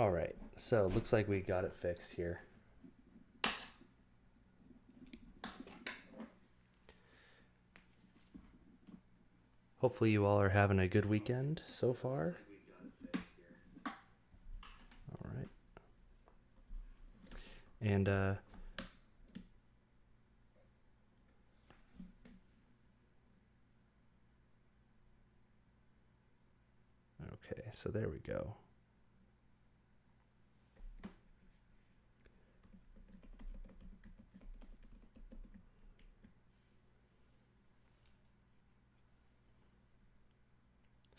All right, so looks like we got it fixed here. Hopefully you all are having a good weekend so far. All right. And okay, so there we go.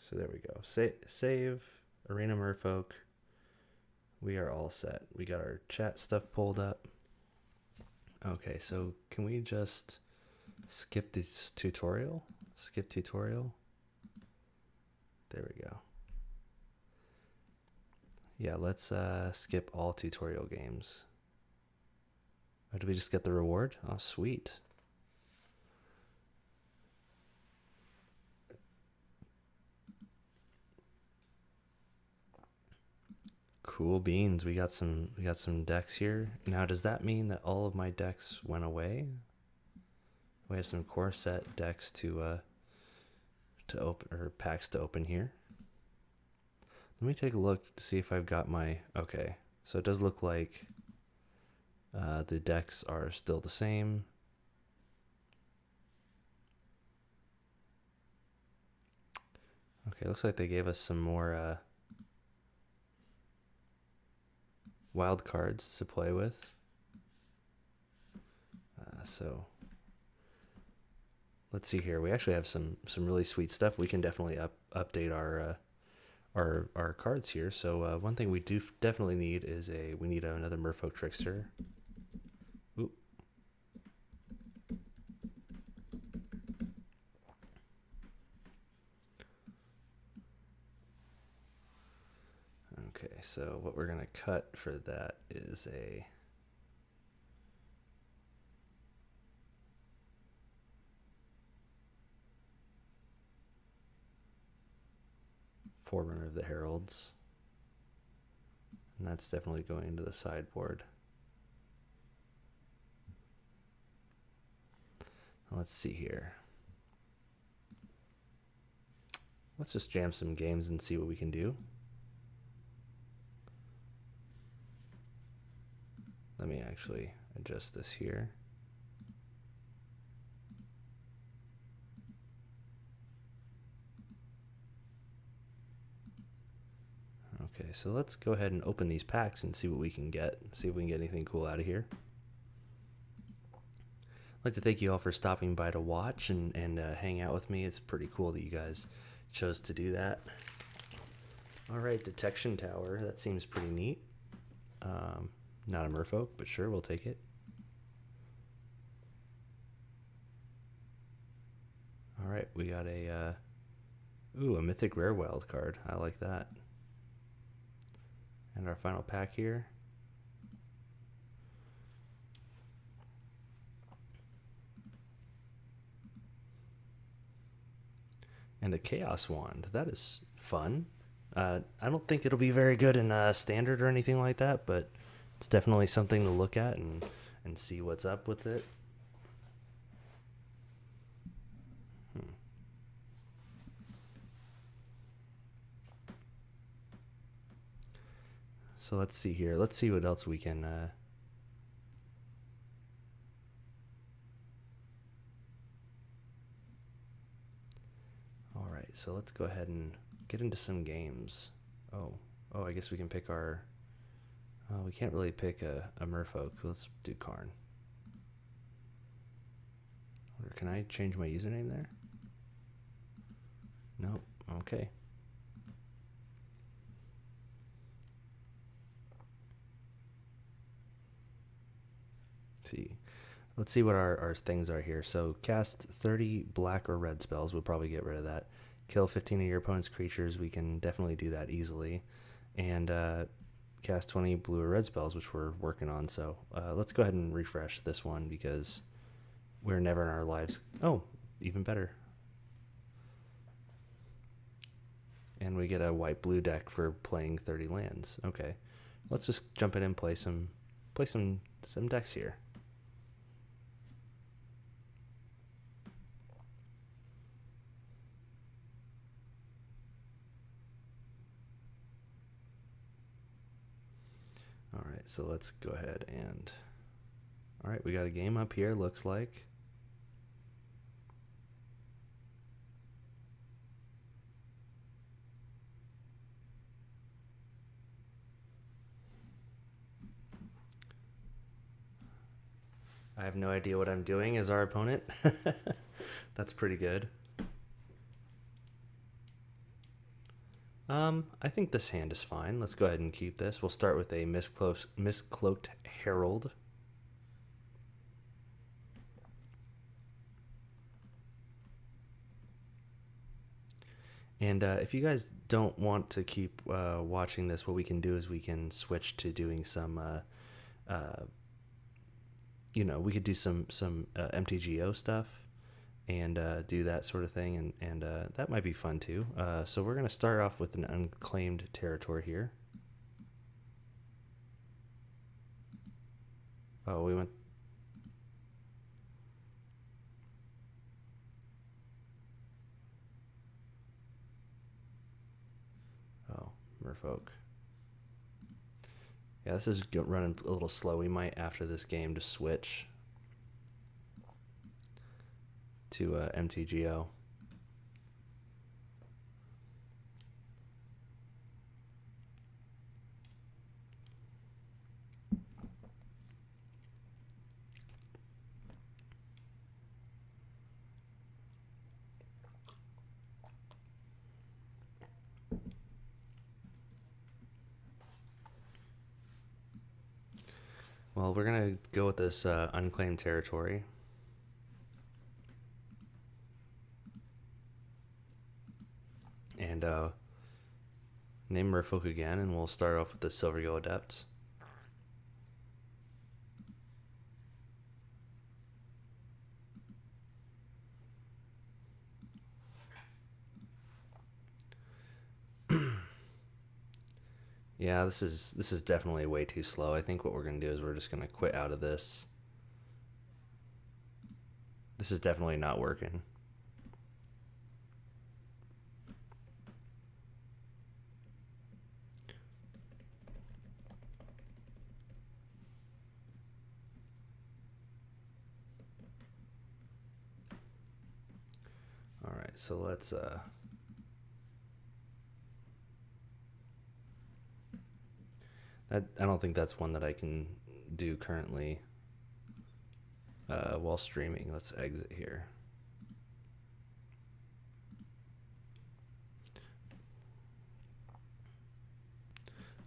So there we go. Save Arena Merfolk. We are all set. We got our chat stuff pulled up. Okay, so can we just skip this tutorial? Skip tutorial. There we go. Yeah, let's skip all tutorial games. Oh, did we just get the reward? Oh, sweet. Cool beans. We got some decks here. Now, does that mean that all of my decks went away? We have some core set decks to open, or packs to open here. Let me take a look to see if I've got my... Okay, so it does look like the decks are still the same. Okay, looks like they gave us some more wild cards to play with. So let's see here. We actually have some really sweet stuff. We can definitely update our cards here. So one thing we do definitely need is we need another Merfolk Trickster. Ooh. Okay, so what we're gonna cut for that is a Forerunner of the Heralds. And that's definitely going into the sideboard. Let's see here. Let's just jam some games and see what we can do. Let me actually adjust this here. Okay, so let's go ahead and open these packs and see what we can get. See if we can get anything cool out of here. I'd like to thank you all for stopping by to watch and hang out with me. It's pretty cool that you guys chose to do that. All right, Detection Tower. That seems pretty neat. Not a Merfolk, but sure, we'll take it. All right, we got a Mythic Rare Wild card. I like that. And our final pack here. And a Chaos Wand. That is fun. I don't think it'll be very good in Standard or anything like that, but it's definitely something to look at and see what's up with it. So let's see here. Let's see what else we can... All right, so let's go ahead and get into some games. Oh, I guess we can pick our... we can't really pick a Merfolk. Let's do Karn. Or can I change my username there? No. Okay. Let's see what our things are here. So cast 30 black or red spells. We'll probably get rid of that. Kill 15 of your opponent's creatures. We can definitely do that easily. And cast 20 blue or red spells, which we're working on. So let's go ahead and refresh this one because we're never in our lives. Oh, even better. And we get a white-blue deck for playing 30 lands. Okay. let's just jump in and play some decks here. All right, so let's go ahead and... All right, we got a game up here, looks like. I have no idea what I'm doing as our opponent. That's pretty good. I think this hand is fine. Let's go ahead and keep this. We'll start with a miscloaked Herald. And if you guys don't want to keep watching this, what we can do is we can switch to doing some, we could do some MTGO stuff and do that sort of thing, and that might be fun too. So we're going to start off with an unclaimed territory here. Oh, we went... Oh, Merfolk. Yeah, this is running a little slow. We might, after this game, just switch to MTGO. Well, we're going to go with this unclaimed territory. And name Merfolk again, and we'll start off with the Silvergill Adept. Yeah, this is definitely way too slow. I think what we're going to do is we're just going to quit out of this. This is definitely not working. All right, so let's I don't think that's one that I can do currently while streaming. Let's exit here.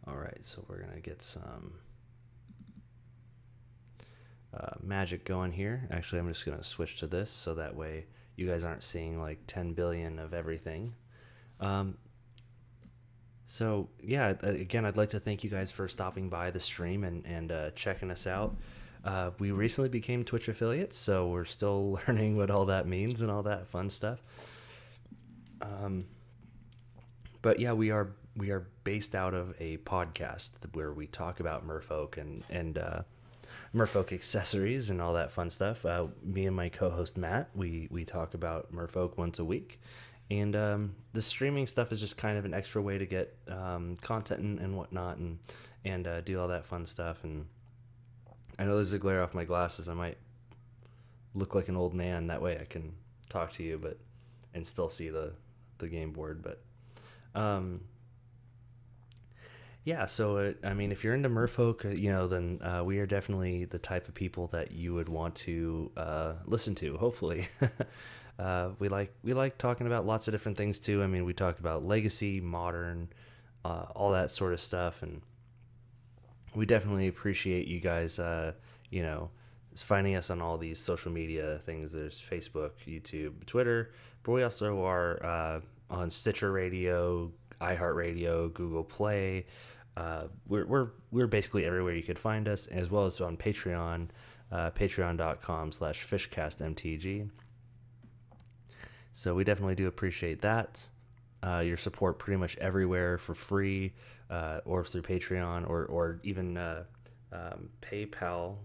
All right, so we're gonna get some magic going here. Actually, I'm just gonna switch to this so that way you guys aren't seeing like 10 billion of everything. So yeah, again, I'd like to thank you guys for stopping by the stream and checking us out. We recently became Twitch affiliates, so we're still learning what all that means and all that fun stuff. But yeah, we are based out of a podcast where we talk about Merfolk and Merfolk accessories and all that fun stuff. Me and my co-host Matt, we talk about Merfolk once a week. And the streaming stuff is just kind of an extra way to get content and whatnot and do all that fun stuff. And I know there's a glare off my glasses. I might look like an old man. That way I can talk to you and still see the game board. But yeah, so I mean, if you're into Merfolk, then we are definitely the type of people that you would want to listen to, hopefully. We like talking about lots of different things too. I mean, we talk about legacy, modern, all that sort of stuff, and we definitely appreciate you guys, finding us on all these social media things. There's Facebook, YouTube, Twitter, but we also are on Stitcher Radio, iHeartRadio, Google Play. We're basically everywhere you could find us, as well as on Patreon, patreon.com/fishcastmtg. So we definitely do appreciate that. Your support pretty much everywhere for free. or through Patreon or even PayPal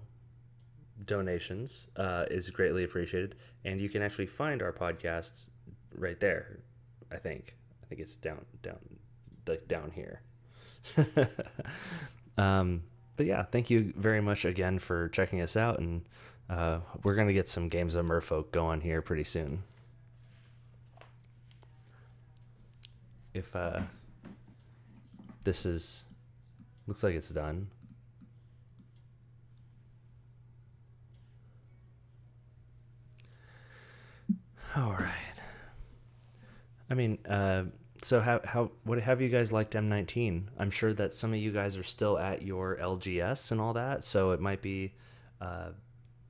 donations is greatly appreciated. And you can actually find our podcasts right there. I think it's down here. But yeah, thank you very much again for checking us out, and we're gonna get some games of Merfolk going here pretty soon. If this is looks like it's done. All right. I mean, so what have you guys liked M19? I'm sure that some of you guys are still at your LGS and all that, so it might be,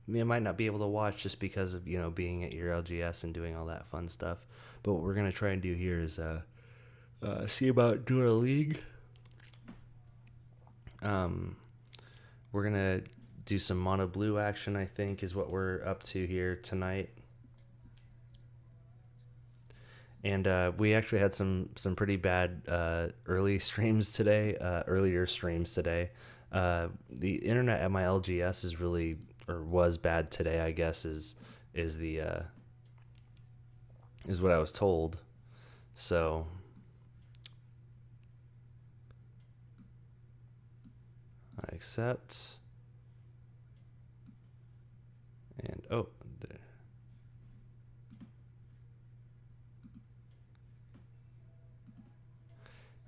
you might not be able to watch just because of being at your LGS and doing all that fun stuff. But what we're gonna try and do here is see about doing a league. We're gonna do some mono blue action, I think, is what we're up to here tonight. And we actually had some pretty bad earlier streams today. The internet at my LGS is really, or was bad today, I guess, is what I was told. So I accept. And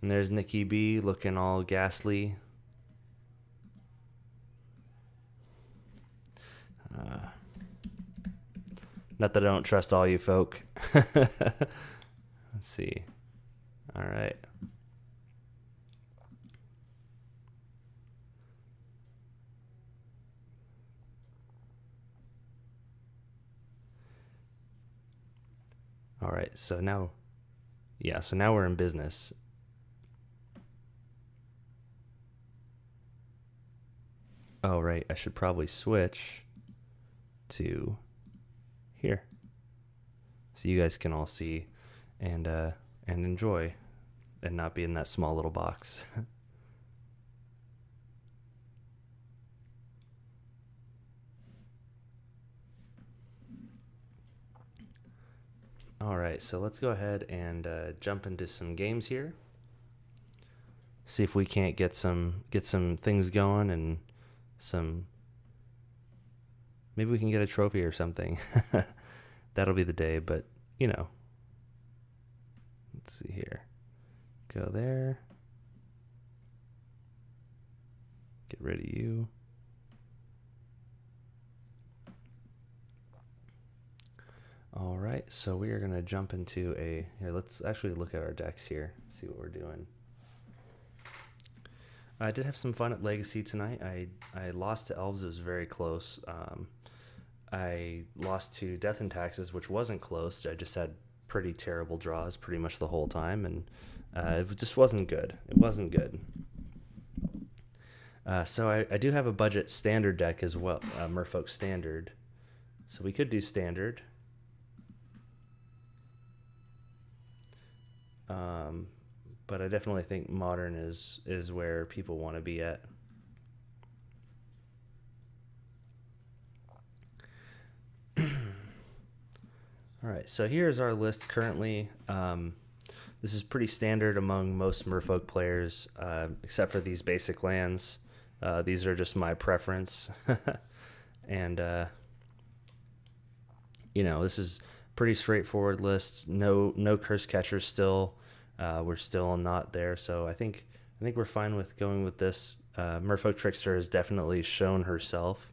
and there's Nikki B looking all ghastly. Not that I don't trust all you folk. Let's see. All right. All right. So now we're in business. Oh, right. I should probably switch to here so you guys can all see and enjoy and not be in that small little box. All right, so let's go ahead and jump into some games here. See if we can't get some things going, and maybe we can get a trophy or something. That'll be the day, but let's see here. Go there. Get rid of you. All right, so we are going to jump into here, let's actually look at our decks here, see what we're doing. I did have some fun at Legacy tonight. I lost to Elves. It was very close. I lost to Death and Taxes, which wasn't close. I just had pretty terrible draws pretty much the whole time, and it just wasn't good. It wasn't good. So I do have a budget standard deck as well, Merfolk Standard. So we could do Standard. But I definitely think Modern is where people want to be at. All right, so here's our list currently. This is pretty standard among most Merfolk players, except for these basic lands. These are just my preference. And, this is pretty straightforward list. No curse catchers still. We're still not there, so I think we're fine with going with this. Merfolk Trickster has definitely shown herself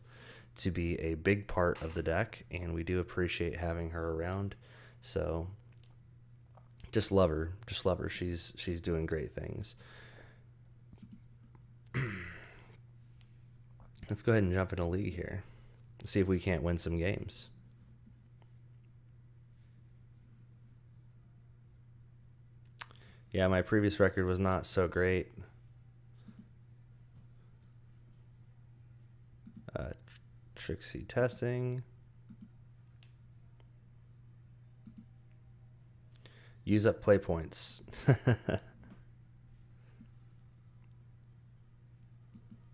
to be a big part of the deck, and we do appreciate having her around. So just love her. She's doing great things. Let's go ahead and jump in a league here. See if we can't win some games. Yeah, my previous record was not so great. Trixie testing. Use up play points.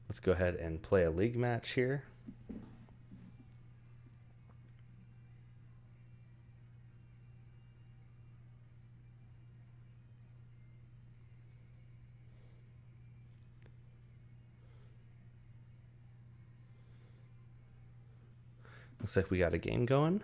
Let's go ahead and play a league match here. Looks like we got a game going.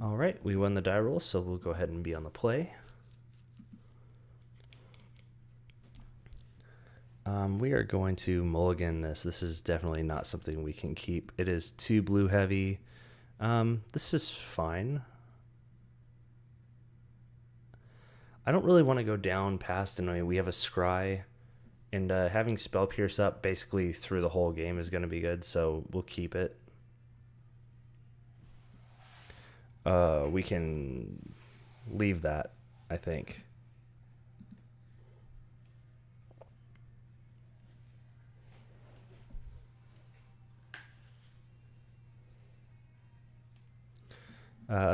All right, we won the die roll, so we'll go ahead and be on the play. We are going to mulligan this. This is definitely not something we can keep. It is too blue heavy. This is fine. I don't really want to go down past, and I mean, we have a scry, and having Spell Pierce up basically through the whole game is going to be good, so we'll keep it. We can leave that, I think.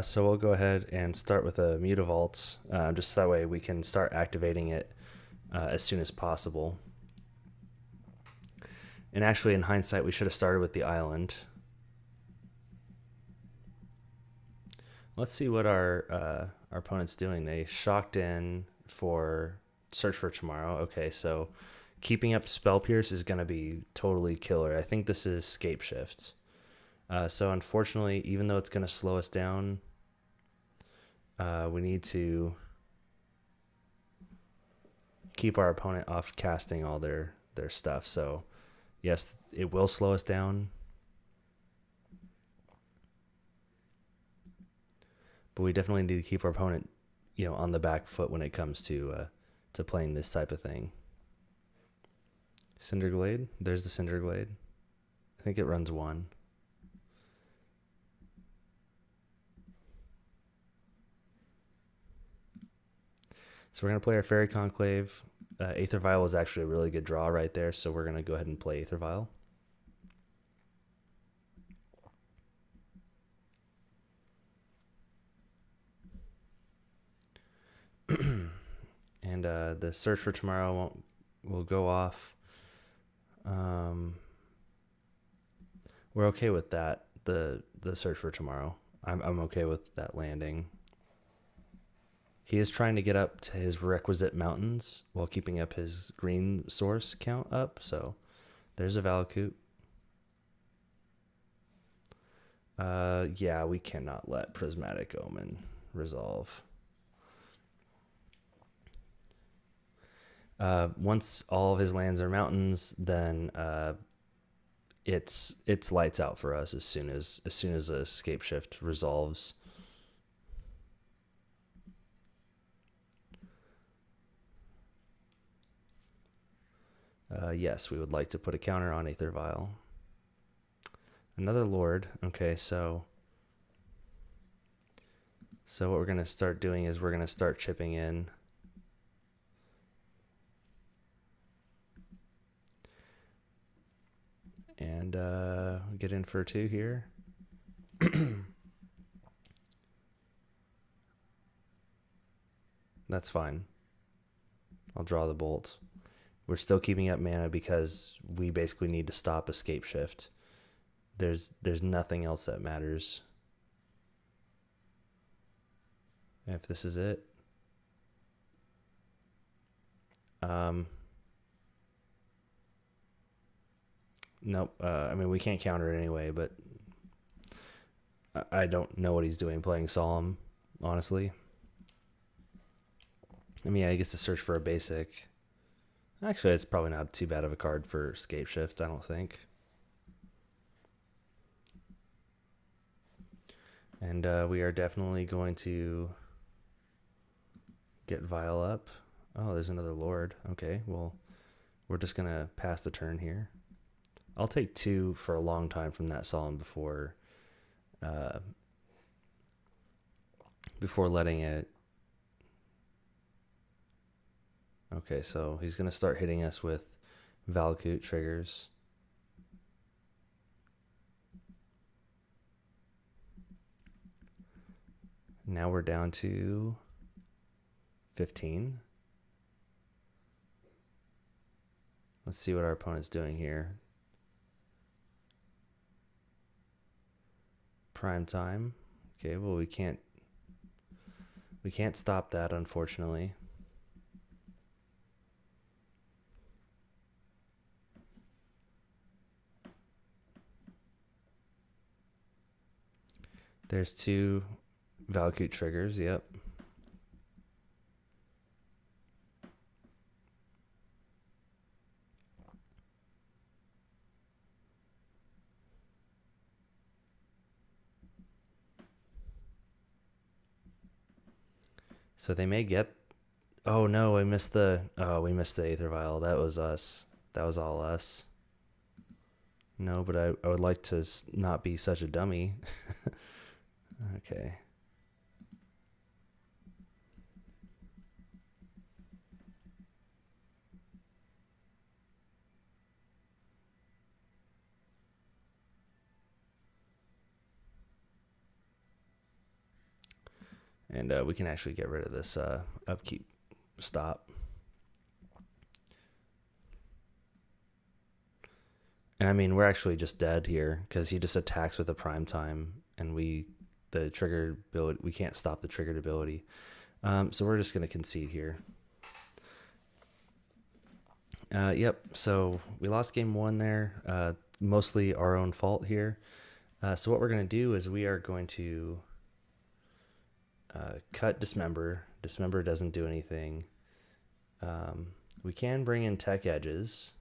So we'll go ahead and start with a Mutavault, just that way we can start activating it as soon as possible. And actually, in hindsight, we should have started with the island. Let's see what our opponent's doing. They shocked in for Search for Tomorrow. Okay, so keeping up Spell Pierce is going to be totally killer. I think this is Scape Shift. So unfortunately, even though it's going to slow us down, we need to keep our opponent off casting all their stuff. So yes, it will slow us down, but we definitely need to keep our opponent, on the back foot when it comes to playing this type of thing. Cinderglade. There's the Cinderglade. I think it runs 1. So we're going to play our Fairy Conclave. Aether Vial is actually a really good draw right there, so we're going to go ahead and play Aether Vial. And the Search for Tomorrow will go off. We're okay with that, the Search for Tomorrow. I'm okay with that landing. He is trying to get up to his requisite mountains while keeping up his green source count up. So there's a Valakut. Yeah, we cannot let Prismatic Omen resolve. Once all of his lands are mountains, then it's lights out for us as soon as the Escape Shift resolves. Yes, we would like to put a counter on Aether Vial. Another Lord. Okay, so what we're going to start doing is we're going to start chipping in. And get in for 2 here. That's fine. I'll draw the bolt. We're still keeping up mana because we basically need to stop Escape Shift. There's nothing else that matters. If this is it. Nope. I mean, we can't counter it anyway, but I don't know what he's doing playing Solemn, honestly. I mean, I guess to search for a basic. Actually, it's probably not too bad of a card for Escape Shift, I don't think. And we are definitely going to get Vial up. Oh, there's another Lord. Okay, well, we're just going to pass the turn here. I'll take 2 for a long time from that Solemn before letting it Okay, so he's going to start hitting us with Valcoot triggers. Now we're down to 15. Let's see what our opponent's doing here. Prime time. Okay, well we can't stop that, unfortunately. There's 2 Valcoot triggers, yep. So they may get... Oh no, we missed the Aether Vial. That was us. That was all us. No, but I would like to not be such a dummy. Okay. And we can actually get rid of this upkeep stop. And I mean, we're actually just dead here because he just attacks with a prime time, and the trigger ability, we can't stop the triggered ability. So we're just going to concede here. Yep, so we lost game 1 there. Mostly our own fault here. So what we're going to do is we are going to cut Dismember. Dismember doesn't do anything. We can bring in Tech Edges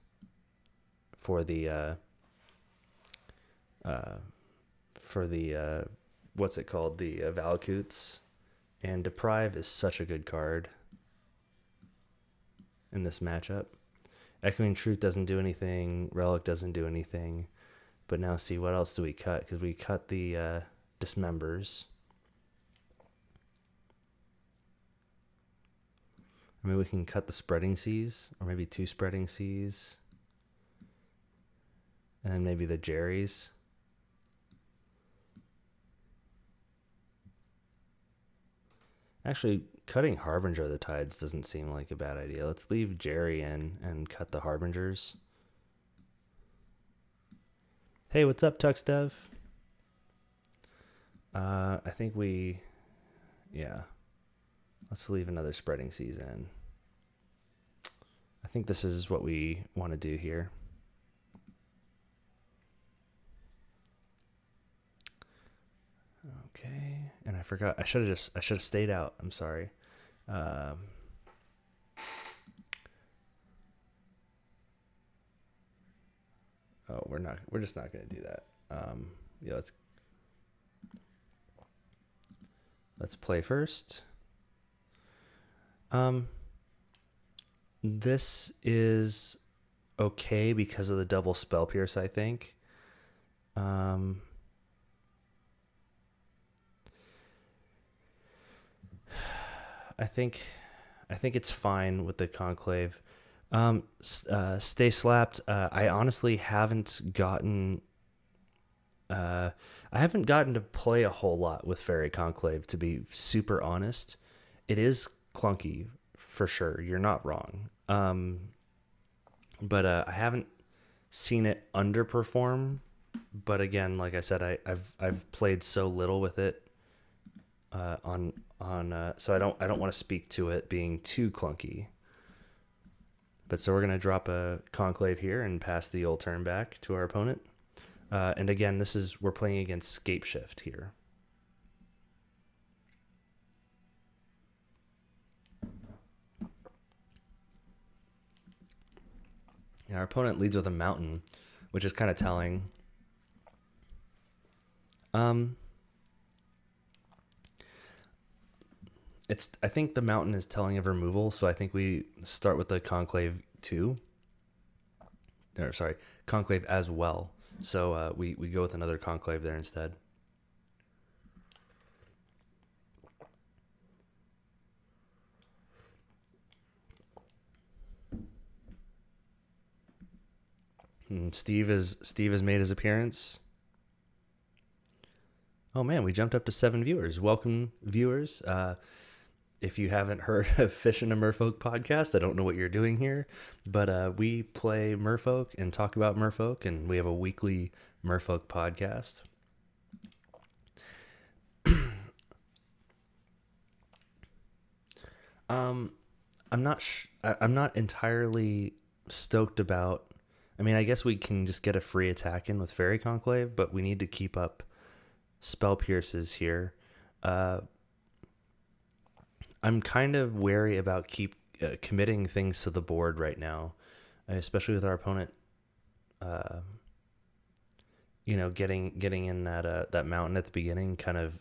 for the what's it called? The Valcoots. And Deprive is such a good card in this matchup. Echoing Truth doesn't do anything. Relic doesn't do anything. But now see, what else do we cut? Because we cut the Dismembers. I mean, we can cut the Spreading Seas, or maybe 2 Spreading Seas. And then maybe the Jerry's. Actually, cutting Harbinger of the Tides doesn't seem like a bad idea. Let's leave Jerry in and cut the Harbingers. Hey, what's up, Tux Dev? I think yeah. Let's leave another Spreading Seas in. I think this is what we want to do here. Okay, and I forgot. I should have stayed out. I'm sorry. Oh, we're just not going to do that. Yeah, let's play first. This is okay because of the double Spell Pierce, I think. I think it's fine with the Conclave. Stay Slapped. I honestly haven't gotten to play a whole lot with Fairy Conclave, to be super honest. It is clunky for sure. You're not wrong. But I haven't seen it underperform. But again, like I said, I've played so little with it so I don't want to speak to it being too clunky. But so we're gonna drop a Conclave here and pass the old turn back to our opponent. And again, we're playing against Scape Shift here. Our opponent leads with a Mountain, which is kind of telling. I think the Mountain is telling of removal, so I think we start with the Conclave too. Or sorry, Conclave as well. So we go with another Conclave there instead. And Steve has made his appearance. Oh man, we jumped up to 7 viewers. Welcome, viewers. If you haven't heard of Fishin' and Merfolk Podcast, I don't know what you're doing here, but we play Merfolk and talk about Merfolk, and we have a weekly Merfolk podcast. I'm not entirely stoked about. I mean, I guess we can just get a free attack in with Fairy Conclave, but we need to keep up spell pierces here. I'm kind of wary about committing things to the board right now, especially with our opponent. Getting in that mountain at the beginning kind of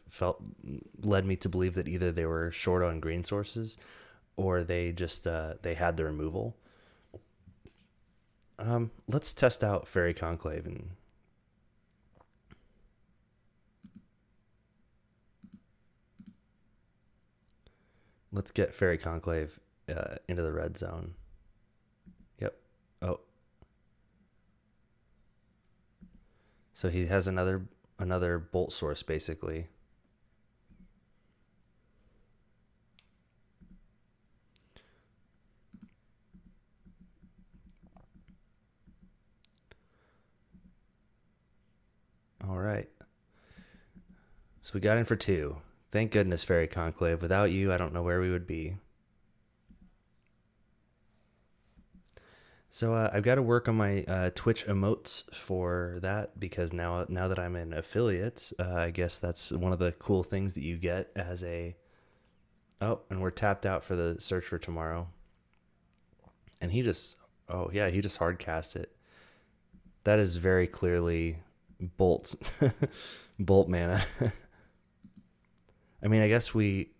led me to believe that either they were short on green sources, or they just they had the removal. Let's test out Fairy Conclave and let's get Fairy Conclave into the red zone. Yep. Oh. So he has another bolt source, basically. All right. So we got in for 2. Thank goodness, Fairy Conclave. Without you, I don't know where we would be. So I've got to work on my Twitch emotes for that, because now that I'm an affiliate, I guess that's one of the cool things that you get as a... Oh, and we're tapped out for the search for tomorrow. And he just hard cast it. That is very clearly bolt mana. I guess we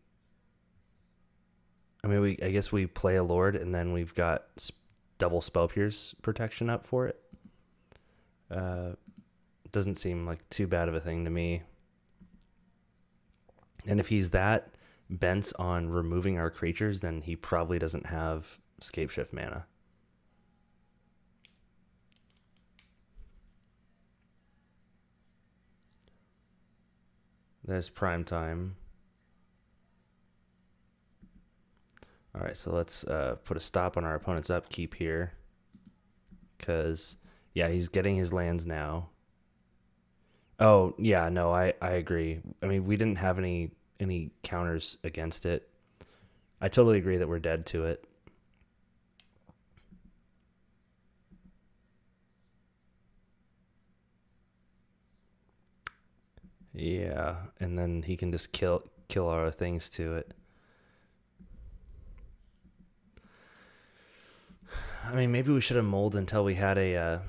play a Lord, and then we've got double Spell Pierce protection up for it. Doesn't seem like too bad of a thing to me. And if he's that bent on removing our creatures, then he probably doesn't have Scapeshift mana. There's prime time. All right, so let's put a stop on our opponent's upkeep here, because yeah, he's getting his lands now. Oh yeah, no, I agree. I mean, we didn't have any counters against it. I totally agree that we're dead to it. Yeah, and then he can just kill our things to it. I mean, maybe we should have molded until we had a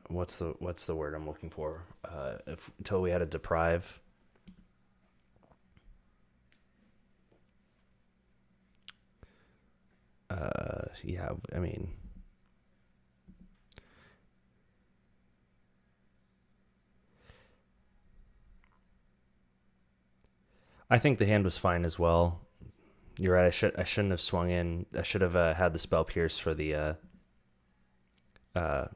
what's the word I'm looking for? Until we had a deprive. Yeah, I mean, I think the hand was fine as well. You're right. I shouldn't have swung in. I should have had the Spell Pierce for the yeah. I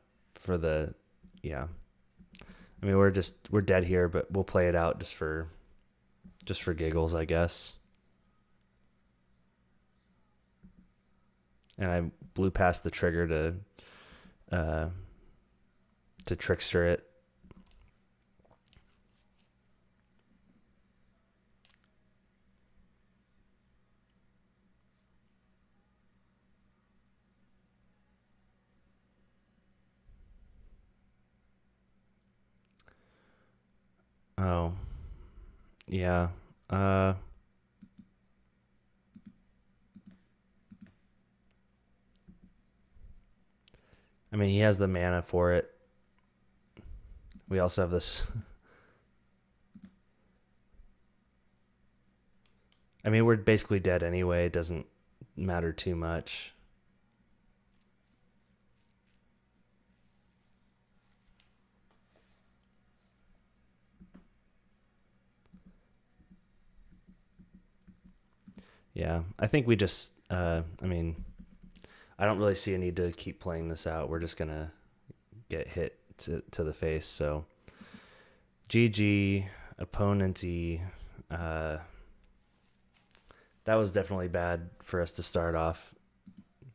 mean, we're dead here, but we'll play it out just for giggles, I guess. And I blew past the trigger to trickster it. Oh, yeah. I mean, he has the mana for it. We also have this. I mean, we're basically dead anyway. It doesn't matter too much. Yeah, I think we just, I mean, I don't really see a need to keep playing this out. We're just going to get hit to the face. So, GG, opponent-y. That was definitely bad for us to start off.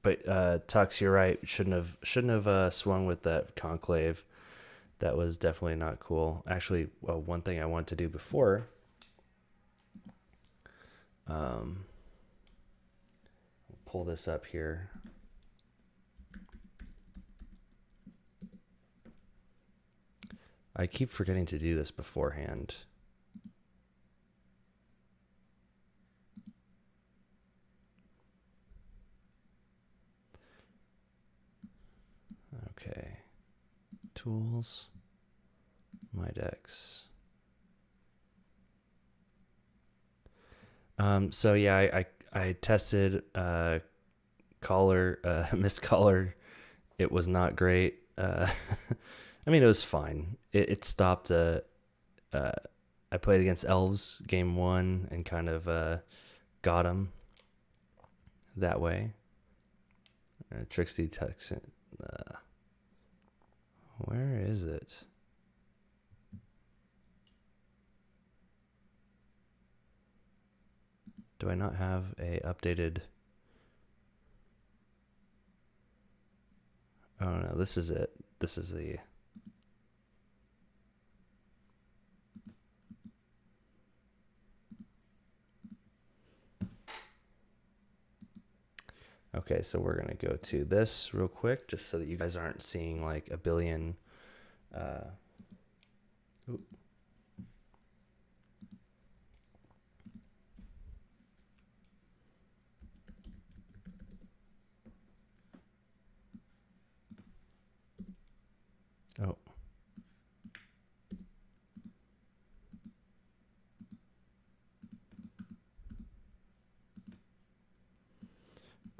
But Tux, you're right. Shouldn't have swung with that conclave. That was definitely not cool. Actually, one thing I want to do before, pull this up here. I keep forgetting to do this beforehand. Okay. Tools. My decks. So yeah, I tested collar, missed collar. It was not great. I mean, it was fine. It stopped. I played against elves game 1 and kind of got them that way. Trixie Texan. Where is it? Do I not have a updated? Oh no, this is it. This is the. Okay, so we're gonna go to this real quick, just so that you guys aren't seeing like a billion. Oh.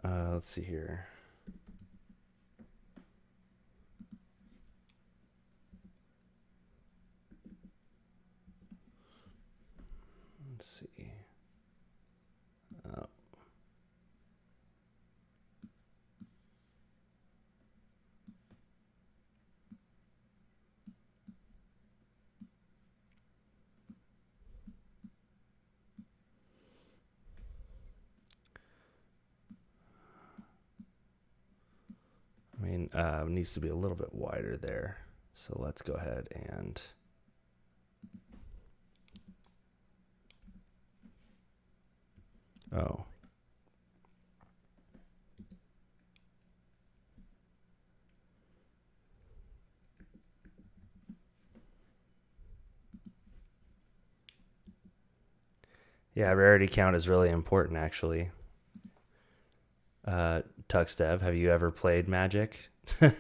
Let's see here. Let's see. I mean, it needs to be a little bit wider there. So let's go ahead and. Oh. Yeah, rarity count is really important, actually. Tux Dev, have you ever played Magic? So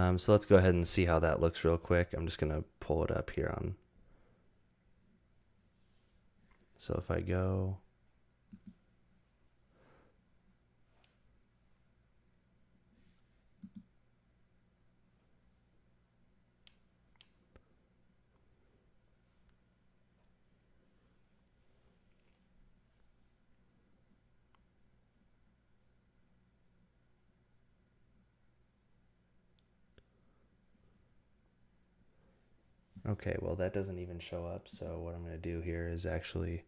let's go ahead and see how that looks real quick. I'm just going to pull it up here on. So if I go. Okay, well, that doesn't even show up. So what I'm going to do here is actually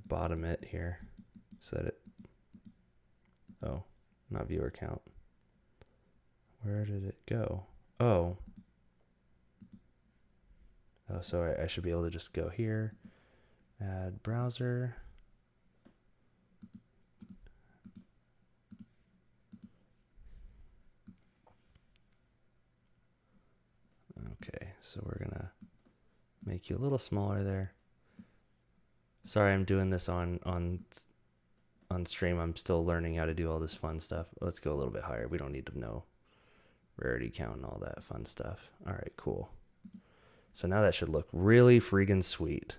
bottom it here so that it. Oh, not viewer count. Where did it go? Oh. Oh, so I should be able to just go here, add browser. Okay, so we're going to make you a little smaller there. Sorry, I'm doing this on stream. I'm still learning how to do all this fun stuff. Let's go a little bit higher. We don't need to know rarity count and all that fun stuff. All right, cool. So now that should look really freaking sweet.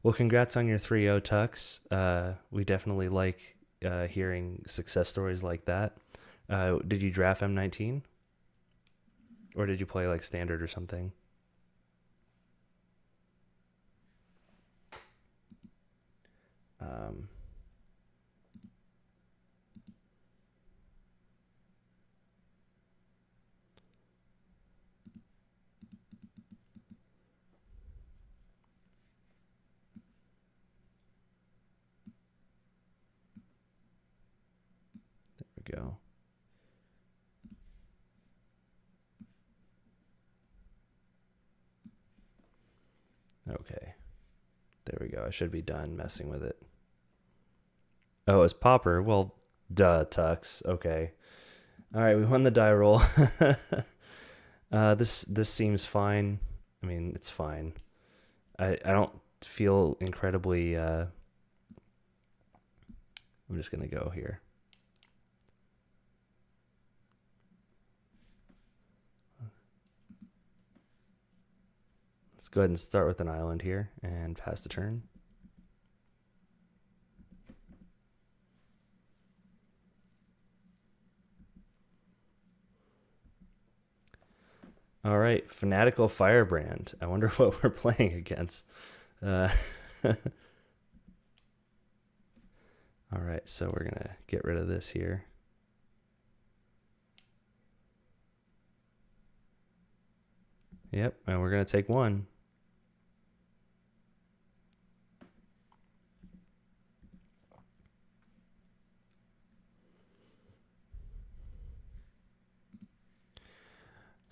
Well, congrats on your 3-0 Tux. We definitely like hearing success stories like that. Did you draft M19? Or did you play like standard or something? Um, there we go. Okay. There we go. I should be done messing with it. Oh, it's Popper. Well, duh, Tux. Okay. All right, we won the die roll. This seems fine. I mean, it's fine. I don't feel incredibly. I'm just gonna go here. Let's go ahead and start with an island here and pass the turn. All right, Fanatical Firebrand. I wonder what we're playing against. All right, so we're going to get rid of this here. Yep, and we're going to take one.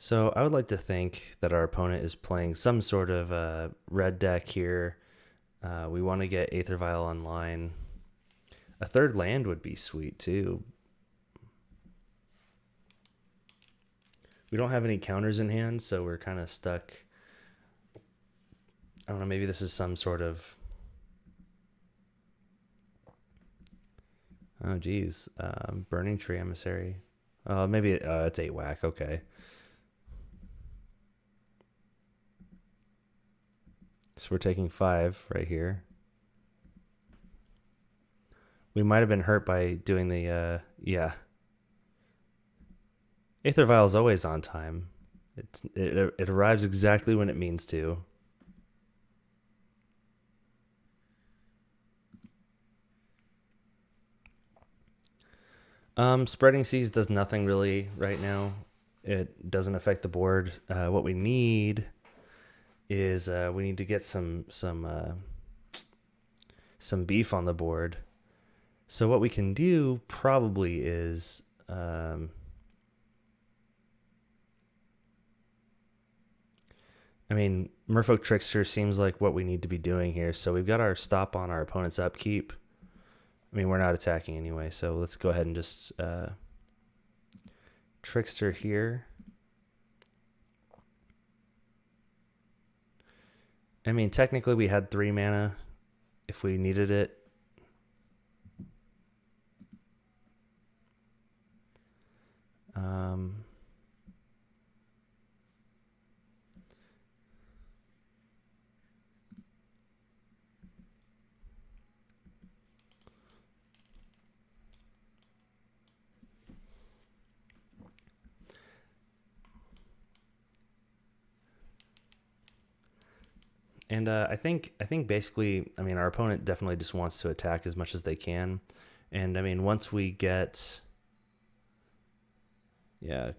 So I would like to think that our opponent is playing some sort of red deck here. We want to get Aether Vial online. A third land would be sweet too. We don't have any counters in hand, so we're kind of stuck. I don't know, maybe this is some sort of... Oh, geez. Burning Tree Emissary. Maybe it's 8 whack. Okay. So we're taking 5 right here. We might have been hurt by doing the, yeah. Aether Vial is always on time. It arrives exactly when it means to. Spreading Seas does nothing really right now. It doesn't affect the board. What we need is we need to get some beef on the board. So what we can do probably is I mean, Merfolk Trickster seems like what we need to be doing here. So we've got our stop on our opponent's upkeep. I mean, we're not attacking anyway, so let's go ahead and just Trickster here. I mean, technically we had 3 mana if we needed it. And I think basically, I mean, our opponent definitely just wants to attack as much as they can. And I mean, once we get, yeah.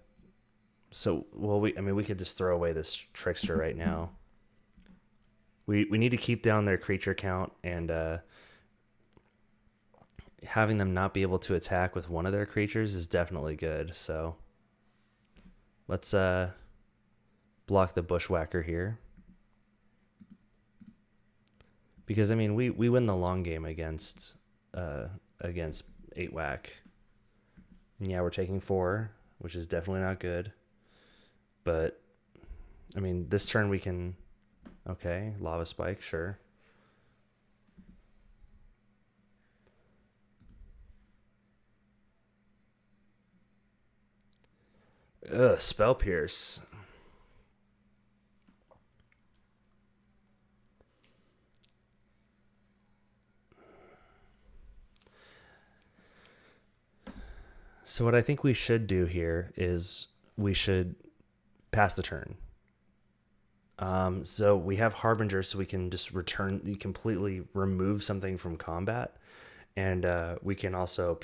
So, well, we could just throw away this Trickster right now. We need to keep down their creature count, and having them not be able to attack with one of their creatures is definitely good. So let's block the Bushwhacker here. Because, I mean, we win the long game against 8 whack. And yeah, we're taking 4, which is definitely not good. But, I mean, this turn we can... Okay, Lava Spike, sure. Ugh, Spell Pierce. So what I think we should do here is we should pass the turn. So we have Harbinger, so we can just completely remove something from combat. And we can also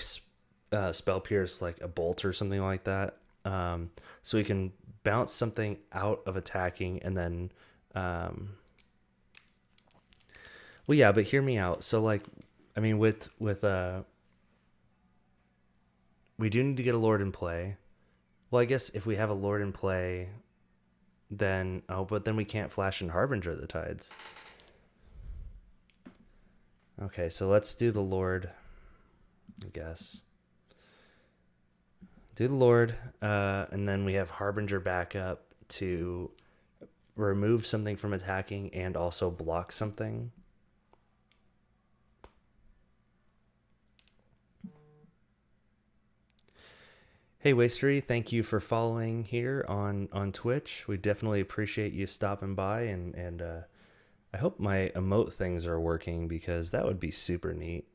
spell pierce like a bolt or something like that. So we can bounce something out of attacking and then... well, yeah, but hear me out. So like, I mean, with we do need to get a Lord in play. Well, I guess if we have a Lord in play, then but then we can't flash in Harbinger of the Tides. Okay, so let's do the Lord, I guess. Do the Lord, and then we have Harbinger backup to remove something from attacking and also block something. Hey Wastery, thank you for following here on Twitch. We definitely appreciate you stopping by, and I hope my emote things are working because that would be super neat.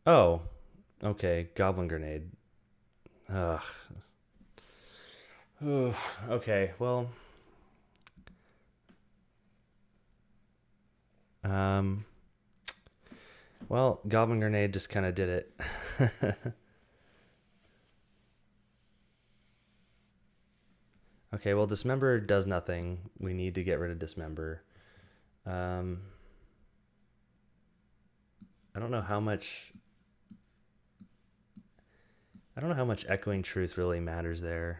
Oh, okay, Goblin Grenade. Ugh. Okay, well... Well, Goblin Grenade just kind of did it. Okay, well, Dismember does nothing. We need to get rid of Dismember. I don't know how much... I don't know how much Echoing Truth really matters there.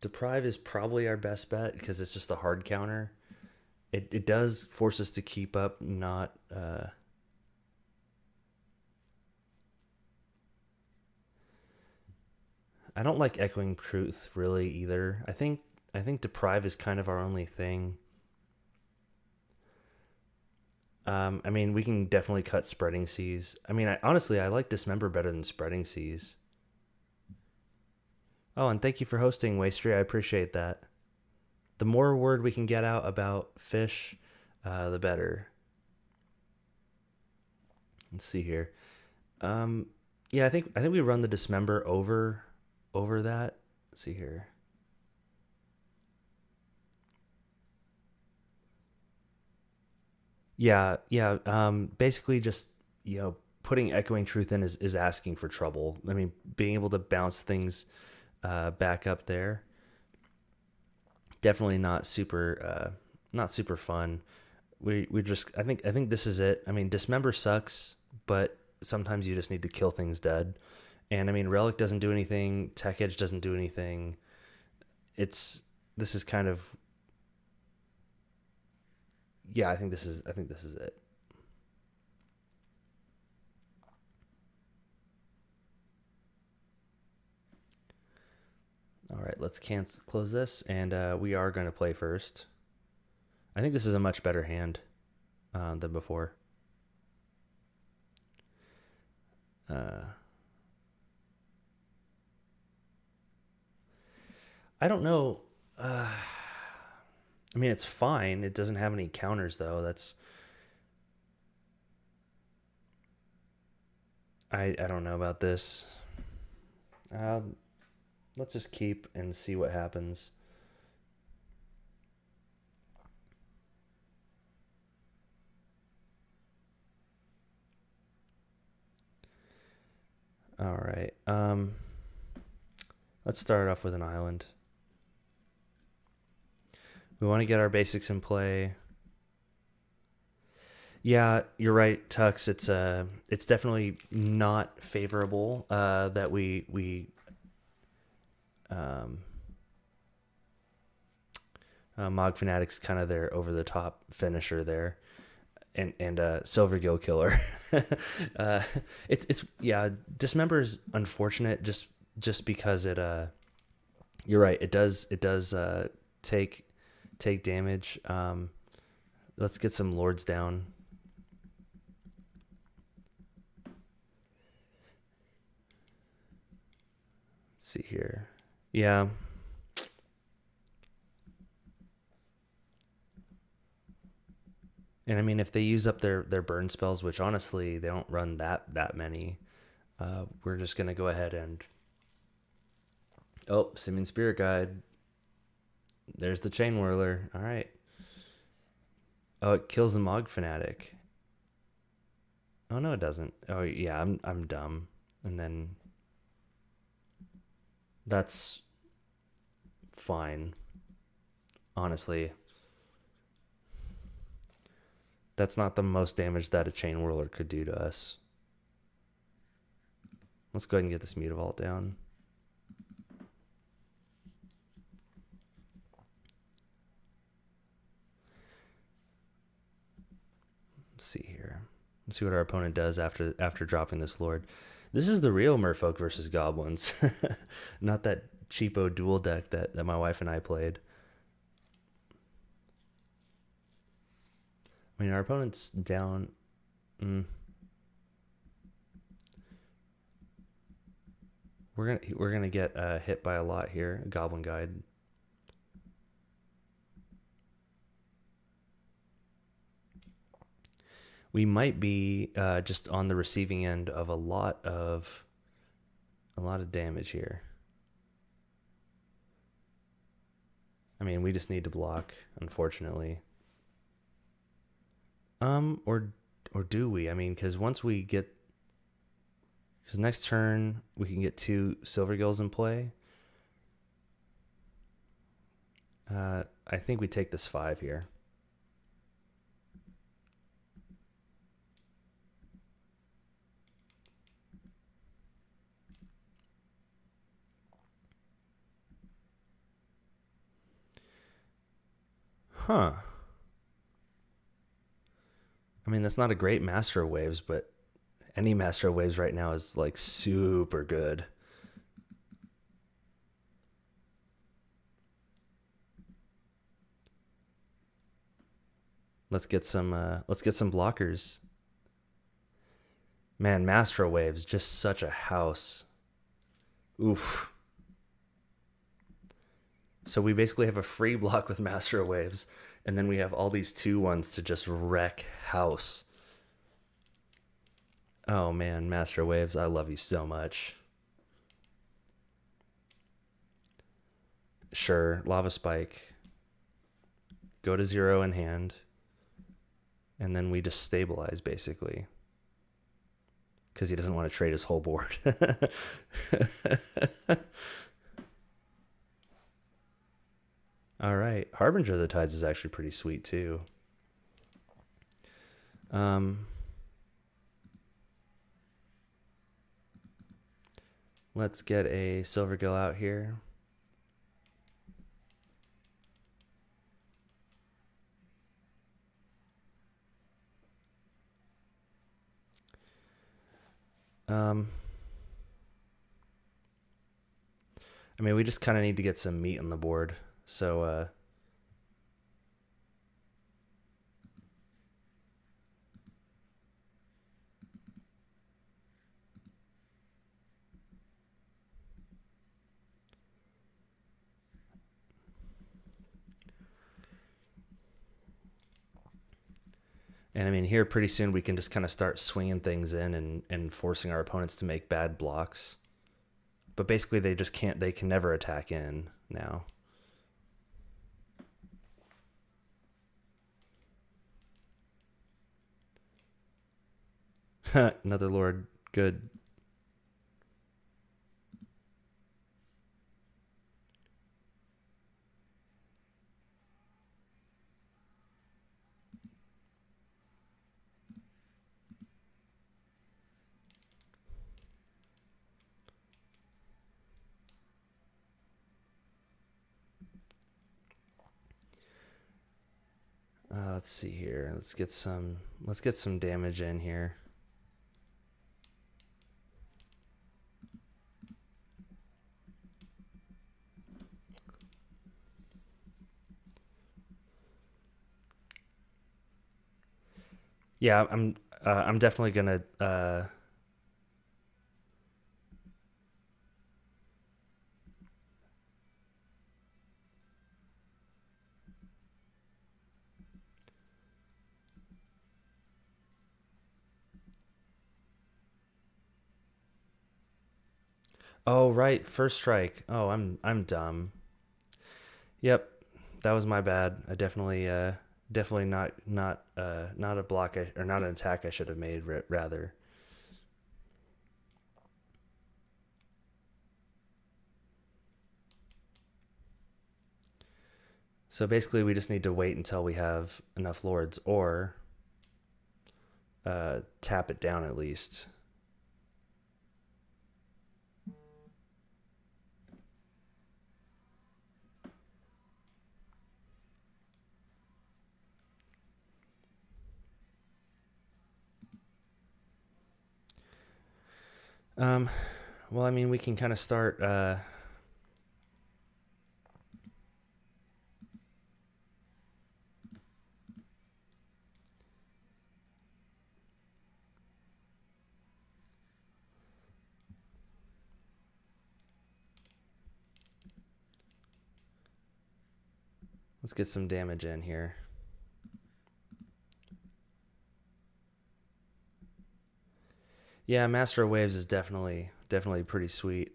Deprive is probably our best bet because it's just a hard counter. It does force us to keep up, not... I don't like Echoing Truth really either. I think Deprive is kind of our only thing. I mean, we can definitely cut Spreading Seas. I mean, honestly, I like Dismember better than Spreading Seas. Oh, and thank you for hosting, Wastery. I appreciate that. The more word we can get out about fish, the better. Let's see here. Yeah, I think we run the Dismember over that. Let's see here. Yeah. Basically, just putting Echoing Truth in is asking for trouble. I mean, being able to bounce things back up there, definitely not super fun. We just I think this is it. I mean, Dismember sucks, but sometimes you just need to kill things dead. And I mean, Relic doesn't do anything. Tech Edge doesn't do anything. This is kind of... Yeah, I think this is it. All right, let's close this, and we are going to play first. I think this is a much better hand than before. I don't know. I mean, it's fine. It doesn't have any counters, though. That's... I don't know about this. Let's just keep and see what happens. All right. Let's start off with an island. We want to get our basics in play. Yeah, you're right, Tux. It's definitely not favorable that we Mog Fanatic's kind of their over the top finisher there, and Silver Gill Killer. It's yeah, Dismember is unfortunate just because it you're right, it does take damage. Let's get some Lords down. see here. Yeah. And I mean, if they use up their burn spells, which honestly they don't run that many, we're just gonna go ahead and Simian Spirit Guide. There's the Chain Whirler. All right. Oh, it kills the Mog Fanatic. Oh no, it doesn't. Oh yeah, I'm dumb. And then that's fine. Honestly, that's not the most damage that a Chain Whirler could do to us. Let's go ahead and get this Mutavault down. Let's see here. Let's see what our opponent does after dropping this Lord. This is the real Merfolk versus Goblins. Not that cheapo dual deck that my wife and I played. I mean, our opponent's down. We're gonna get hit by a lot here. Goblin Guide. We might be just on the receiving end of a lot of damage here. I mean, we just need to block, unfortunately. Or do we? I mean, because once we get, because next turn we can get 2 Silver Gills in play. I think we take this 5 here. Huh. I mean, that's not a great Master of Waves, but any Master of Waves right now is like super good. Let's get some blockers. Man, Master of Waves, just such a house. Oof. So we basically have a free block with Master of Waves, and then we have all these 2/1s to just wreck house. Oh man, Master of Waves, I love you so much. Sure, Lava Spike. Go to 0 in hand. And then we just stabilize, basically. Because he doesn't want to trade his whole board. All right. Harbinger of the Tides is actually pretty sweet, too. Let's get a Silver Gill out here. I mean, we just kind of need to get some meat on the board. So, and I mean, here pretty soon we can just kind of start swinging things in and forcing our opponents to make bad blocks. But basically they just can't, they can never attack in now. Another Lord, good. Let's see here. Let's get some damage in here. Yeah, I'm definitely gonna Oh, right. First strike. Oh, I'm dumb. Yep. That was my bad. I definitely not a block or not an attack I should have made rather. So basically we just need to wait until we have enough lords or tap it down at least. Um, well, I mean, we can kind of start. Let's get some damage in here. Yeah, Master of Waves is definitely pretty sweet.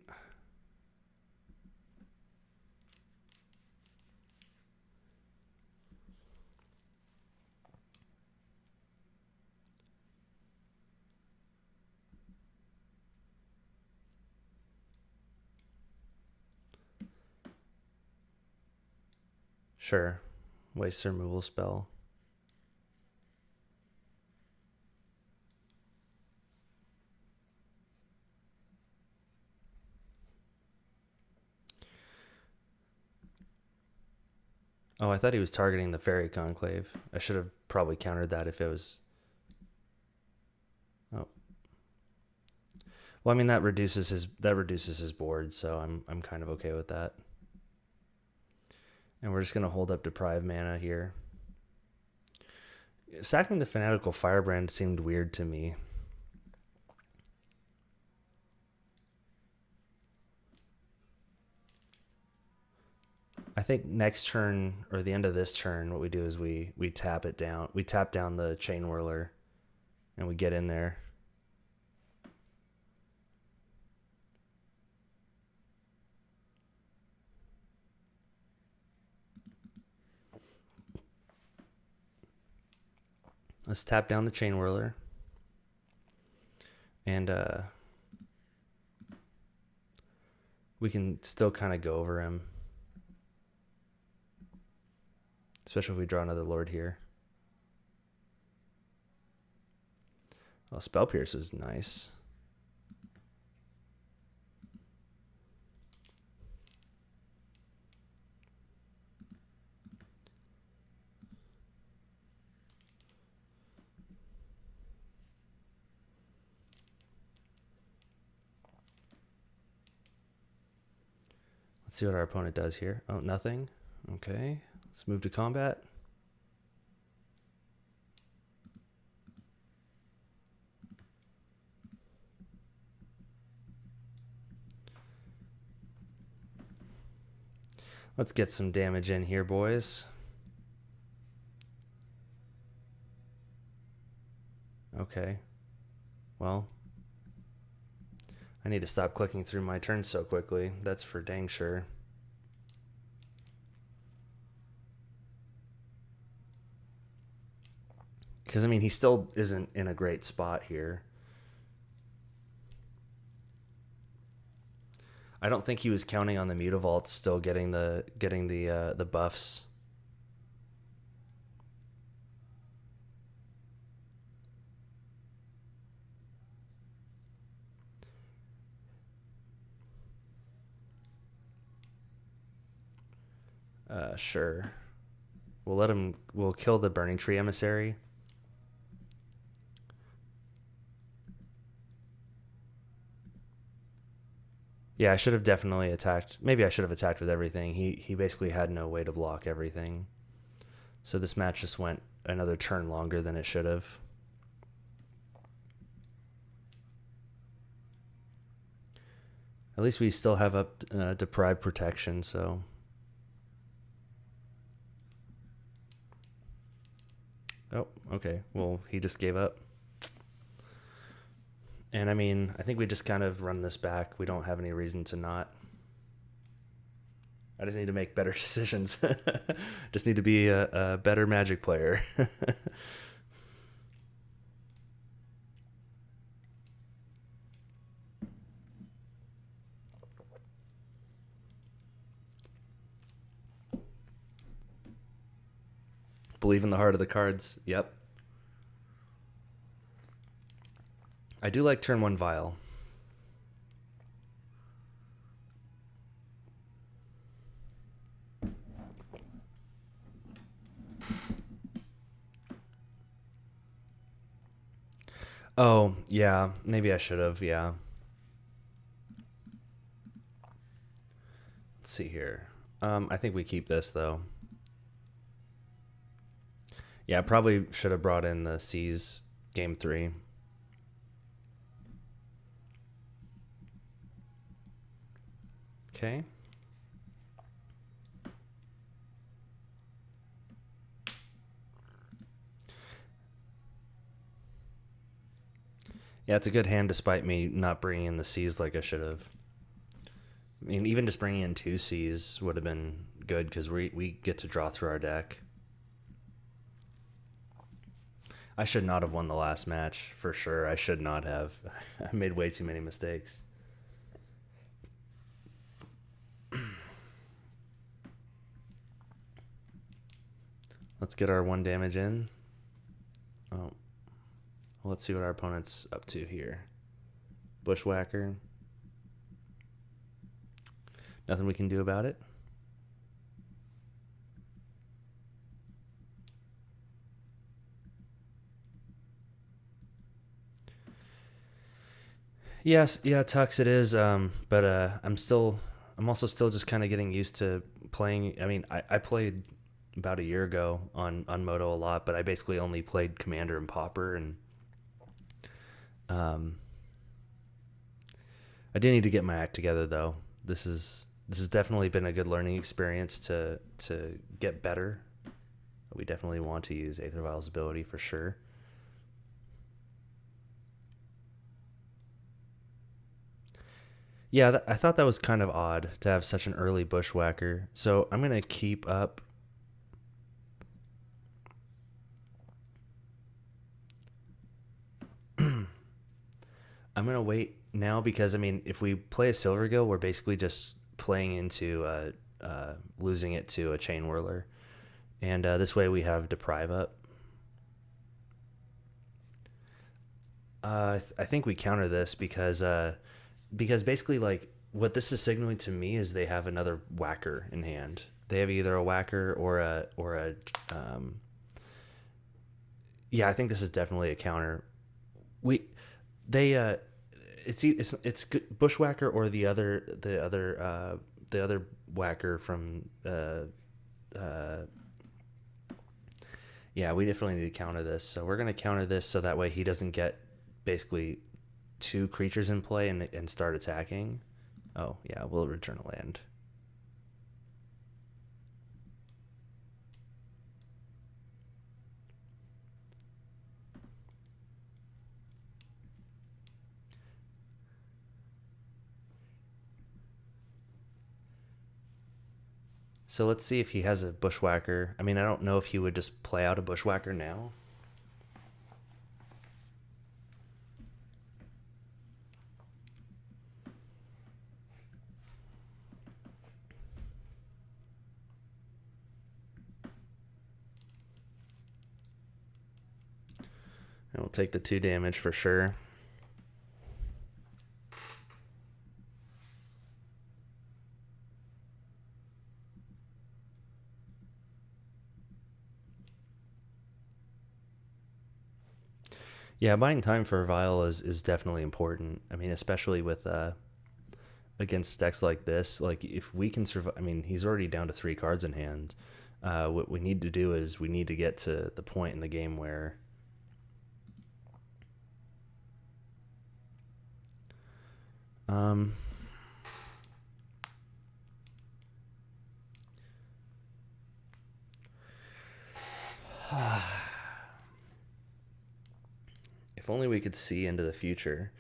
Sure. Waste removal spell. Oh, I thought he was targeting the Fairy Conclave. I should have probably countered that if it was. Oh. Well, I mean that reduces his board, so I'm kind of okay with that. And we're just gonna hold up Deprive mana here. Sacking the Fanatical Firebrand seemed weird to me. I think next turn or the end of this turn, what we do is we tap it down. We tap down the Chain Whirler, and we get in there. Let's tap down the Chain Whirler, and we can still kind of go over him, especially if we draw another Lord here. Well, Spell Pierce was nice. Let's see what our opponent does here. Oh, nothing. Okay, let's move to combat. Let's get some damage in here, boys. Okay. Well, I need to stop clicking through my turns so quickly. That's for dang sure. Because, I mean, he still isn't in a great spot here. I don't think he was counting on the Mutavault still getting the buffs. Sure. We'll kill the Burning Tree Emissary. Yeah, I should have definitely attacked. Maybe I should have attacked with everything. He basically had no way to block everything. So this match just went another turn longer than it should have. At least we still have up Deprived Protection, so... Oh, okay. Well, he just gave up. And I mean, I think we just kind of run this back. We don't have any reason to not. I just need to make better decisions. Just need to be a better Magic player. Believe in the heart of the cards. Yep. I do like turn 1 Vial. Oh, yeah. Maybe I should have. Yeah. Let's see here. I think we keep this, though. Yeah, I probably should have brought in the C's game 3. Okay. Yeah, it's a good hand despite me not bringing in the C's like I should have. I mean, even just bringing in 2 C's would have been good because we get to draw through our deck. I should not have won the last match, for sure. I should not have. I made way too many mistakes. Let's get our 1 damage in. Oh. Well, let's see what our opponent's up to here. Bushwhacker. Nothing we can do about it. Yes, yeah, Tux it is. But I'm also still just kind of getting used to playing. I mean, I played about a year ago on Moto a lot, but I basically only played Commander and Pauper, and I do need to get my act together though. This has definitely been a good learning experience to get better. We definitely want to use Aether Vial's ability for sure. Yeah, I thought that was kind of odd to have such an early Bushwhacker. So I'm going to keep up. I'm going to wait now because, I mean, if we play a Silvergill, we're basically just playing into losing it to a Chain Whirler. And this way we have Deprive up. I think we counter this because basically, like, what this is signaling to me is they have another whacker in hand. They have either a whacker or a yeah, I think this is definitely a counter. It's Bushwhacker or the other whacker from yeah, we definitely need to counter this. So we're gonna counter this so that way he doesn't get basically 2 creatures in play and start attacking. Oh, yeah, we'll return a land. So let's see if he has a Bushwhacker. I mean, I don't know if he would just play out a Bushwhacker now. And we'll take the 2 damage for sure. Yeah, buying time for a Vial is definitely important. I mean, especially with against decks like this. Like, if we can survive, I mean, he's already down to 3 cards in hand. What we need to do is we need to get to the point in the game where if only we could see into the future.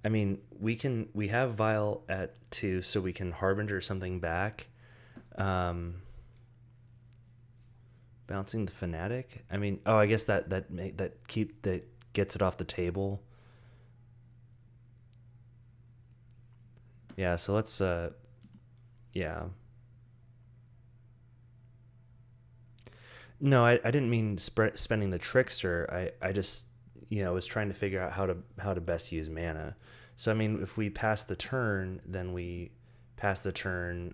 I mean, we have Vile at 2, so we can Harbinger something back. Bouncing the Fanatic. I mean, I guess that gets it off the table. Yeah, so let's yeah. No, I didn't mean spending the Trickster. I just was trying to figure out how to best use mana. So I mean, if we pass the turn, then we pass the turn.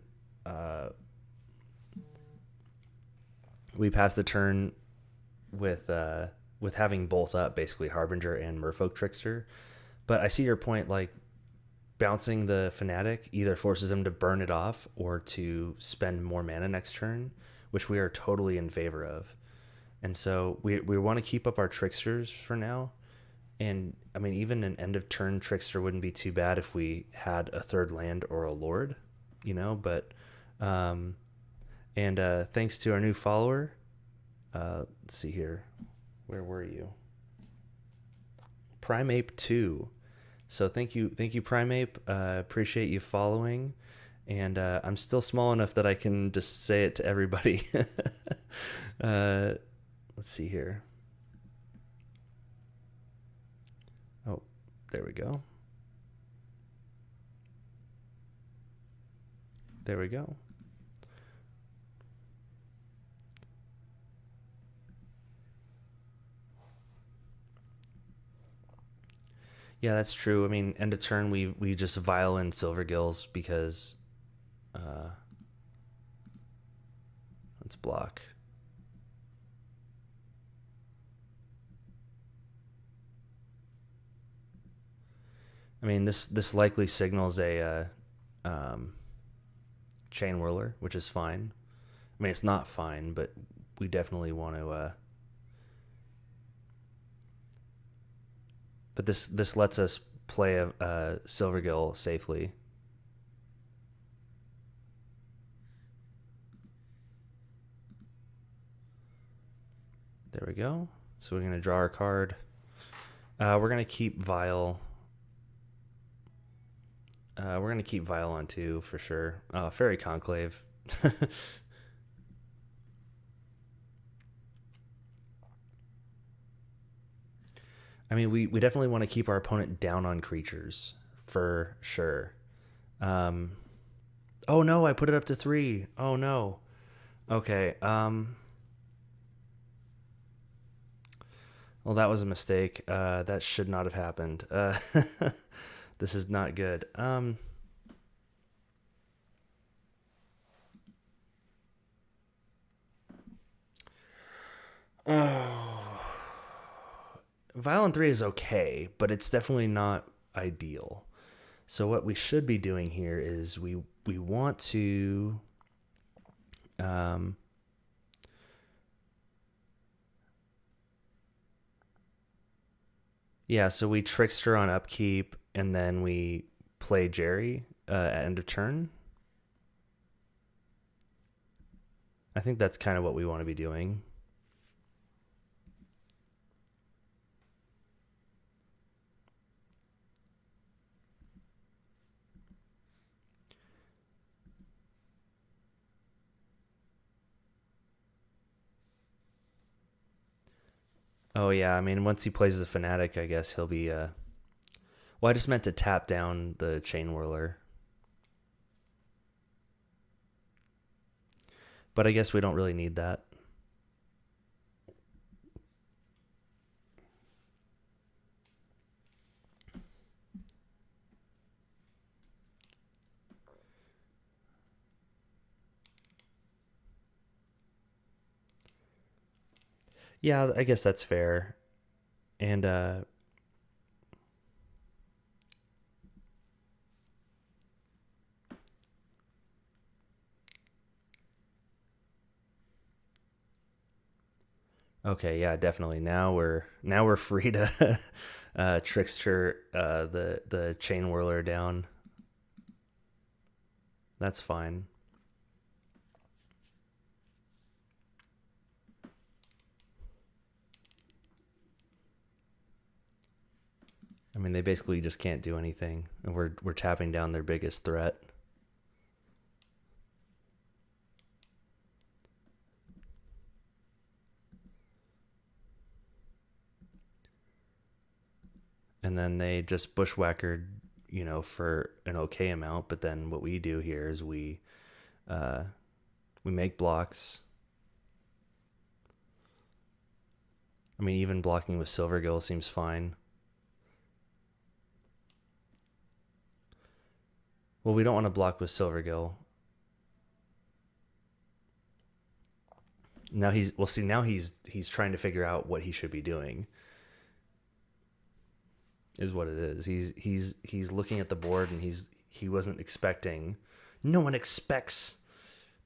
We pass the turn with having both up, basically Harbinger and Merfolk Trickster. But I see your point. Like, bouncing the Fanatic either forces him to burn it off or to spend more mana next turn, which we are totally in favor of. And so we want to keep up our Tricksters for now. And I mean, even an end of turn Trickster wouldn't be too bad if we had a third land or a Lord, but thanks to our new follower, let's see here. Where were you? Primeape 2. So thank you, Primeape. Appreciate you following. And I'm still small enough that I can just say it to everybody. Let's see here. Oh, there we go. There we go. Yeah, that's true. I mean, end of turn, we just Vile in Silvergills because let's block. I mean, this likely signals a Chain Whirler, which is fine. I mean, it's not fine, but we definitely want to. But this lets us play a Silvergill safely. There we go. So we're going to draw our card. We're going to keep Vile. We're going to keep Vile on 2 for sure. Fairy Conclave. I mean, we definitely want to keep our opponent down on creatures for sure. Oh no, I put it up to 3. Oh no. Okay. Well, that was a mistake. That should not have happened. This is not good. Violent 3 is okay, but it's definitely not ideal. So what we should be doing here is we want to yeah, so we Trickster on upkeep, and then we play Jerry at end of turn. I think that's kind of what we want to be doing. Oh yeah, I mean, once he plays the Fanatic, I guess he'll be well, I just meant to tap down the Chain Whirler. But I guess we don't really need that. Yeah, I guess that's fair. And okay, yeah, definitely. Now we're free to Trickster the Chain Whirler down. That's fine. I mean, they basically just can't do anything, and we're tapping down their biggest threat. And then they just bushwhackered, for an okay amount. But then what we do here is we make blocks. I mean, even blocking with Silvergill seems fine. Well, we don't want to block with Silvergill. Now he's trying to figure out what he should be doing. Is what it is. He's looking at the board, and he wasn't expecting. No one expects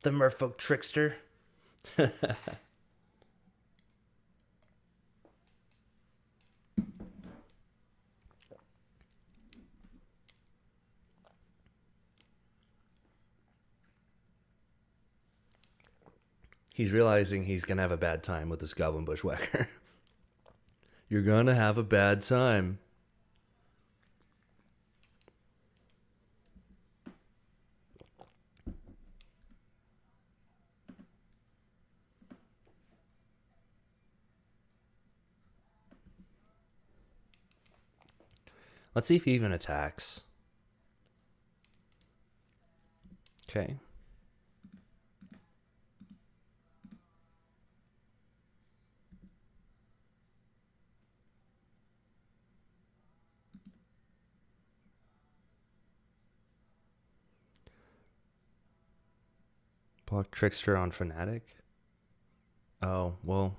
the Merfolk trickster. He's realizing he's gonna have a bad time with this Goblin Bushwhacker. You're gonna have a bad time. Let's see if he even attacks. Okay. Block Trickster on Fnatic? Oh, well.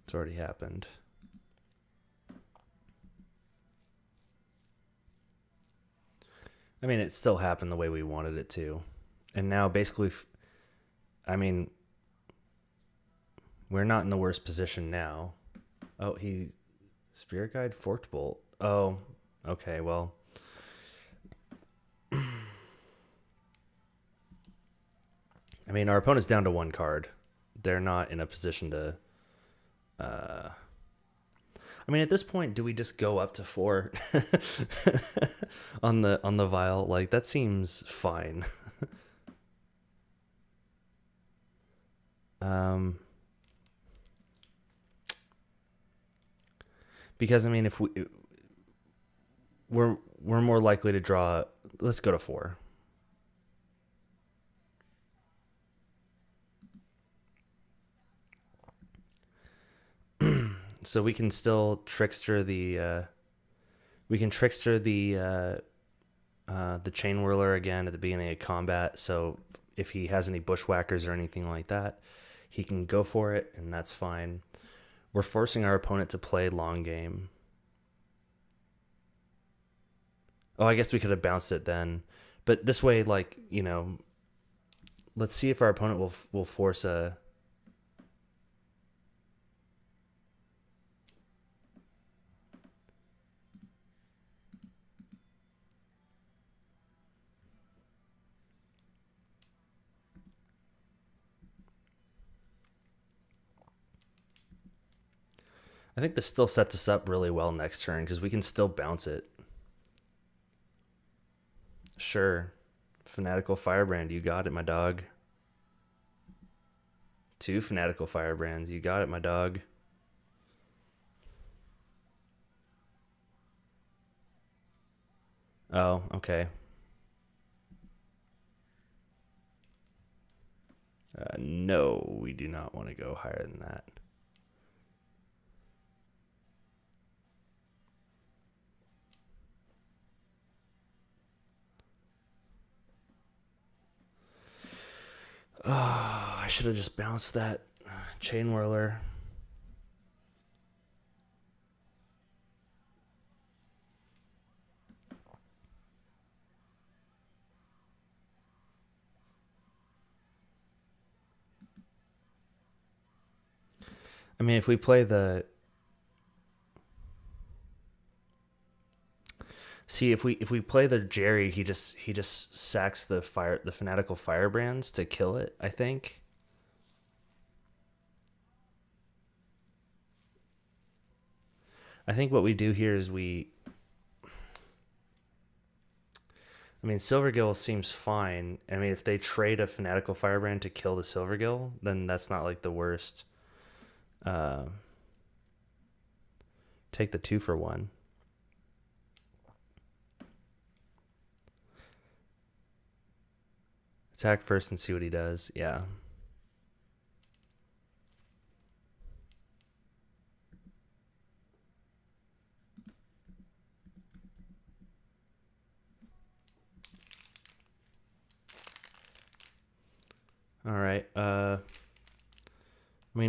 It's already happened. I mean, it still happened the way we wanted it to. And now, basically, I mean, we're not in the worst position now. Oh, Spirit Guide, Forked Bolt. Oh, okay, well. I mean, our opponent's down to one card. They're not in a position to... I mean, at this point, do we just go up to 4 on the vial? Like, that seems fine. Because I mean, if we're more likely to draw. Let's go to 4. So we can still trickster the chain whirler again at the beginning of combat. So if he has any bushwhackers or anything like that, he can go for it, and that's fine. We're forcing our opponent to play long game. Oh, I guess we could have bounced it then, but this way, like, let's see if our opponent will force a. I think this still sets us up really well next turn because we can still bounce it. Sure. Fanatical Firebrand, you got it, my dog. 2 Fanatical Firebrands, you got it, my dog. Oh, okay. No, we do not want to go higher than that. Oh, I should have just bounced that chain whirler. I mean, if we play the... See, if we play the Jerry, he just sacks the Fanatical Firebrands to kill it, I think. I think what we do here is Silvergill seems fine. I mean, if they trade a Fanatical Firebrand to kill the Silvergill, then that's not like the worst. Take the 2-for-1. Attack first and see what he does. Yeah. All right.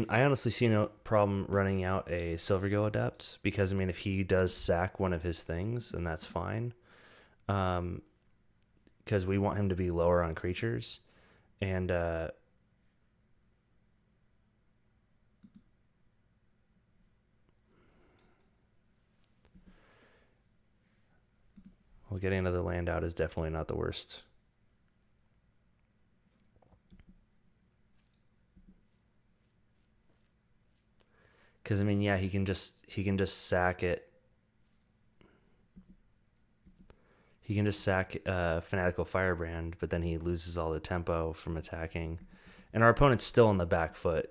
I honestly see no problem running out a Silvergill Adept because, if he does sack one of his things, then that's fine. Because we want him to be lower on creatures. And getting another land out is definitely not the worst. Because he can just sack it. He can just sack Fanatical Firebrand, but then he loses all the tempo from attacking, and our opponent's still on the back foot.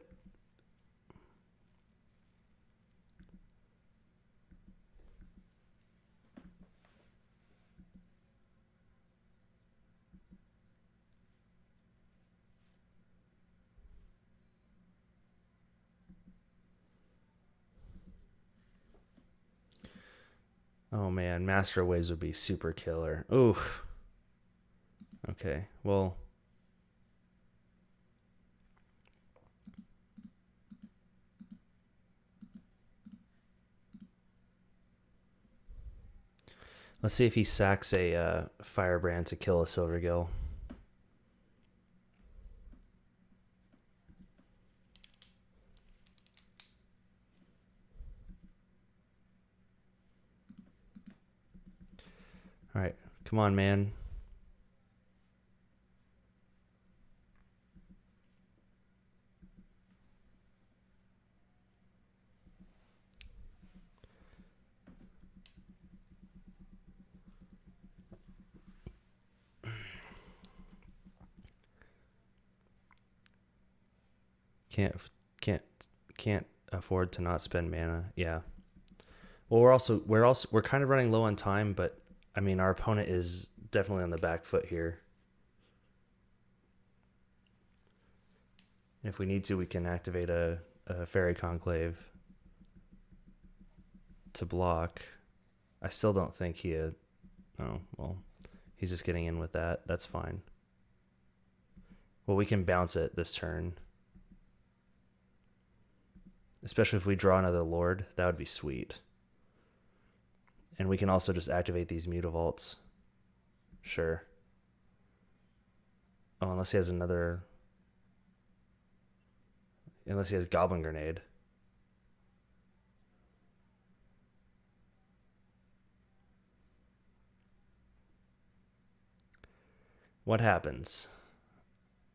Oh man, Master of Waves would be super killer. Ooh. Okay, well. Let's see if he sacks a Firebrand to kill a Silvergill. All right, come on, man. Can't afford to not spend mana. Yeah. Well, we're kind of running low on time, but our opponent is definitely on the back foot here. If we need to, we can activate a Fairy Conclave to block. I still don't think he's just getting in with that. That's fine. Well, we can bounce it this turn. Especially if we draw another Lord, that would be sweet. And we can also just activate these Mutavaults. Sure. Oh, unless he has Goblin Grenade. What happens?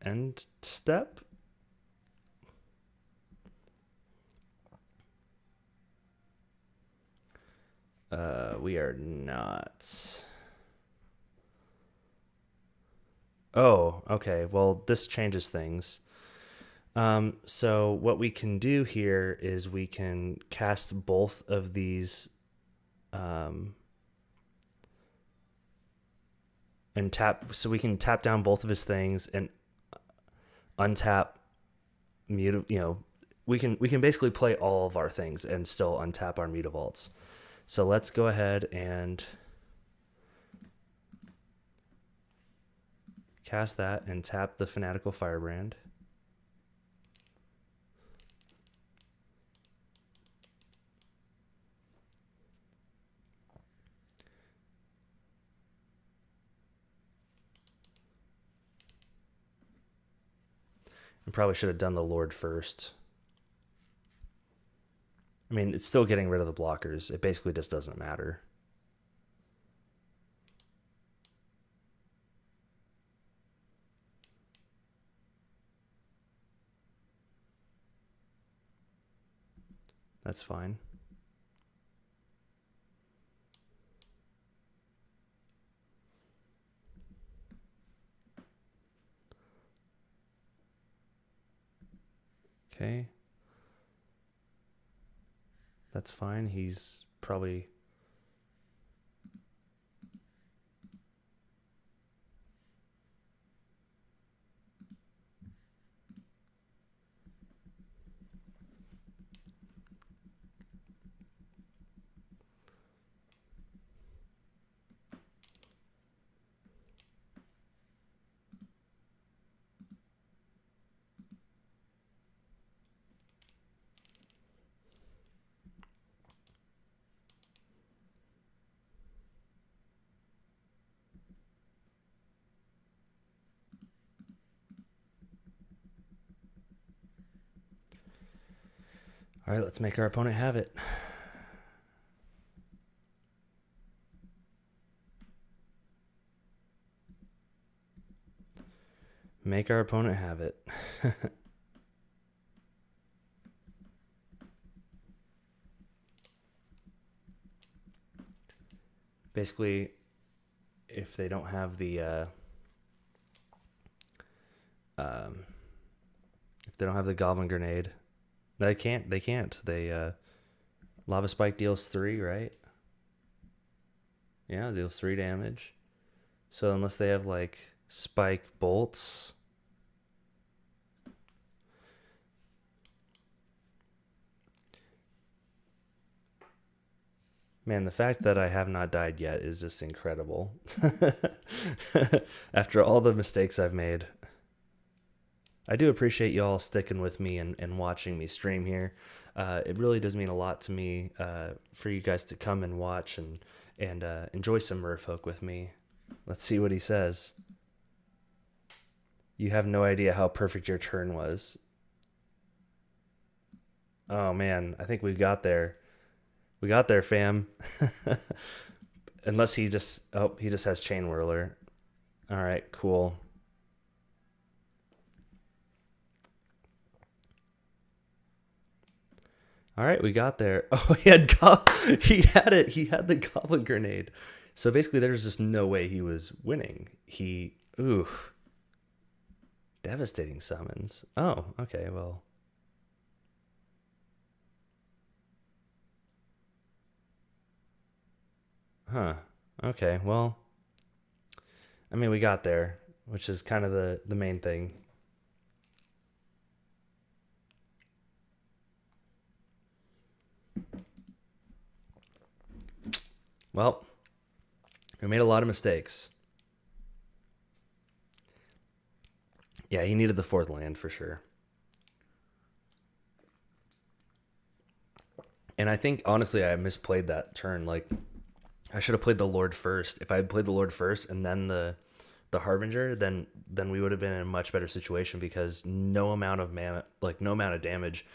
End step? We are not. Oh, okay. Well, this changes things. So what we can do here is we can cast both of these, and tap. So we can tap down both of his things and untap we can basically play all of our things and still untap our Mutavaults. So let's go ahead and cast that and tap the Fanatical Firebrand. I probably should have done the Lord first. It's still getting rid of the blockers. It basically just doesn't matter. That's fine. Okay. That's fine. He's probably... All right, let's make our opponent have it. Make our opponent have it. Basically, if they don't have the if they don't have the Goblin Grenade, they can't. They Lava Spike deals 3, right? Yeah, it deals 3 damage. So unless they have like Spike Bolts. Man, the fact that I have not died yet is just incredible. After all the mistakes I've made. I do appreciate y'all sticking with me and watching me stream here. It really does mean a lot to me for you guys to come and watch and enjoy some Merfolk with me. Let's see what he says. You have no idea how perfect your turn was. Oh man, I think we got there. We got there, fam. Unless he just has Chain Whirler. All right, cool. All right, we got there. Oh, he had it. He had the Goblin Grenade. So basically, there's just no way he was winning. Devastating summons. Oh, okay, well. Huh. Okay, well. I mean, we got there, which is kind of the main thing. Well, we made a lot of mistakes. Yeah, he needed the 4th land for sure. And I think, honestly, I misplayed that turn. Like, I should have played the Lord first. If I had played the Lord first and then the Harbinger, then we would have been in a much better situation because no amount of mana, like no amount of damage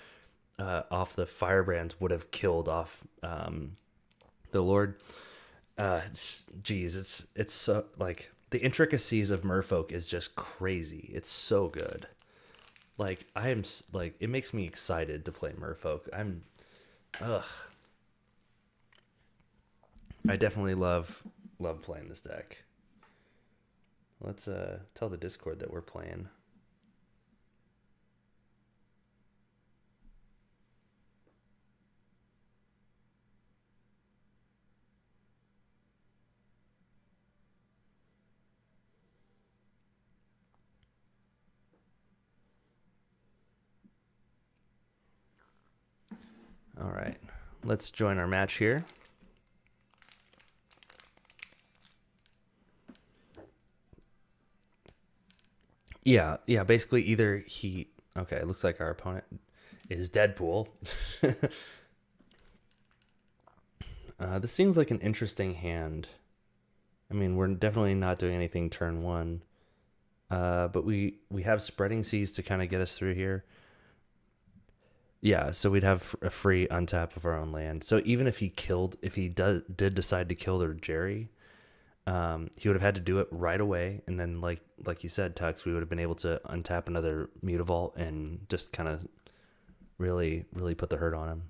off the Firebrands would have killed off the Lord. It's so, like, the intricacies of Merfolk is just crazy. It's so good. Like, I am, like, it makes me excited to play Merfolk. I definitely love playing this deck. Let's tell the Discord that we're playing. All right, let's join our match here. Yeah, basically either he... Okay, it looks like our opponent is Deadpool. This seems like an interesting hand. I mean, we're definitely not doing anything turn 1. But we have Spreading Seas to kind of get us through here. Yeah, so we'd have a free untap of our own land. So even if he did decide to kill their Jerry, he would have had to do it right away, and then like you said, Tux, we would have been able to untap another Mutavault and just kind of really put the hurt on him.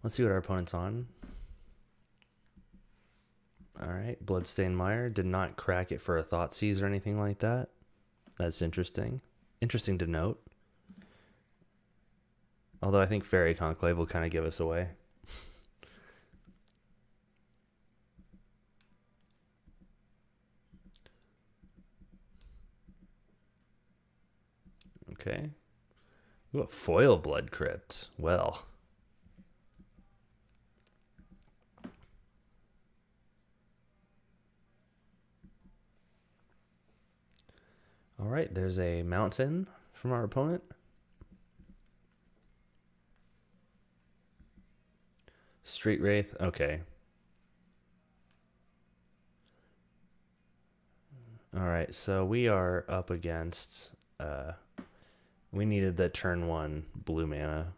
Let's see what our opponent's on. All right, Bloodstained Mire did not crack it for a Thoughtseize or anything like that. That's interesting. Interesting to note. Although I think Fairy Conclave will kind of give us away. Okay. Ooh, a foil Blood Crypt. Well. All right, there's a mountain from our opponent. Street Wraith, okay. All right, so we are up against... we needed the turn 1 blue mana.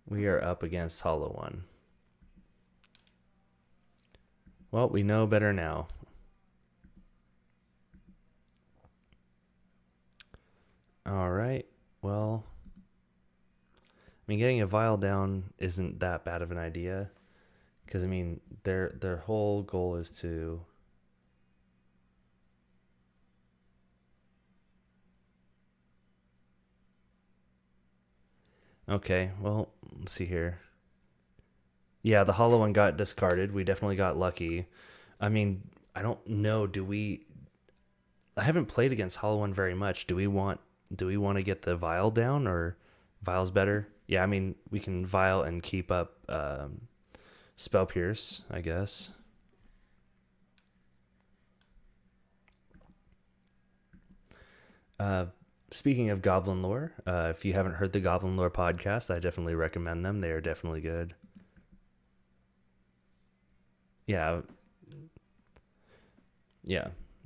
We are up against Hollow One. Well, we know better now. All right. Well, I mean, getting a vial down isn't that bad of an idea, because I mean, their whole goal is to. Okay. Well, let's see here. Yeah, the Hollow One got discarded. We definitely got lucky. I mean, I don't know. I haven't played against Hollow One very much. Do we want to get the vial down, or vial's better? Yeah, I mean, we can vial and keep up Spell Pierce, I guess. Speaking of Goblin Lore, if you haven't heard the Goblin Lore podcast, I definitely recommend them. They are definitely good. Yeah,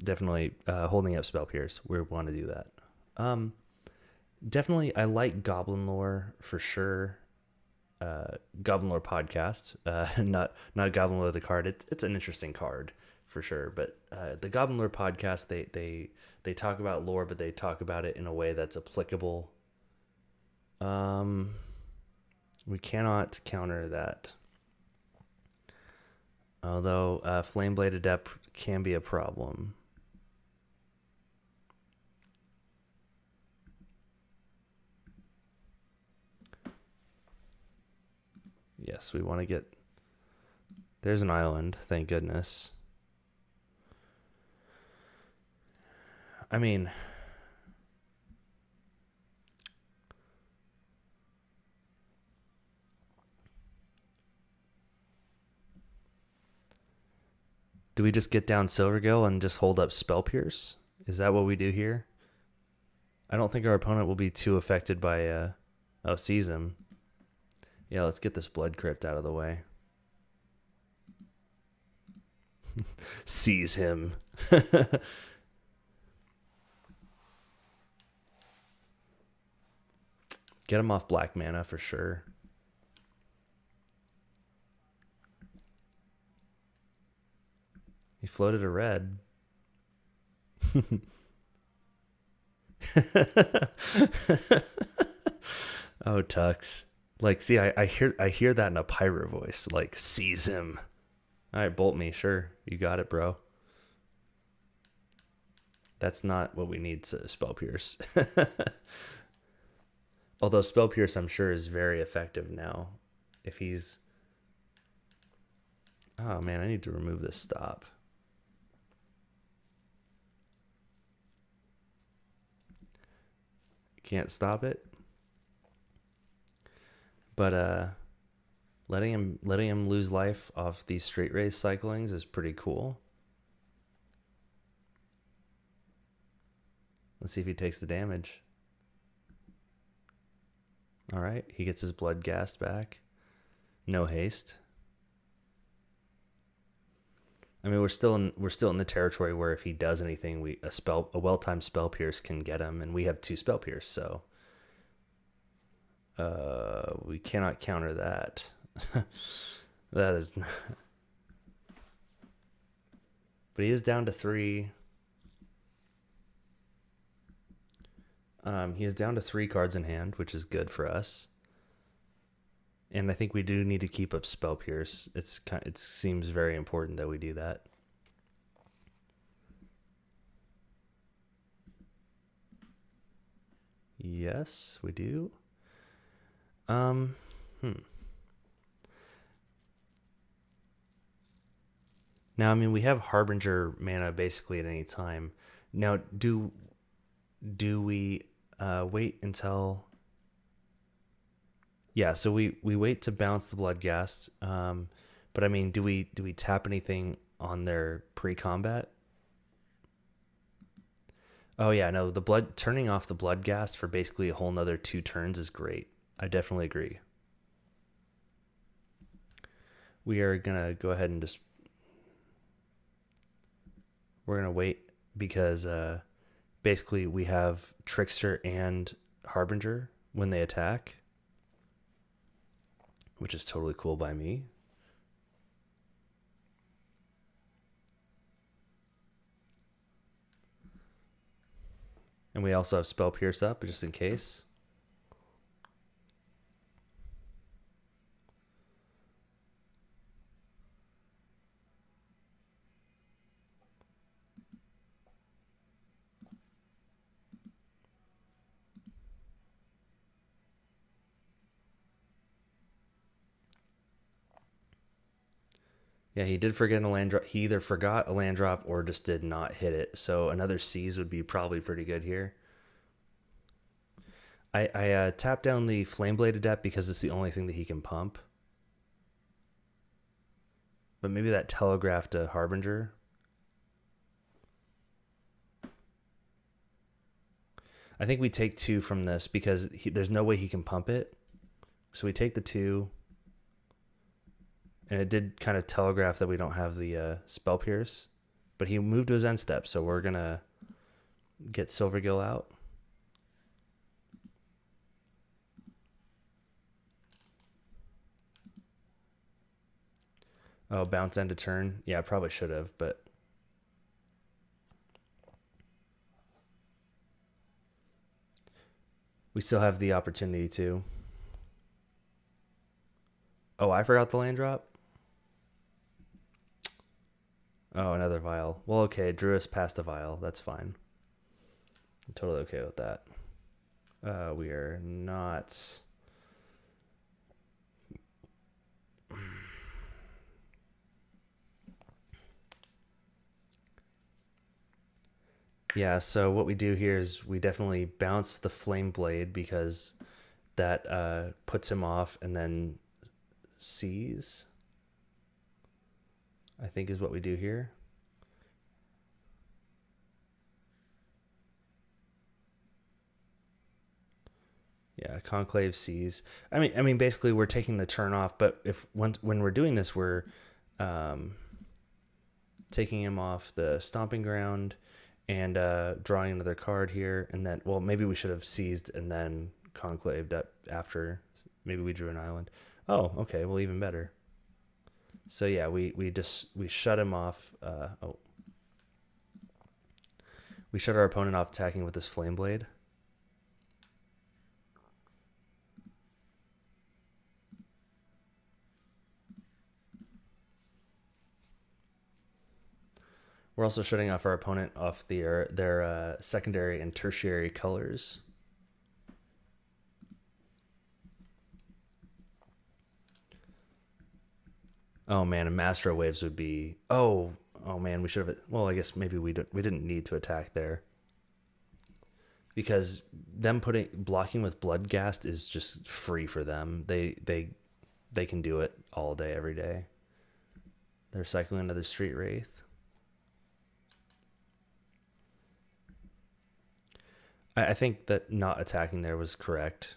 definitely holding up Spell Pierce. We want to do that. Definitely, I like Goblin Lore for sure. Goblin Lore podcast, not Goblin Lore the card. It's an interesting card for sure. But the Goblin Lore podcast, they talk about lore, but they talk about it in a way that's applicable. We cannot counter that. Although Flameblade Adept can be a problem. Yes, we want to get... There's an island, thank goodness. I mean... Do we just get down Silvergill and just hold up Spell Pierce? Is that what we do here? I don't think our opponent will be too affected by... seize him. Yeah, let's get this Blood Crypt out of the way. Seize him. Get him off black mana for sure. He floated a red. Oh, Tux. Like, see, I hear that in a pyro voice. Like, seize him. All right, bolt me. Sure, you got it, bro. That's not what we need to Spell Pierce. Although Spell Pierce, I'm sure, is very effective now. If he's... Oh, man, I need to remove this stop. Can't stop it. But letting him lose life off these straight race cyclings is pretty cool. Let's see if he takes the damage. All right, he gets his blood gas back. No haste. I mean, we're still in the territory where if he does anything, a well-timed Spell Pierce can get him, and we have 2 Spell Pierce, so we cannot counter that. That is not... But he is down to 3. He is down to 3 cards in hand, which is good for us. And I think we do need to keep up Spell Pierce. It seems very important that we do that. Yes, we do. Um, Now, I mean, we have Harbinger mana basically at any time. Now, do we wait until? Yeah, so we wait to bounce the Bloodghast. But I mean, do we tap anything on their pre-combat? Oh yeah, no, the blood turning off the Bloodghast for basically a whole nother 2 turns is great. I definitely agree. We are gonna go ahead and just we're gonna wait because basically we have Trickster and Harbinger when they attack, which is totally cool by me. And we also have Spell Pierce up just in case. Yeah, he did forget a land drop. He either forgot a land drop or just did not hit it. So another Seize would be probably pretty good here. I tapped down the Flameblade Adept because it's the only thing that he can pump. But maybe that Telegraph to Harbinger. I think we take 2 from this because there's no way he can pump it. So we take the 2. And it did kind of telegraph that we don't have the Spell Pierce. But he moved to his end step, so we're going to get Silvergill out. Oh, bounce end of turn. Yeah, I probably should have, but... we still have the opportunity to. Oh, I forgot the land drop? Oh, another Vial. Well, okay, drew us past the Vial. That's fine. I'm totally okay with that. We are not... Yeah, so what we do here is we definitely bounce the Flame Blade because that puts him off, and then Seize, I think, is what we do here. Yeah, Conclave Seize. I mean, basically we're taking the turn off, but when we're doing this, we're taking him off the Stomping Ground and drawing another card here, and then, well, maybe we should have seized and then conclaved up after. Maybe we drew an island. Oh, okay, well, even better. So yeah, we shut him off. We shut our opponent off attacking with this Flame Blade. We're also shutting off our opponent off their secondary and tertiary colors. Oh man, a Master of Waves would be... Oh man, we should have... Well, I guess maybe we didn't need to attack there. Because them blocking with Bloodghast is just free for them. They can do it all day, every day. They're cycling another Street Wraith. I think that not attacking there was correct.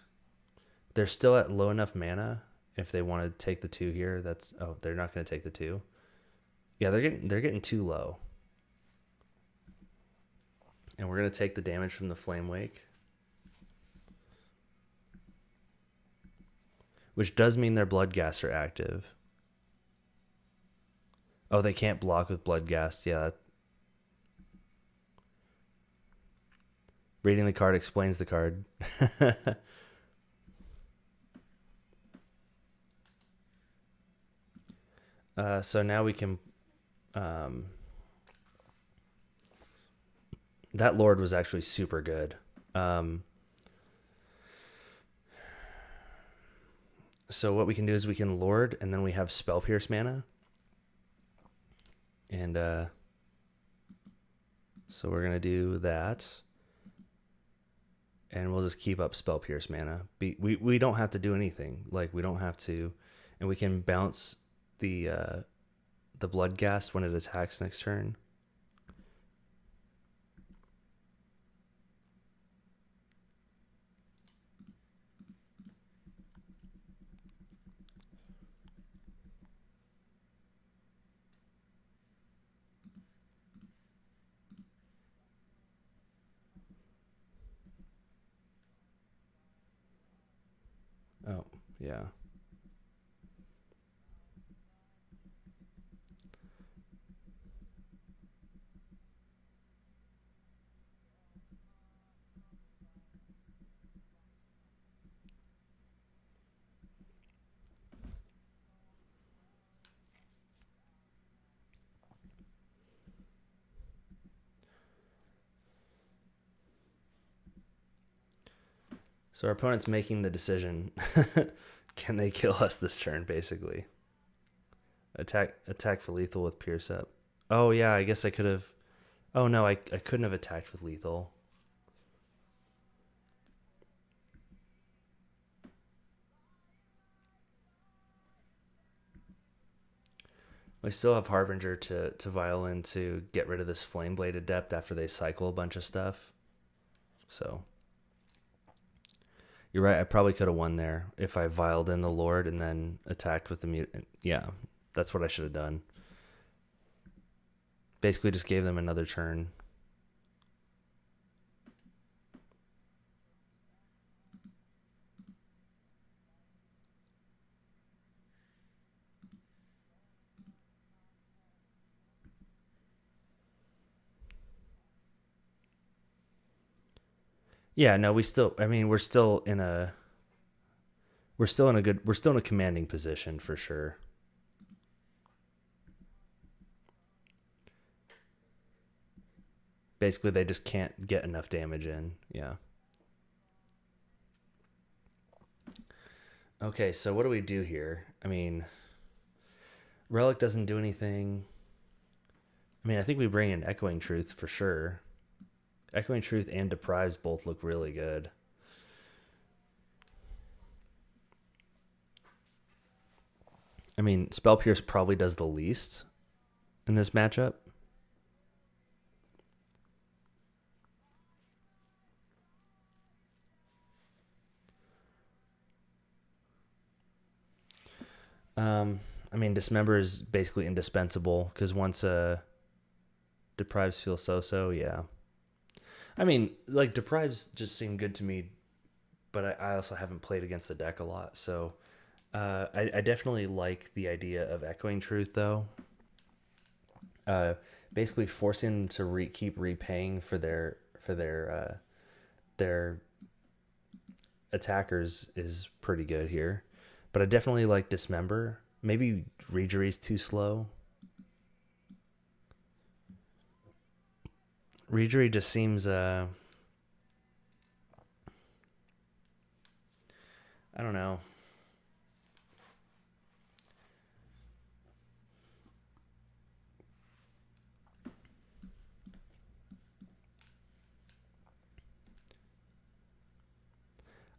They're still at low enough mana if they want to take the 2 here. They're not going to take the 2. Yeah, they're getting too low. And we're going to take the damage from the Flame Wake. Which does mean their Bloodghast are active. Oh, they can't block with Bloodghast. Yeah. Reading the card explains the card. So now we can... that Lord was actually super good. So what we can do is we can Lord, and then we have Spell Pierce mana. And so we're going to do that. And we'll just keep up Spell Pierce mana. We don't have to do anything. Like, we don't have to... And we can bounce the Bloodghast when it attacks next turn. Oh, yeah. So our opponent's making the decision. Can they kill us this turn, basically? Attack for lethal with Pierce up. Oh, yeah, I guess I could have... Oh, no, I couldn't have attacked with lethal. I still have Harbinger to Violin to get rid of this Flame Blade Adept after they cycle a bunch of stuff. So... You're right, I probably could have won there if I vialed in the Lord and then attacked with the mutant. Yeah, that's what I should have done. Basically just gave them another turn. Yeah, no, we're still in a commanding position for sure. Basically, they just can't get enough damage in. Yeah. Okay, so what do we do here? I mean, Relic doesn't do anything. I mean, I think we bring in Echoing Truth for sure. Echoing Truth and Deprives both look really good. I mean, Spell Pierce probably does the least in this matchup. I mean, Dismember is basically indispensable because once Deprives feel so, yeah. I mean, like, Deprives just seem good to me, but I also haven't played against the deck a lot, so I definitely like the idea of Echoing Truth, though. Basically forcing them to keep repaying for their attackers is pretty good here. But I definitely like Dismember. Maybe Rejury's too slow. Rejury just seems I don't know.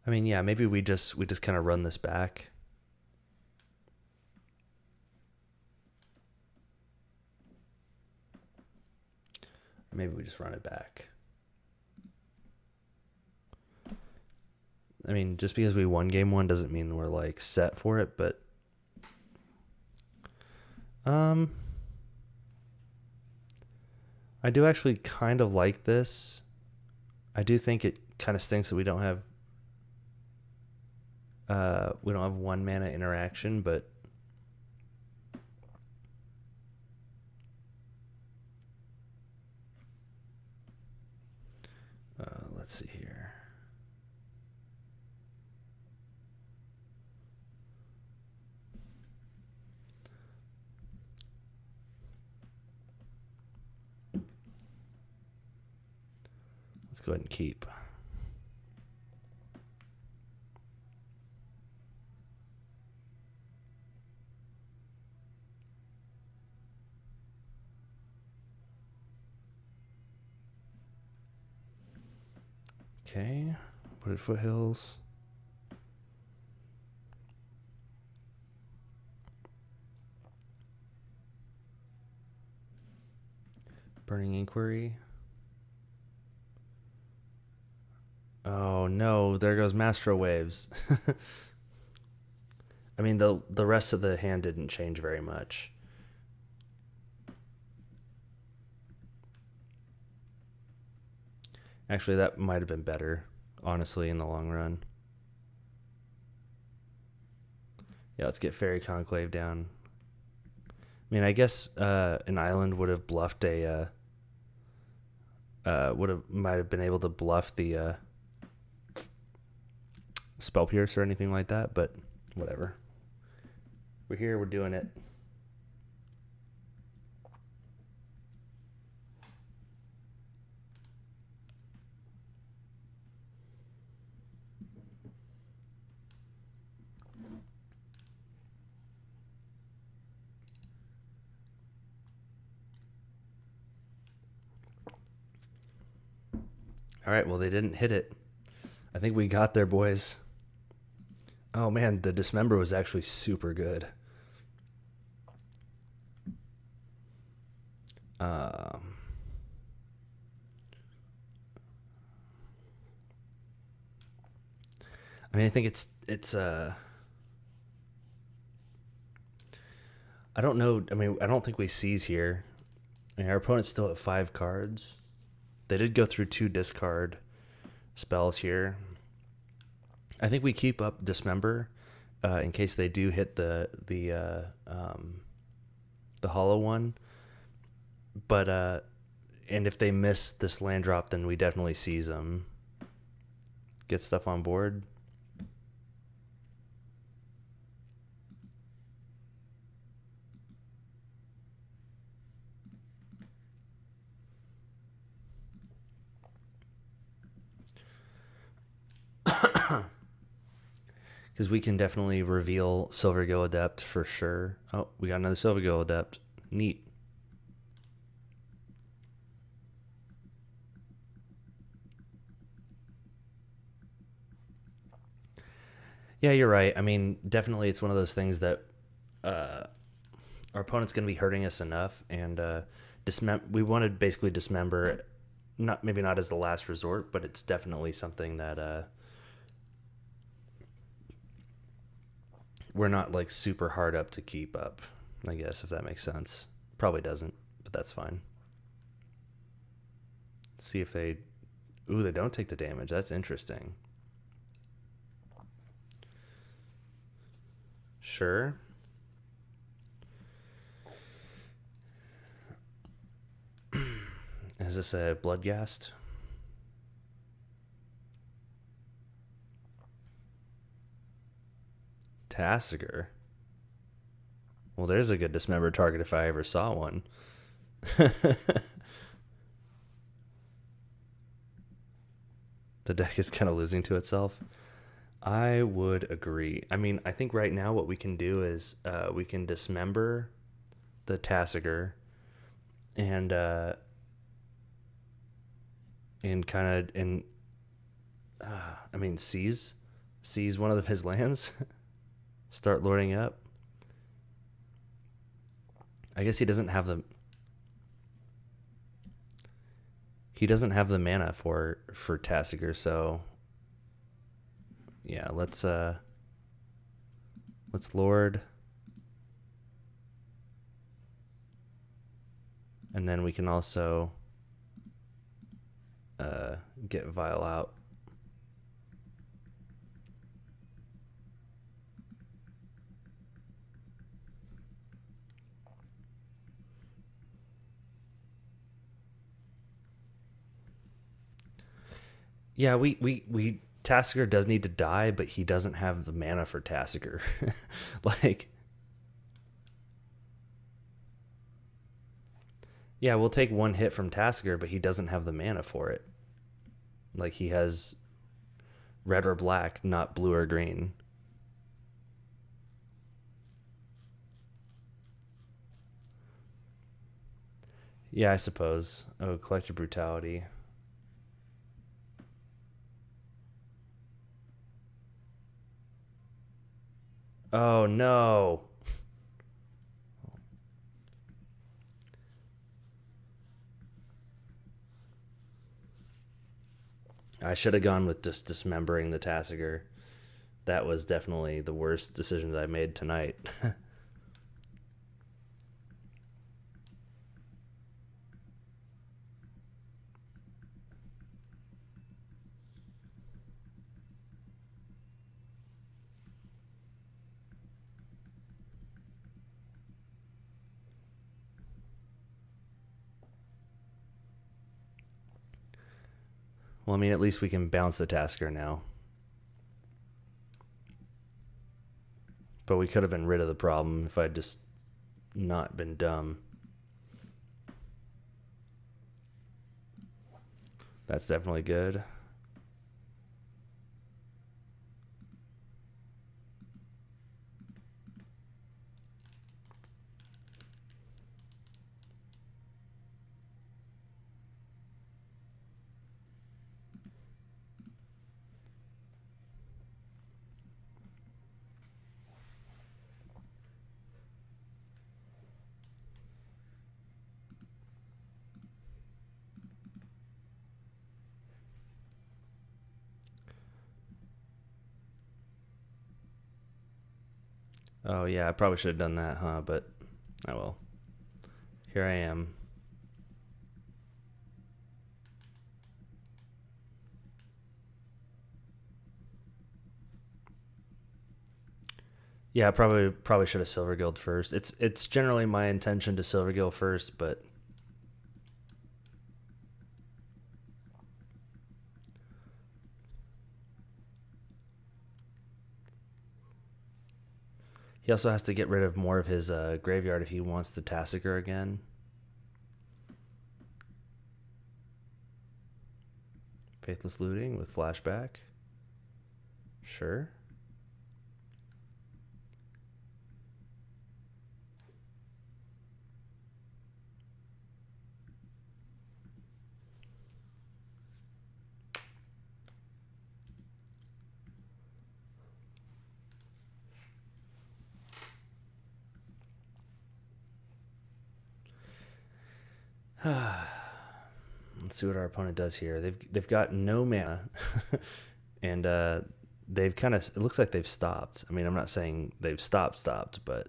I mean, yeah, maybe we just kind of run this back. Maybe we just run it back. I mean, just because we won game one doesn't mean we're like set for it, but I do actually kind of like this. I do think it kind of stinks that we don't have one mana interaction, but let's see here. Let's go ahead and keep. Okay. Wooded Foothills. Burning Inquiry. Oh no, there goes Mastro Waves. I mean, the rest of the hand didn't change very much. Actually, that might have been better, honestly, in the long run. Yeah, let's get Fairy Conclave down. I mean, I guess an island would have bluffed a... might have been able to bluff the Spell Pierce or anything like that, but whatever. We're here, we're doing it. All right, well, they didn't hit it. I think we got there, boys. Oh, man, the Dismember was actually super good. I mean, I think it's I don't know. I mean, I don't think we seize here. I mean, our opponent's still at 5 cards. They did go through 2 discard spells here. I think we keep up Dismember in case they do hit the hollow one. But and if they miss this land drop, then we definitely seize them. Get stuff on board. Because we can definitely reveal Silvergill Adept for sure. Oh, we got another Silvergill Adept. Neat. Yeah, you're right. I mean, definitely it's one of those things that our opponent's going to be hurting us enough. And we want to basically Dismember, maybe not as the last resort, but it's definitely something that... we're not like super hard up to keep up, I guess, if that makes sense. Probably doesn't, but that's fine. See if they... Ooh, they don't take the damage. That's interesting. Sure. Is this a Bloodghast? Tassiger. Well, there's a good Dismember target if I ever saw one. The deck is kind of losing to itself. I would agree. I mean, I think right now what we can do is we can Dismember the Tassiger and kind of I mean, seize one of his lands. Start lording up. I guess he doesn't have the mana for Tassiger, so yeah, let's lord, and then we can also get Vial out. Yeah, we Tassiger does need to die, but he doesn't have the mana for Tassiger. Like, yeah, we'll take 1 hit from Tassiger, but he doesn't have the mana for it. Like, he has red or black, not blue or green. Yeah, I suppose. Oh, Collective Brutality. Oh, no. I should have gone with just dismembering the Tassiger. That was definitely the worst decisions I made tonight. Well, I mean, at least we can bounce the Tasker now. But we could have been rid of the problem if I'd just not been dumb. That's definitely good. Oh, yeah, I probably should have done that, huh? But, oh well. Here I am. Yeah, I probably should have Silver Guild first. It's generally my intention to Silver Guild first, but he also has to get rid of more of his graveyard if he wants the Tassiger again. Faithless Looting with Flashback. Sure. Let's see what our opponent does here. They've got no mana, and they've kind of. It looks like they've stopped. I mean, I'm not saying they've stopped, but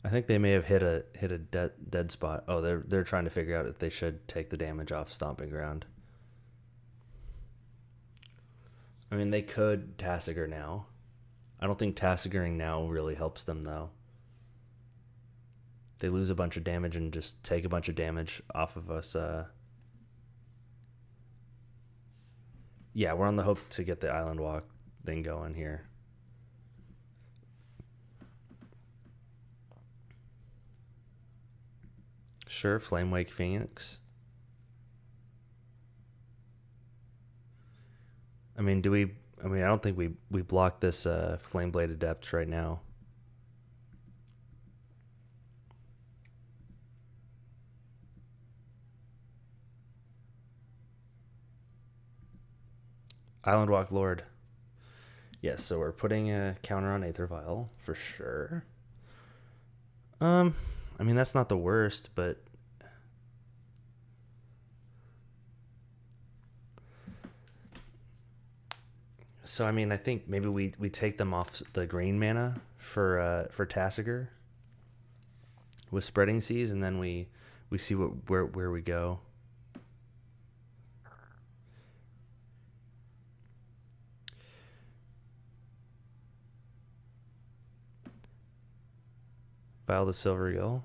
I think they may have hit a dead spot. Oh, they're trying to figure out if they should take the damage off Stomping Ground. I mean, they could Tassiger now. I don't think Tassigering now really helps them though. They lose a bunch of damage and just take a bunch of damage off of us. Yeah, we're on the hope to get the Island Walk thing going here. Sure, Flame Wake Phoenix. I mean, I don't think we block this Flame Blade Adept right now. Island Walk Lord. Yes, so we're putting a counter on Aether Vial for sure. I mean, that's not the worst, but so I mean, I think maybe we take them off the green mana for Tassiger with Spreading Seas, and then we see where we go. Vial the Silver Gill.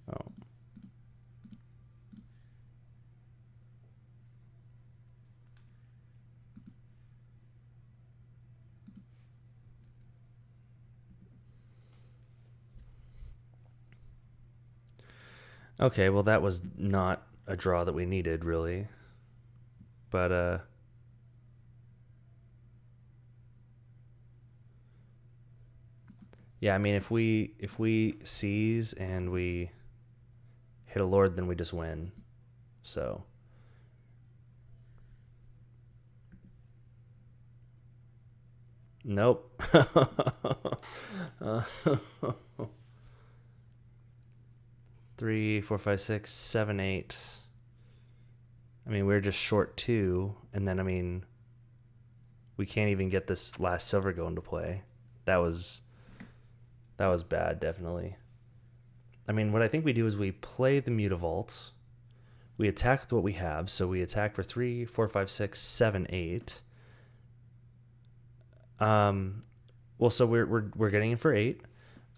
Oh. Okay, well that was not a draw that we needed, really. But yeah, I mean, if we seize and we hit a lord, then we just win. So nope. uh, 3, 4, 5, 6, 7, 8. I mean, we're just short 2, and then I mean, we can't even get this last silver go into play. That was bad, definitely. I mean, what I think we do is we play the Mutavault. We attack with what we have. So we attack for 3, 4, 5, 6, 7, 8. Well, so we're getting in for 8.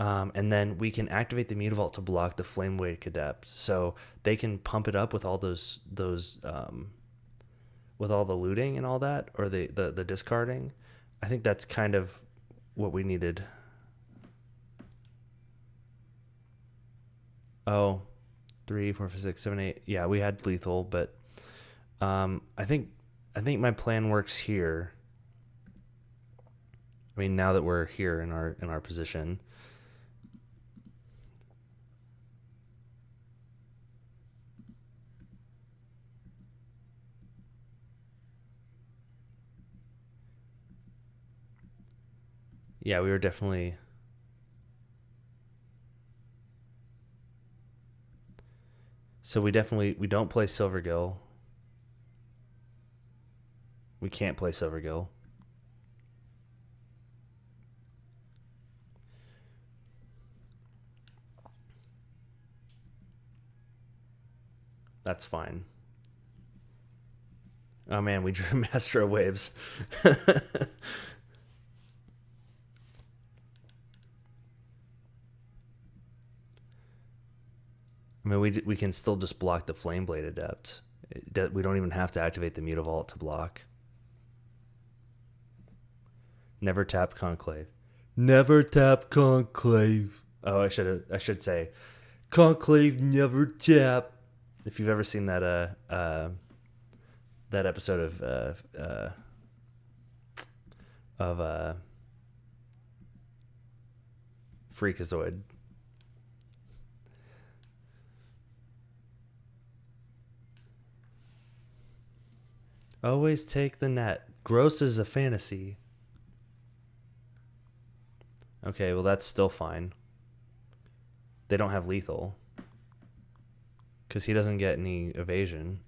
And then we can activate the Mutavault to block the Flame Wake Adepts. So they can pump it up with all those with all the looting and all that, or the discarding. I think that's kind of what we needed. Oh, 3, 4, 5, 6, 7, 8. Yeah, we had lethal, but I think my plan works here. I mean, now that we're here in our position. Yeah, we were definitely. So we don't play Silvergill. We can't play Silvergill. That's fine. Oh man, we drew Master of Waves. I mean, we can still just block the Flameblade Adept. We don't even have to activate the Mutavault to block. Never tap Conclave. Never tap Conclave. Oh, I should say Conclave never tap. If you've ever seen that that episode of Freakazoid. Always take the net. Gross is a fantasy. Okay, well that's still fine. They don't have lethal. Because he doesn't get any evasion.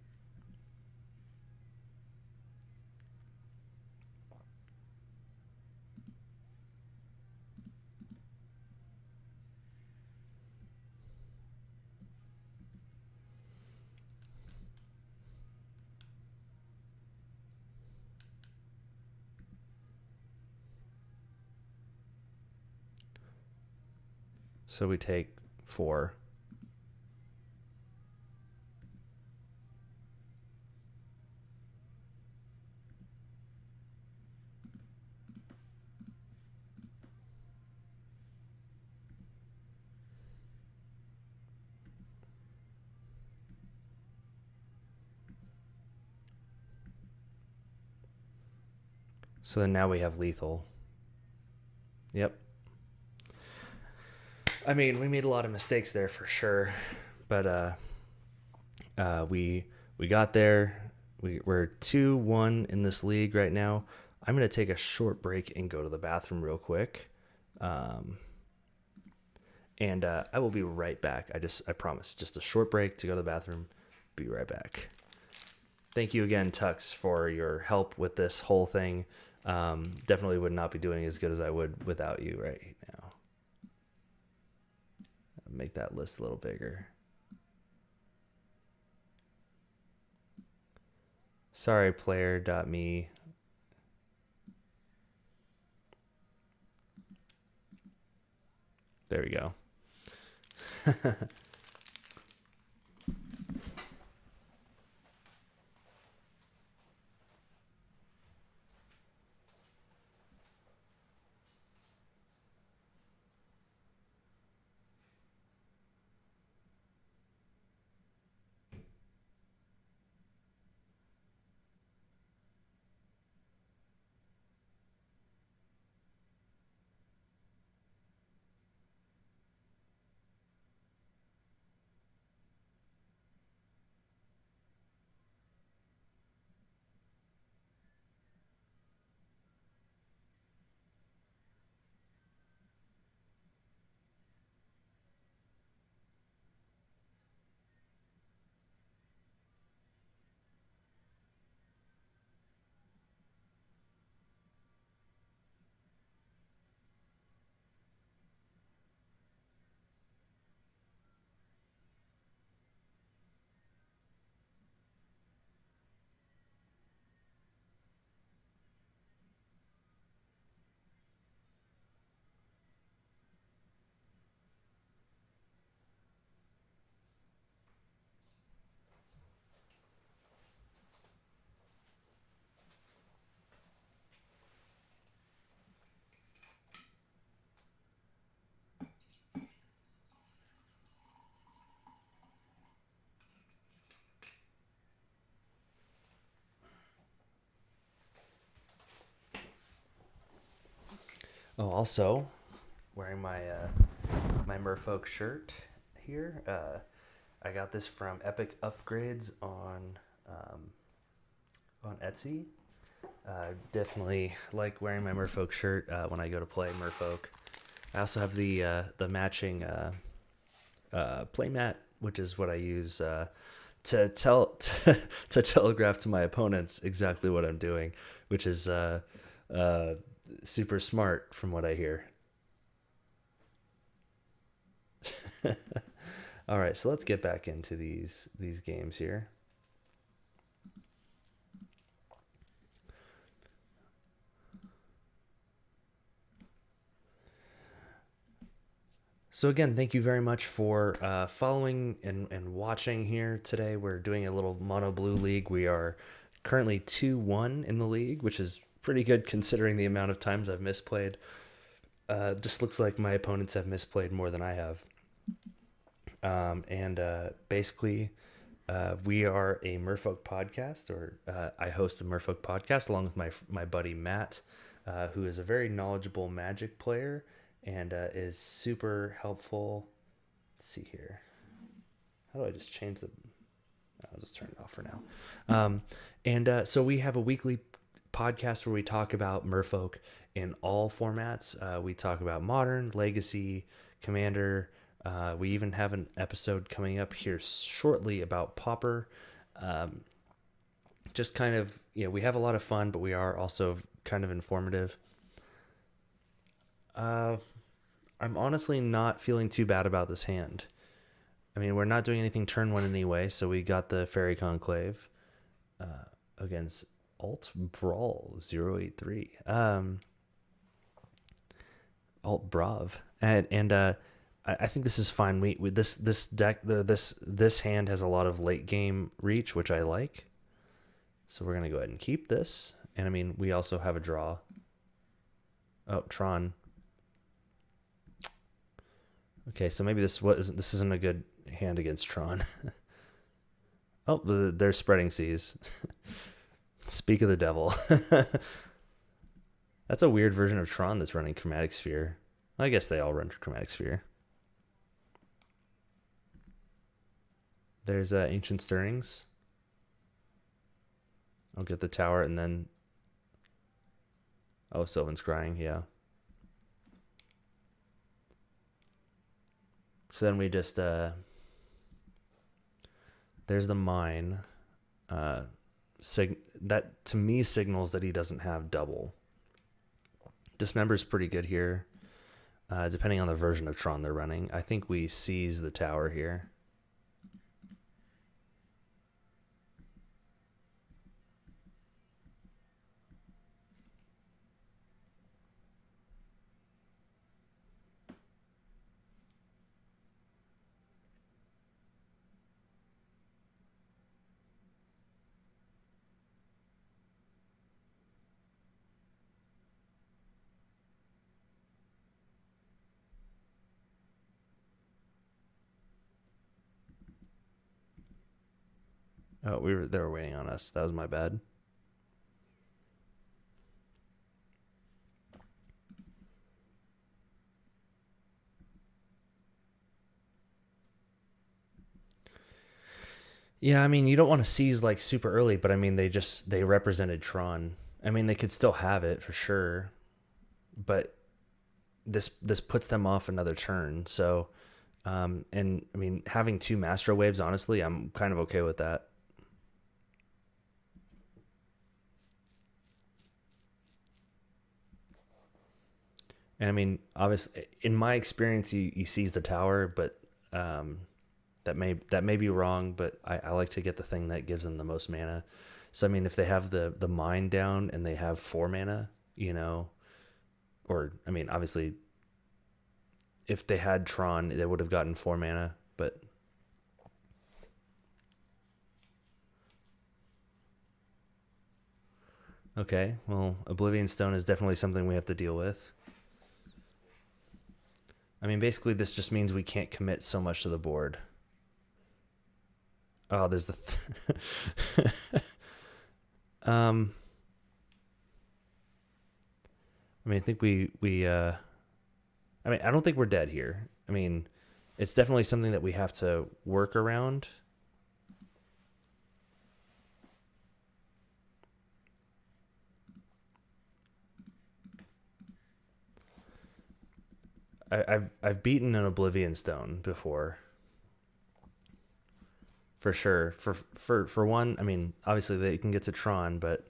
So we take 4. So then now we have lethal. Yep. I mean, we made a lot of mistakes there for sure, but we got there. We're 2-1 in this league right now. I'm gonna take a short break and go to the bathroom real quick, and I will be right back. I promise, just a short break to go to the bathroom. Be right back. Thank you again, Tux, for your help with this whole thing. Definitely would not be doing as good as I would without you right now. Make that list a little bigger. Sorry, player.me. There we go. Oh, also wearing my my Merfolk shirt here. I got this from Epic Upgrades on Etsy. Definitely like wearing my Merfolk shirt when I go to play Merfolk. I also have the matching play mat, which is what I use to to telegraph to my opponents exactly what I'm doing, which is super smart from what I hear. All right, so let's get back into these games here. So again, thank you very much for following and watching here today. We're doing a little mono blue league. We are currently 2-1 in the league, which is pretty good considering the amount of times I've misplayed. Just looks like my opponents have misplayed more than I have. And basically, we are a Merfolk podcast, or I host the Merfolk podcast along with my buddy Matt, who is a very knowledgeable Magic player and is super helpful. Let's see here. How do I just change the? I'll just turn it off for now. And so we have a weekly podcast where we talk about Merfolk in all formats. We talk about Modern, Legacy, Commander. We even have an episode coming up here shortly about Pauper. Just kind of, we have a lot of fun, but we are also kind of informative. I'm honestly not feeling too bad about this hand. I mean, we're not doing anything turn one anyway, so we got the Fairy Conclave against Alt Brawl 083. Alt Brav. And I think this is fine. We this deck this hand has a lot of late game reach, which I like. So we're gonna go ahead and keep this. And I mean, we also have a draw. Oh, Tron. Okay, so maybe this isn't a good hand against Tron. Oh, they're spreading seas. Speak of the devil. That's a weird version of Tron that's running Chromatic Sphere. I guess they all run Chromatic Sphere. There's Ancient Stirrings. I'll get the tower and then... Oh, Sylvan Scrying, yeah. So then we just... There's the mine. That, to me, signals that he doesn't have double. Dismember's pretty good here. Depending on the version of Tron they're running. I think we seize the tower here. Oh, they were waiting on us. That was my bad. Yeah, I mean, you don't want to seize like super early, but I mean, they represented Tron. I mean, they could still have it for sure, but this puts them off another turn. So, and I mean, having two Master Waves, honestly, I'm kind of okay with that. And I mean, obviously, in my experience, you seize the tower, but that may be wrong. But I like to get the thing that gives them the most mana. So I mean, if they have the mine down and they have 4 mana, or I mean, obviously, if they had Tron, they would have gotten 4 mana. But okay, well, Oblivion Stone is definitely something we have to deal with. I mean, basically, this just means we can't commit so much to the board. Oh, there's the... I mean, I think I mean, I don't think we're dead here. I mean, it's definitely something that we have to work around. I've beaten an Oblivion Stone before. For sure. For one, I mean, obviously they can get to Tron, but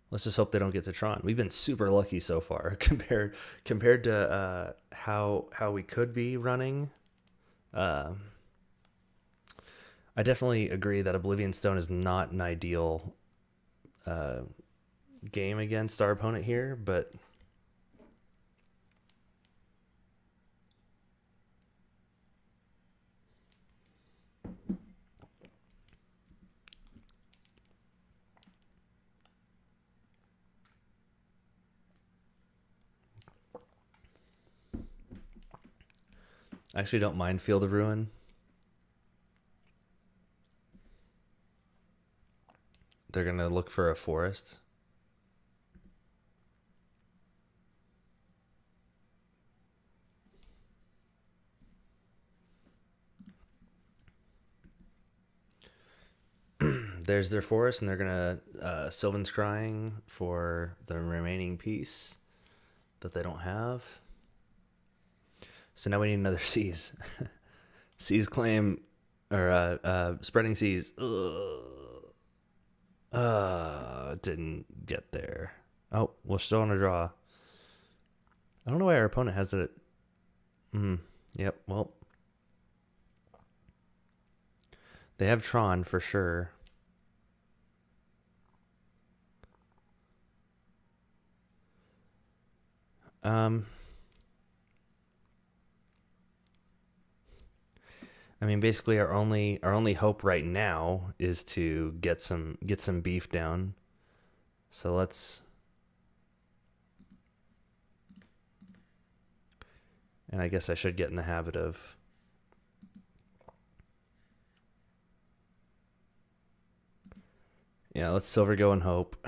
let's just hope they don't get to Tron. We've been super lucky so far compared to how we could be running. I definitely agree that Oblivion Stone is not an ideal game against our opponent here, but I actually don't mind Field of Ruin. They're going to look for a forest. There's their forest, and they're going to Sylvan's Scrying for the remaining piece that they don't have. So now we need another Seas. Seas claim, or Spreading Seas. Didn't get there. Oh, we're still on a draw. I don't know why our opponent has it. Yep, well. They have Tron for sure. I mean, basically, our only hope right now is to get some beef down. So let's. And I guess I should get in the habit of. Yeah, let's Silver Go and hope.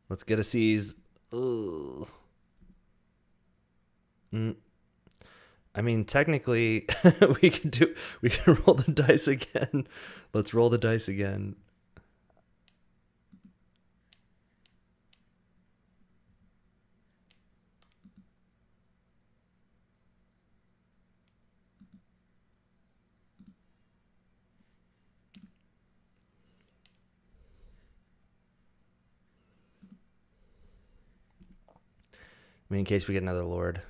Let's get a Seas. Ugh. I mean, technically, we can roll the dice again. Let's roll the dice again. I mean, in case we get another Lord.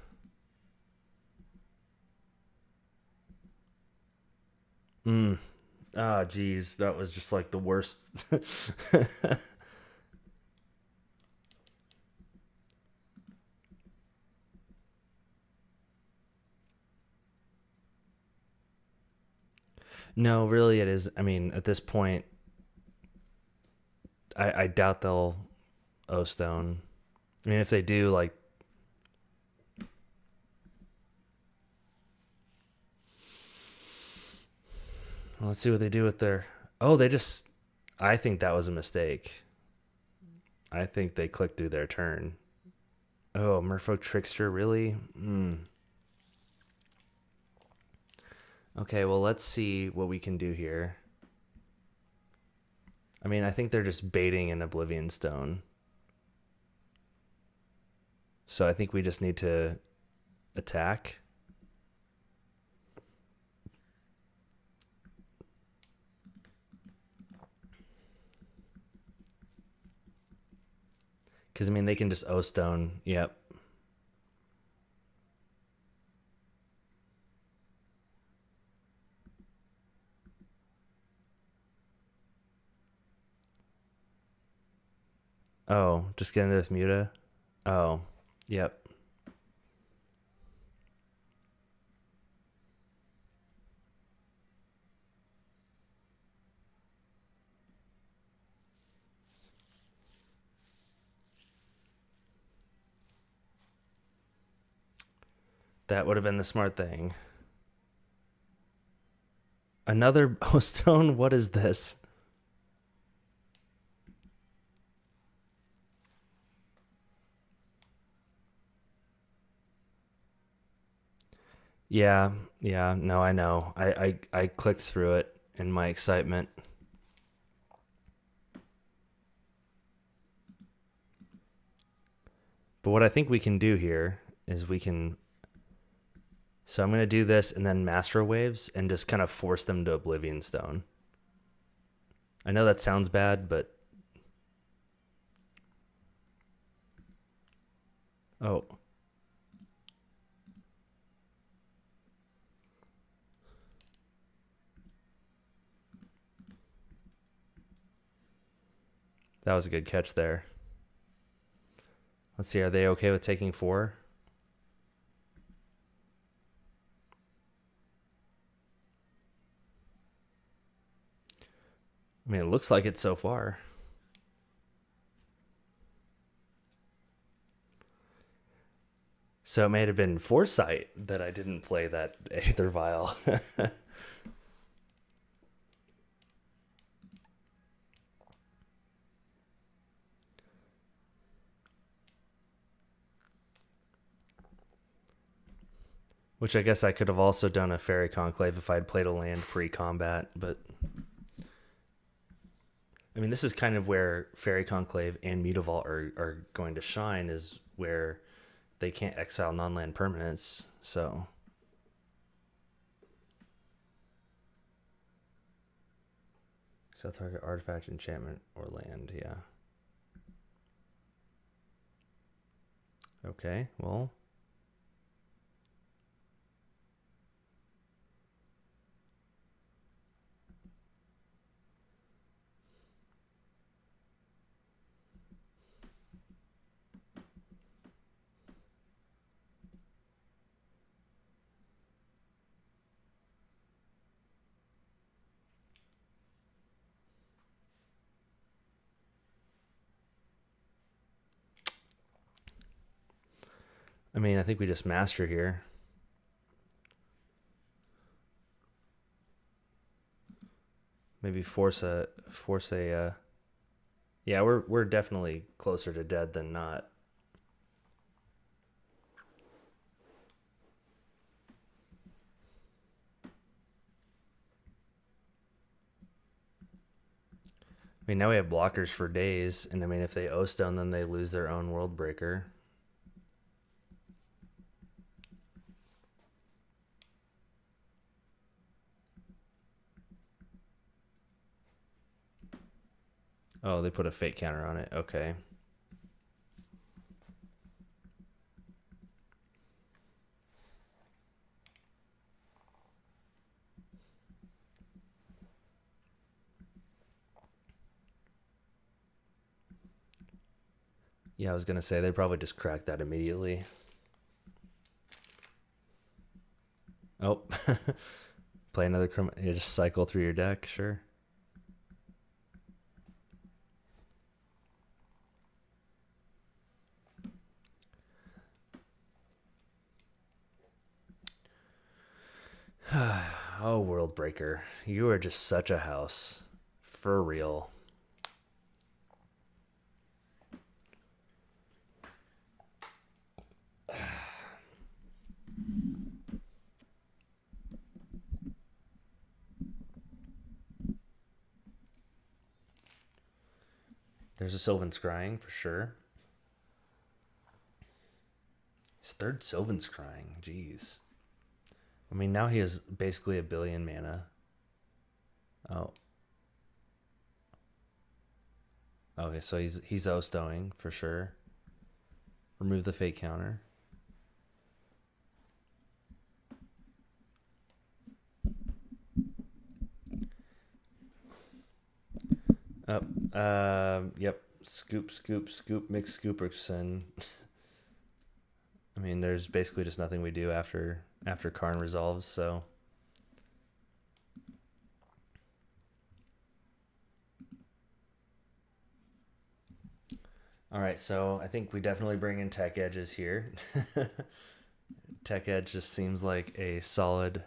Ah, geez, that was just like the worst. No, really, it is. I mean, at this point, I doubt they'll O Stone. I mean, if they do, like. Well, let's see what they do with their. Oh, they just. I think that was a mistake. I think they clicked through their turn. Oh, Merfolk Trickster, really? Okay, well, let's see what we can do here. I mean, I think they're just baiting an Oblivion Stone. So I think we just need to attack. Because, I mean, they can just O Stone. Yep. Oh, just get into this Muta? Oh, yep. That would have been the smart thing. Another O Stone? What is this? Yeah, yeah, no, I know. I clicked through it in my excitement. But what I think we can do here is we can. So I'm going to do this and then master waves and just kind of force them to Oblivion Stone. I know that sounds bad, but. Oh. That was a good catch there. Let's see, are they okay with taking 4? I mean, it looks like it so far. So it may have been foresight that I didn't play that Aether Vial. Which I guess I could have also done a Fairy Conclave if I'd played a land pre-combat, but... I mean, this is kind of where Fairy Conclave and Mutavault are going to shine, is where they can't exile non-land permanents, so... So target artifact, enchantment, or land, yeah. Okay, well... I mean, I think we just master here. Maybe force a yeah, we're definitely closer to dead than not. I mean, now we have blockers for days, and I mean, if they O-Stone, then they lose their own World Breaker. Oh, they put a fate counter on it. Okay. Yeah, I was gonna say they probably just cracked that immediately. Oh, play another you just cycle through your deck, sure. Oh, World Breaker, you are just such a house, for real. There's a Sylvan Scrying for sure. His third Sylvan Scrying, jeez. I mean, now he has basically 1 billion mana. Oh. Okay, so he's O-Stowing for sure. Remove the fate counter. Yep. Scoop, scoop, scoop, mix, Scooperson. I mean, there's basically just nothing we do after Karn resolves, so. All right, so I think we definitely bring in Tech Edges here. Tech Edge just seems like a solid,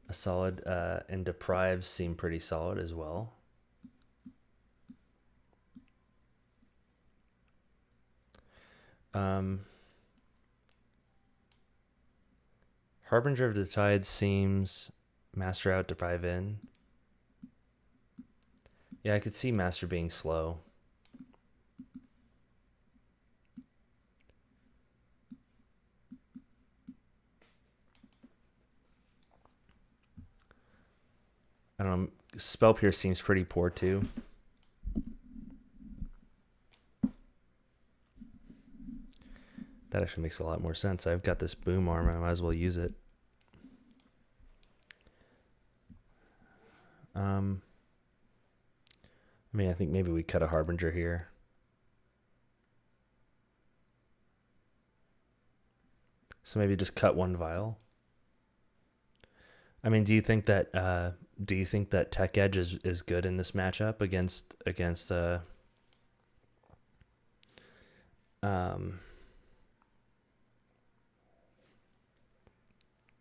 and Deprives seem pretty solid as well. Harbinger of the Tide seems master out, deprive in. Yeah, I could see master being slow. I don't know. Spell Pierce seems pretty poor too. That actually makes a lot more sense. I've got this boom arm. I might as well use it. I mean, I think maybe we cut a Harbinger here. So maybe just cut one vial. I mean, do you think that Tech Edge is good in this matchup against do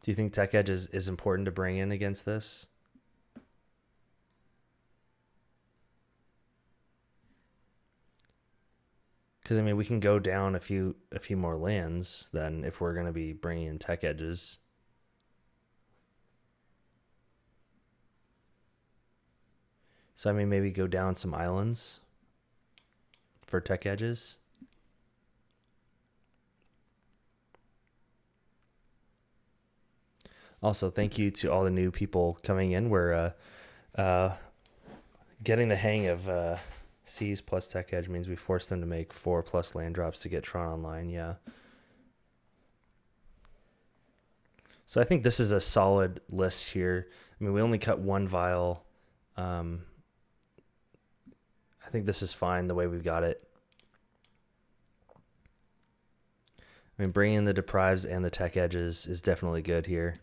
you think Tech Edge is important to bring in against this? Because I mean, we can go down a few more lands then if we're going to be bringing in Tech Edges. So I mean, maybe go down some islands for Tech Edges. Also, thank you to all the new people coming in. We're getting the hang of C's plus Tech Edge means we force them to make 4+ land drops to get Tron online. Yeah. So I think this is a solid list here. I mean, we only cut one vial. I think this is fine the way we've got it. I mean, bringing in the deprives and the Tech Edges is definitely good here.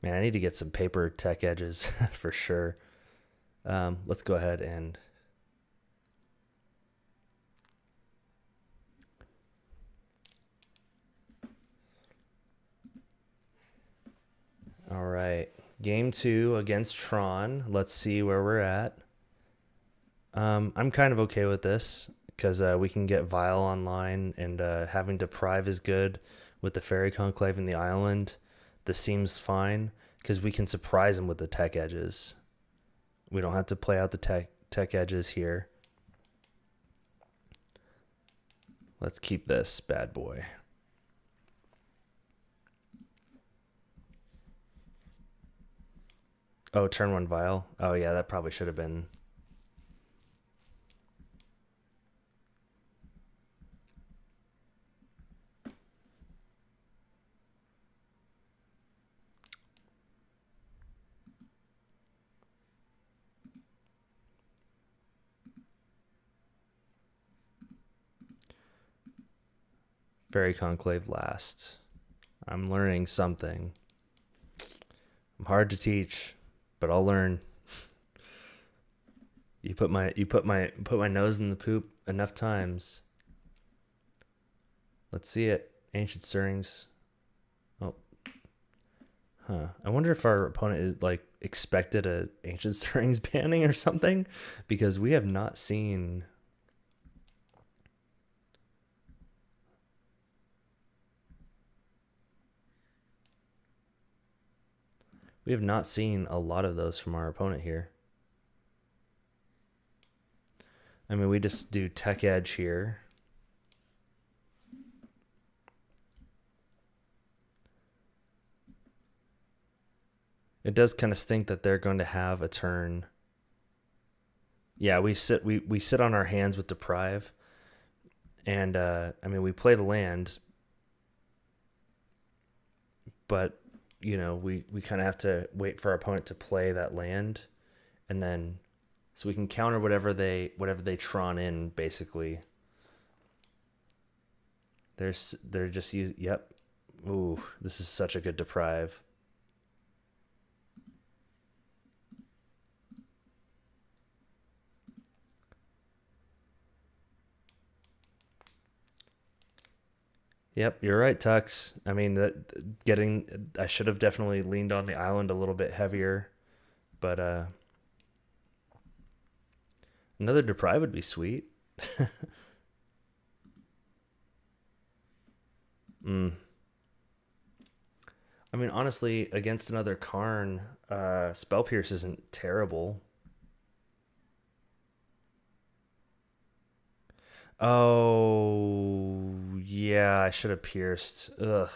Man, I need to get some paper Tech Edges for sure. Let's go ahead and all right. Game 2 against Tron. Let's see where we're at. I'm kind of okay with this because we can get Vile online, and having Deprive is good with the Fairy Conclave in the island. This seems fine because we can surprise him with the Tech Edges. We don't have to play out the tech Edges here. Let's keep this bad boy. Oh, turn 1 Vile. Oh yeah, that probably should have been. Fairy Conclave last. I'm learning something. I'm hard to teach, but I'll learn. You put my nose in the poop enough times. Let's see it. Ancient Stirrings. Oh. Huh. I wonder if our opponent is like expected a Ancient Stirrings banning or something, because we have not seen. We have not seen a lot of those from our opponent here. I mean, we just do Tech Edge here. It does kind of stink that they're going to have a turn. Yeah, we sit on our hands with Deprive. And I mean, we play the land, but you know, we kind of have to wait for our opponent to play that land, and then so we can counter whatever they Tron in, basically. They're just yep. Ooh, this is such a good Deprive. Yep, you're right, Tux. I mean, I should have definitely leaned on the island a little bit heavier, but another Deprive would be sweet. I mean, honestly, against another Karn, Spell Pierce isn't terrible. Oh, yeah, I should have pierced. Ugh.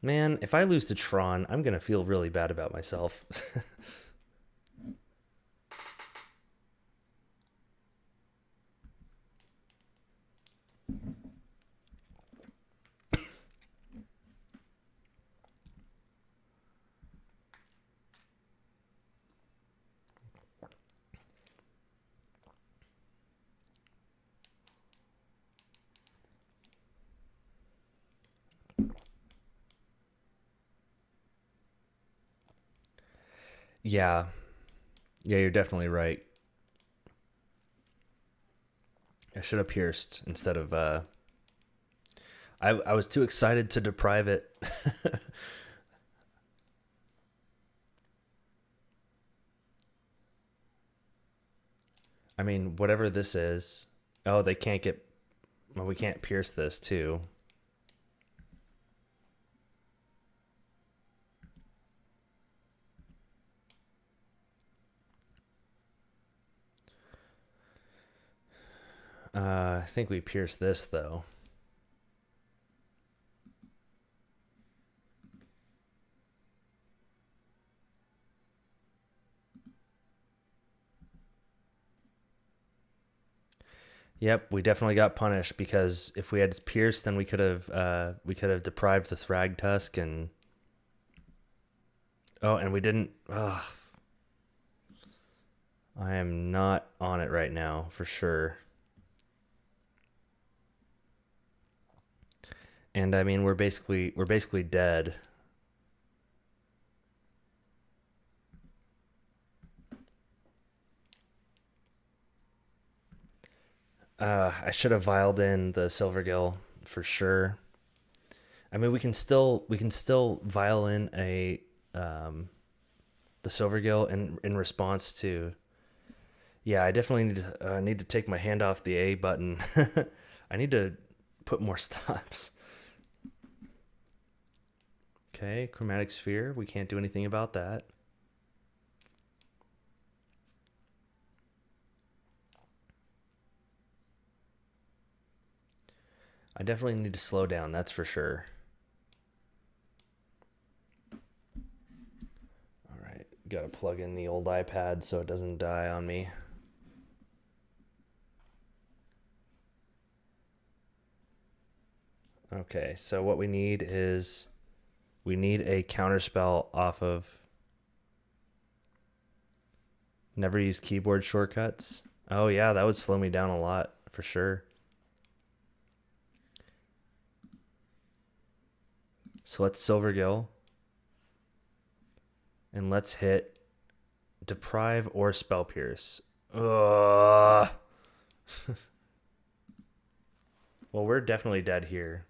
Man, if I lose to Tron, I'm going to feel really bad about myself. Yeah. Yeah, you're definitely right. I should have pierced instead of I was too excited to deprive it. I mean, whatever this is. Oh, they can't get well, we can't pierce this too. I think we pierce this though. Yep, we definitely got punished because if we had pierced, then we could have deprived the Thrag Tusk and oh, and we didn't. Ugh, I am not on it right now for sure. And I mean, we're basically dead. I should have vialed in the Silvergill for sure. I mean, we can still vial in a the Silvergill in response to. Yeah, I definitely need to take my hand off the A button. I need to put more stops. Okay, chromatic sphere. We can't do anything about that. I definitely need to slow down. That's for sure. All right, got to plug in the old iPad so it doesn't die on me. Okay, so what we need a counterspell off of never use keyboard shortcuts. Oh yeah, that would slow me down a lot for sure. So let's Silvergill and let's hit deprive or spell pierce. Ugh. Well, we're definitely dead here.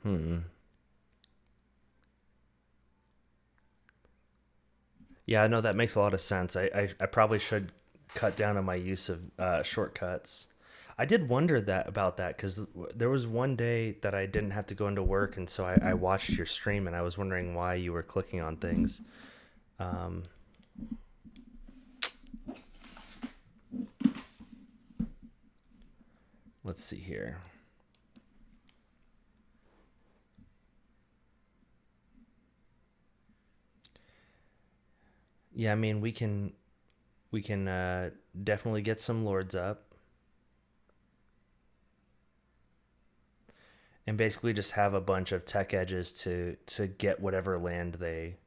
Hmm. Yeah, no, that makes a lot of sense. I probably should cut down on my use of shortcuts. I did wonder that about that because there was one day that I didn't have to go into work, and so I watched your stream, and I was wondering why you were clicking on things. Um, let's see here. Yeah, I mean we can definitely get some lords up and basically just have a bunch of tech edges to get whatever land they.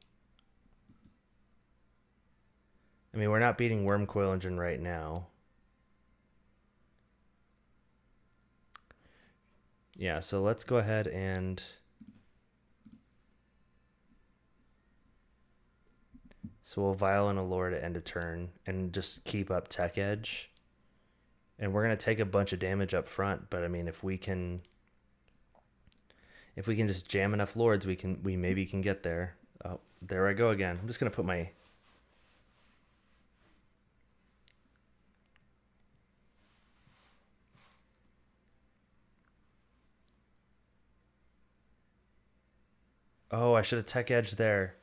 I mean, we're not beating Wormcoil Engine right now. Yeah, so let's go ahead and So we'll vial in a lord at end of turn and just keep up tech edge. And we're gonna take a bunch of damage up front, but I mean if we can just jam enough lords, we maybe can get there. Oh, there I go again. I'm just gonna put my Oh, I should have tech edge there.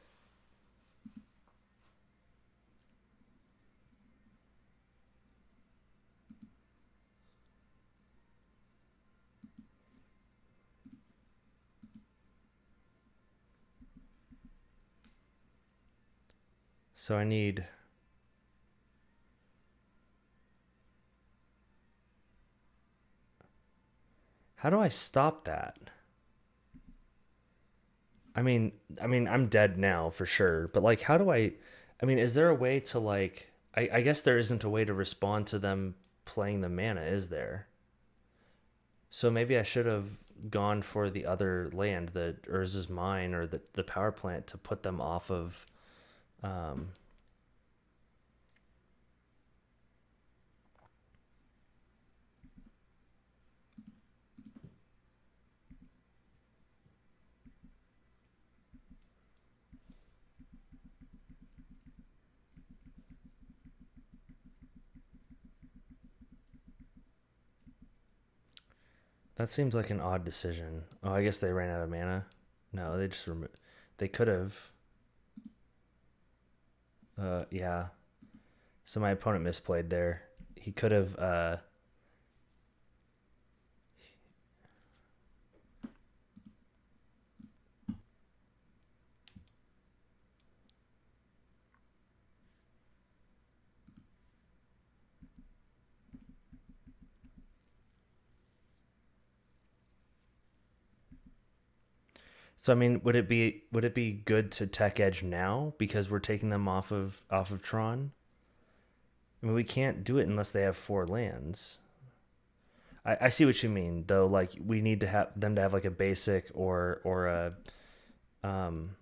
So I need... How do I stop that? I mean, I'm dead now for sure, but like, how do I mean, is there a way to like, I guess there isn't a way to respond to them playing the mana, is there? So maybe I should have gone for the other land, the Urza's Mine or the power plant to put them off of, um, that seems like an odd decision. Oh, I guess they ran out of mana. No, they just they could have. Yeah. So my opponent misplayed there. He could have, so I mean, would it be good to tech edge now because we're taking them off of Tron? I mean, we can't do it unless they have 4 lands. I see what you mean though. Like we need to have them to have like a basic or a um.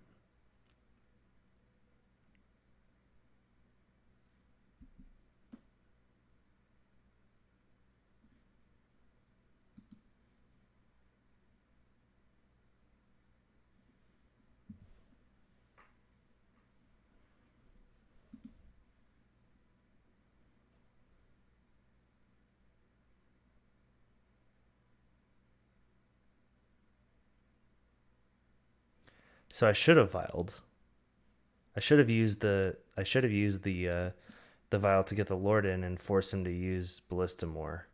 So I should have vialed. I should have used the vial to get the Lord in and force him to use Ballista more.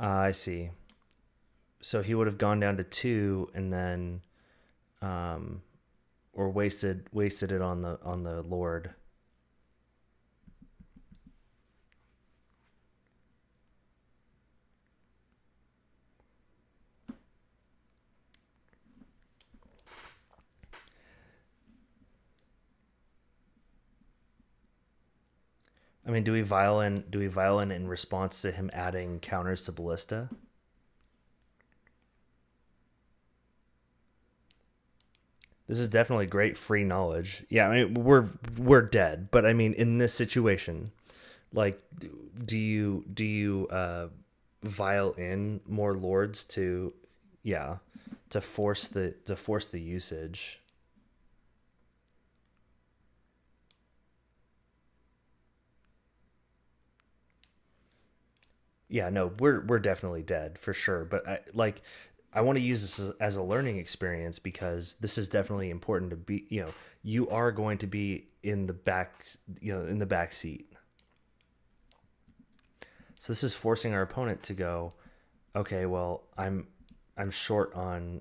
I see. So he would have gone down to 2 and then um or wasted it on the Lord. I mean, do we vial in response to him adding counters to Ballista? This is definitely great free knowledge. Yeah, I mean we're dead, but I mean in this situation, like do you vial in more lords to yeah, to force the usage? Yeah, no, we're definitely dead for sure. But I want to use this as a learning experience because this is definitely important to be. You are going to be in the back, in the back seat. So this is forcing our opponent to go. Okay, well, I'm short on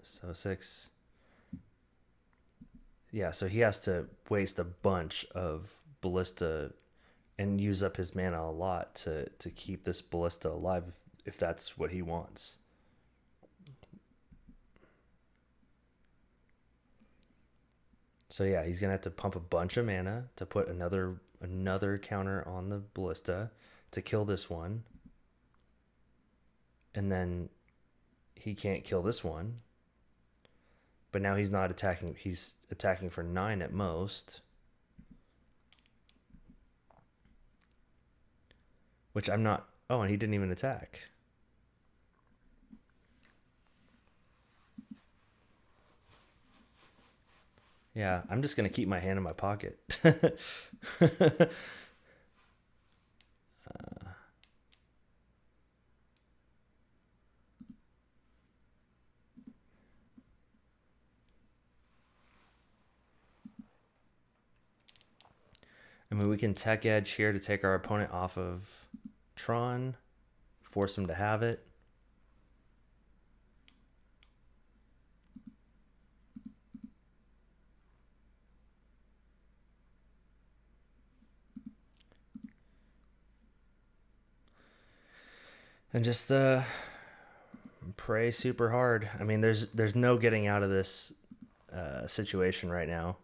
so 6. Yeah, so he has to waste a bunch of ballista and use up his mana a lot to keep this ballista alive if that's what he wants. So yeah, he's gonna have to pump a bunch of mana to put another counter on the ballista to kill this one, and then he can't kill this one. But now he's not attacking. He's attacking for 9 at most, which I'm not. Oh, and he didn't even attack. Yeah, I'm just gonna keep my hand in my pocket. I mean, we can tech edge here to take our opponent off of Tron, force him to have it. And just pray super hard. I mean, there's no getting out of this situation right now.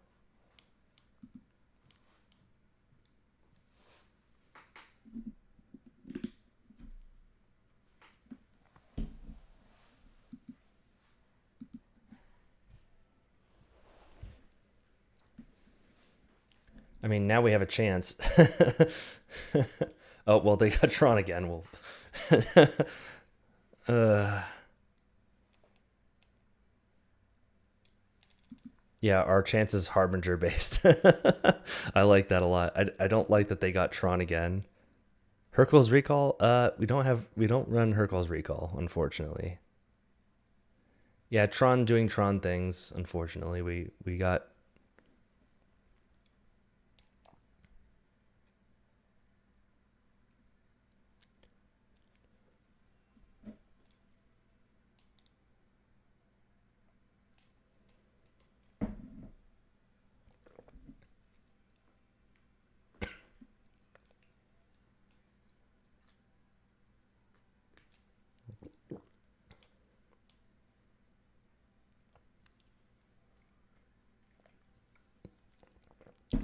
I mean, now we have a chance. Oh, well, they got Tron again. Well, yeah, our chance is Harbinger based. I like that a lot. I don't like that they got Tron again. Hercules Recall? We don't run Hercules Recall, unfortunately. Yeah, Tron doing Tron things, unfortunately. We got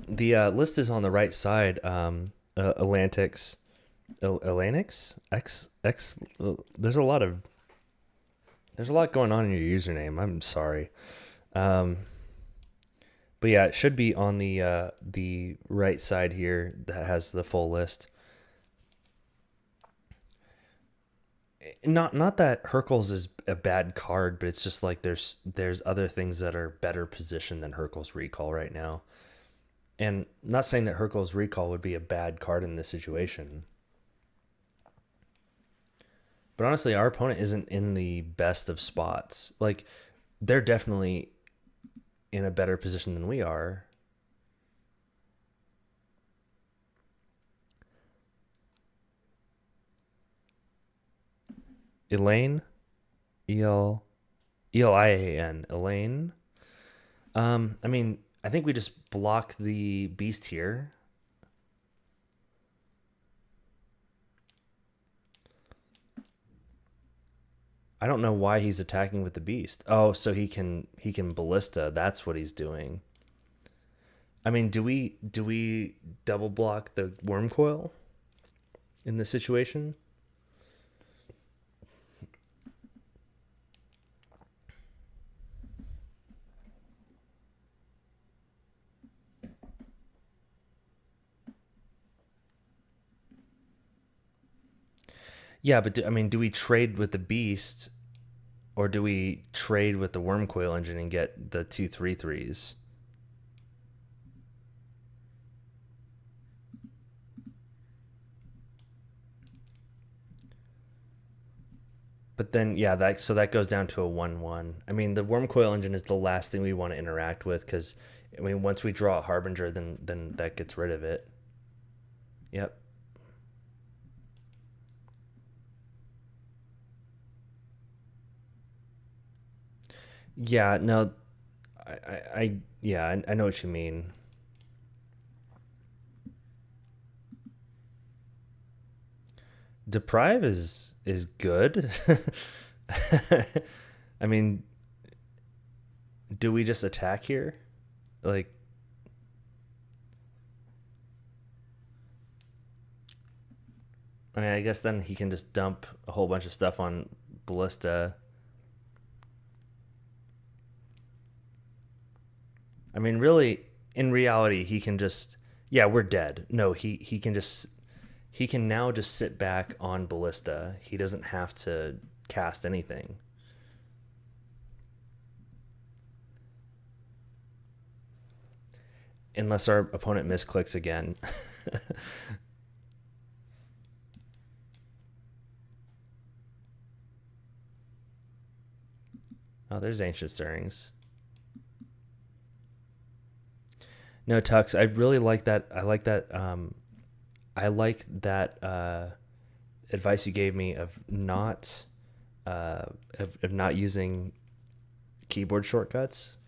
the list is on the right side. Atlantics, Atlantics, X. There's a lot going on in your username. I'm sorry. But yeah, it should be on the right side here that has the full list. Not that Hercules is a bad card, but it's just like there's other things that are better positioned than Hercules Recall right now. And not saying that Hercules Recall would be a bad card in this situation. But honestly, our opponent isn't in the best of spots. Like, they're definitely in a better position than we are. Elaine? Elian. Elaine? I mean, I think we just block the beast here. I don't know why he's attacking with the beast. Oh, so he can ballista. That's what he's doing. I mean, do we double block the worm coil in this situation? Yeah, but I mean, do we trade with the beast, or do we trade with the worm coil engine and get the 2/3/3s? But then, yeah, that goes down to a 1/1. I mean, the worm coil engine is the last thing we want to interact with because, I mean, once we draw a harbinger, then that gets rid of it. Yep. Yeah, no, I know what you mean. Deprive is good. I mean, do we just attack here? Like, I mean, I guess then he can just dump a whole bunch of stuff on Ballista. I mean, really, in reality, he can just, yeah, we're dead. No, he can just, he can now just sit back on Ballista. He doesn't have to cast anything. Unless our opponent misclicks again. Oh, there's Ancient Stirrings. No, Tux, I really like that. I like that advice you gave me of not of not using keyboard shortcuts,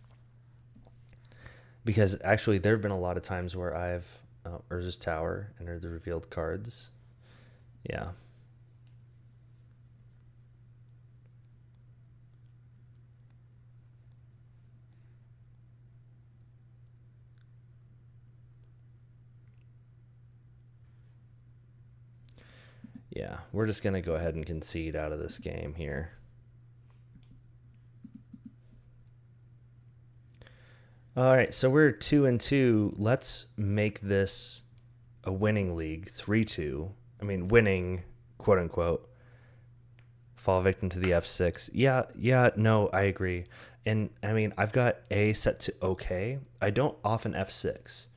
because actually there have been a lot of times where I've Urza's Tower entered the revealed cards. Yeah. Yeah, we're just going to go ahead and concede out of this game here. All right, so we're 2-2. Let's make this a winning league, 3-2. I mean, winning, quote unquote. Fall victim to the F6. Yeah, no, I agree. And I mean, I've got A set to okay. I don't often F6,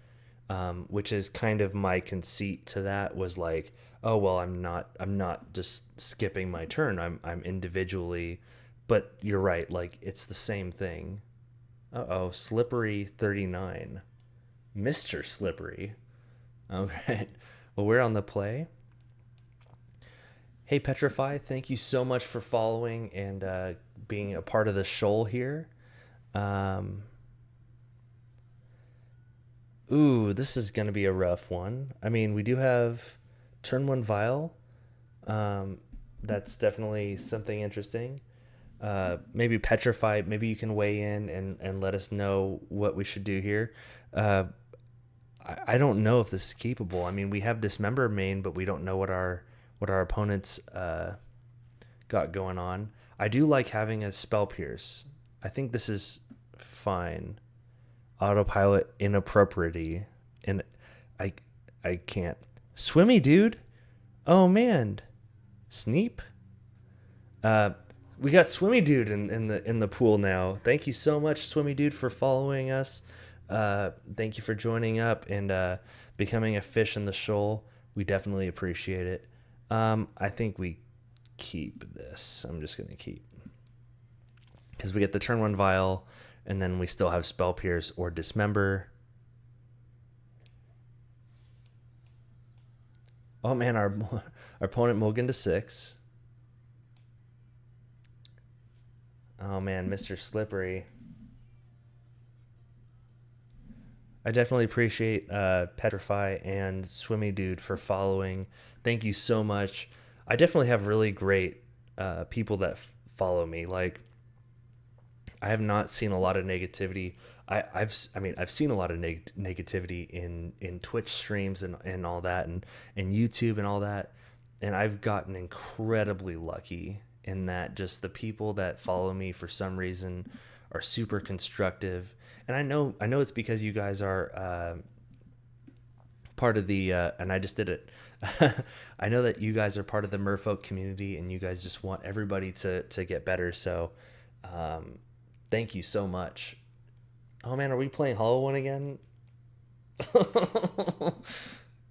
which is kind of my conceit to that, was like, oh well, I'm not just skipping my turn. I'm individually, but you're right. Like, it's the same thing. Uh-oh, Slippery 39. Mr. Slippery. All right. Well, we're on the play. Hey, Petrify, thank you so much for following and being a part of the shoal here. Ooh, this is going to be a rough one. I mean, we do have turn one Vial. That's definitely something interesting. Maybe Petrify, maybe you can weigh in and let us know what we should do here. I don't know if this is keepable. I mean, we have Dismember main, but we don't know what our opponents got going on. I do like having a Spell Pierce. I think this is fine. Autopilot inappropriate, and I can't. Swimmy dude. Oh man, Sneep. We got Swimmy Dude in the pool now. Thank you so much, Swimmy Dude, for following us. Thank you for joining up and becoming a fish in the shoal. We definitely appreciate it. I think we keep this. I'm just gonna keep, because we get the turn one Vial, and then we still have Spell Pierce or Dismember. Oh man, our opponent mulliganed to 6. Oh man, Mr. Slippery. I definitely appreciate Petrify and Swimmy Dude for following. Thank you so much. I definitely have really great people that follow me. Like, I have not seen a lot of negativity. I've seen a lot of negativity in Twitch streams and all that, and YouTube and all that. And I've gotten incredibly lucky in that just the people that follow me for some reason are super constructive. And I know it's because you guys are part of the and I just did it. I know that you guys are part of the Merfolk community, and you guys just want everybody to get better. So thank you so much. Oh man, are we playing Hollow One again?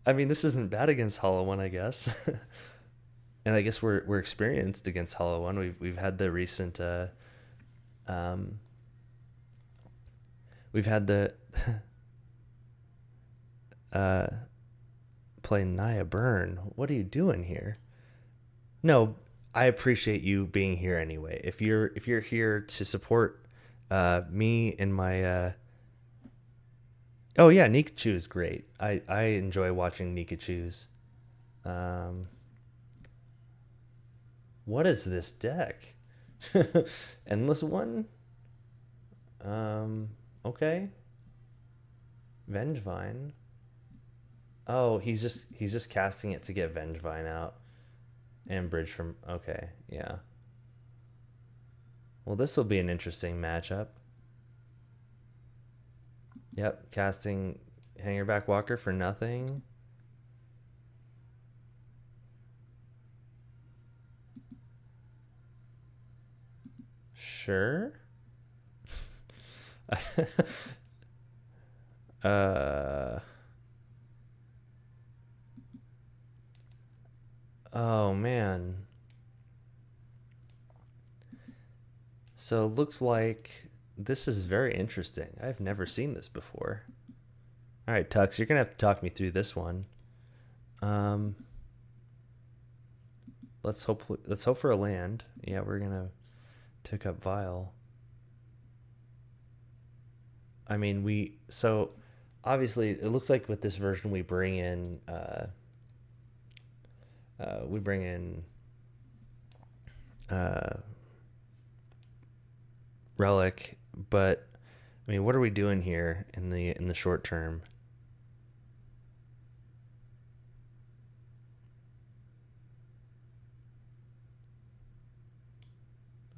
I mean, this isn't bad against Hollow One, I guess. And I guess we're experienced against Hollow One. We've had the recent we've had the play Naya Burn. What are you doing here? No, I appreciate you being here anyway. If you're here to support Me and my oh yeah, Nikachu is great. I enjoy watching Nikachu's. Um, what is this deck? Endless one. Okay. Vengevine. Oh, he's just casting it to get Vengevine out and bridge from. Okay, yeah. Well, this will be an interesting matchup. Yep, casting Hangerback Walker for nothing. Sure. uh. Oh man. So it looks like this is very interesting. I've never seen this before. All right, Tux, you're gonna have to talk me through this one. Um, let's hope for a land. Yeah, we're gonna take up Vile. I mean, so obviously it looks like with this version we bring in uh, Relic, but I mean, what are we doing here in the short term?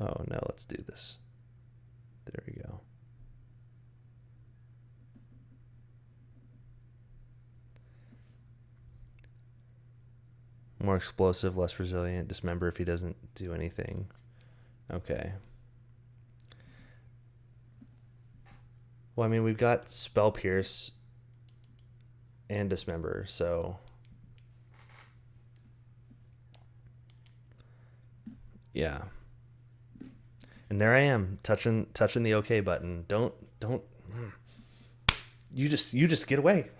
Oh no, let's do this. There we go. More explosive, less resilient, dismember if he doesn't do anything. Okay. Well, I mean, we've got Spell Pierce and Dismember, so yeah. And there I am, touching the OK button. Don't you just get away.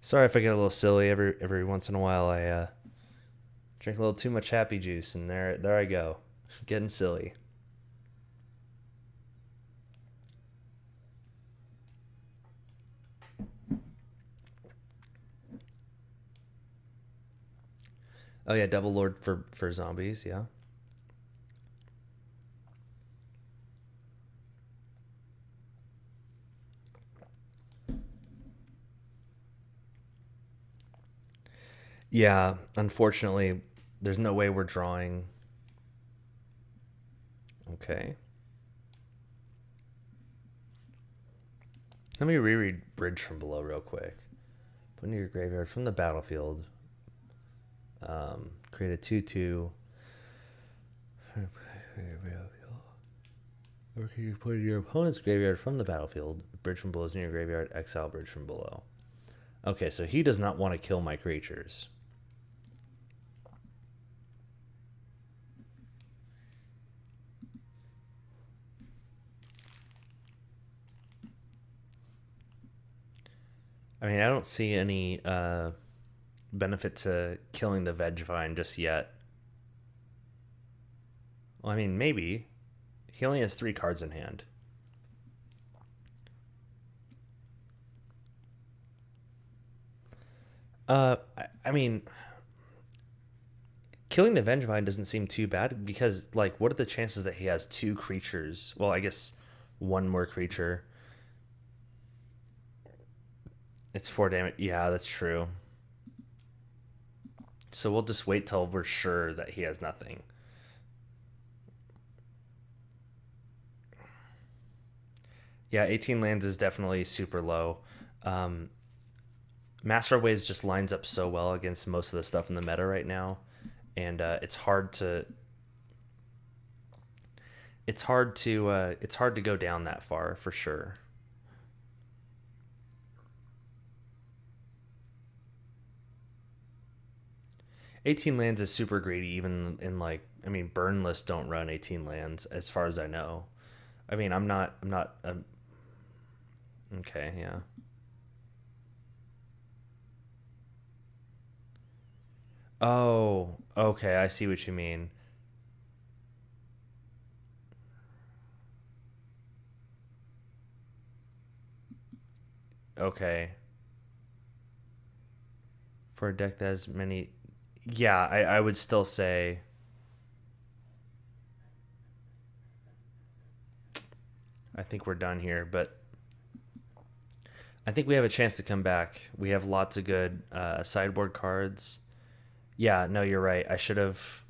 Sorry if I get a little silly every once in a while. I drink a little too much happy juice, and there I go, getting silly. Oh yeah, Devil Lord for zombies, yeah. Yeah, unfortunately, there's no way we're drawing. Okay. Let me reread Bridge from Below real quick. Put into your graveyard from the battlefield. Create a 2/2. Or can you put in your opponent's graveyard from the battlefield? Bridge from Below is in your graveyard. Exile Bridge from Below. Okay, so he does not want to kill my creatures. I mean, I don't see any benefit to killing the Vengevine just yet. Well, I mean, maybe. He only has 3 cards in hand. I mean, killing the Vengevine doesn't seem too bad because, like, what are the chances that he has 2 creatures? Well, I guess 1 more creature. It's 4 damage. Yeah, that's true. So we'll just wait till we're sure that he has nothing. Yeah, 18 lands is definitely super low. Master Waves just lines up so well against most of the stuff in the meta right now, and it's hard to go down that far for sure. $18 lands is super greedy, even in like, I mean, burn lists don't run 18 lands as far as I know. I mean, I'm not. Okay, yeah. Oh, okay, I see what you mean. Okay. For a deck that has many... Yeah, I would still say... I think we're done here, but I think we have a chance to come back. We have lots of good sideboard cards. Yeah, no, you're right. I should have...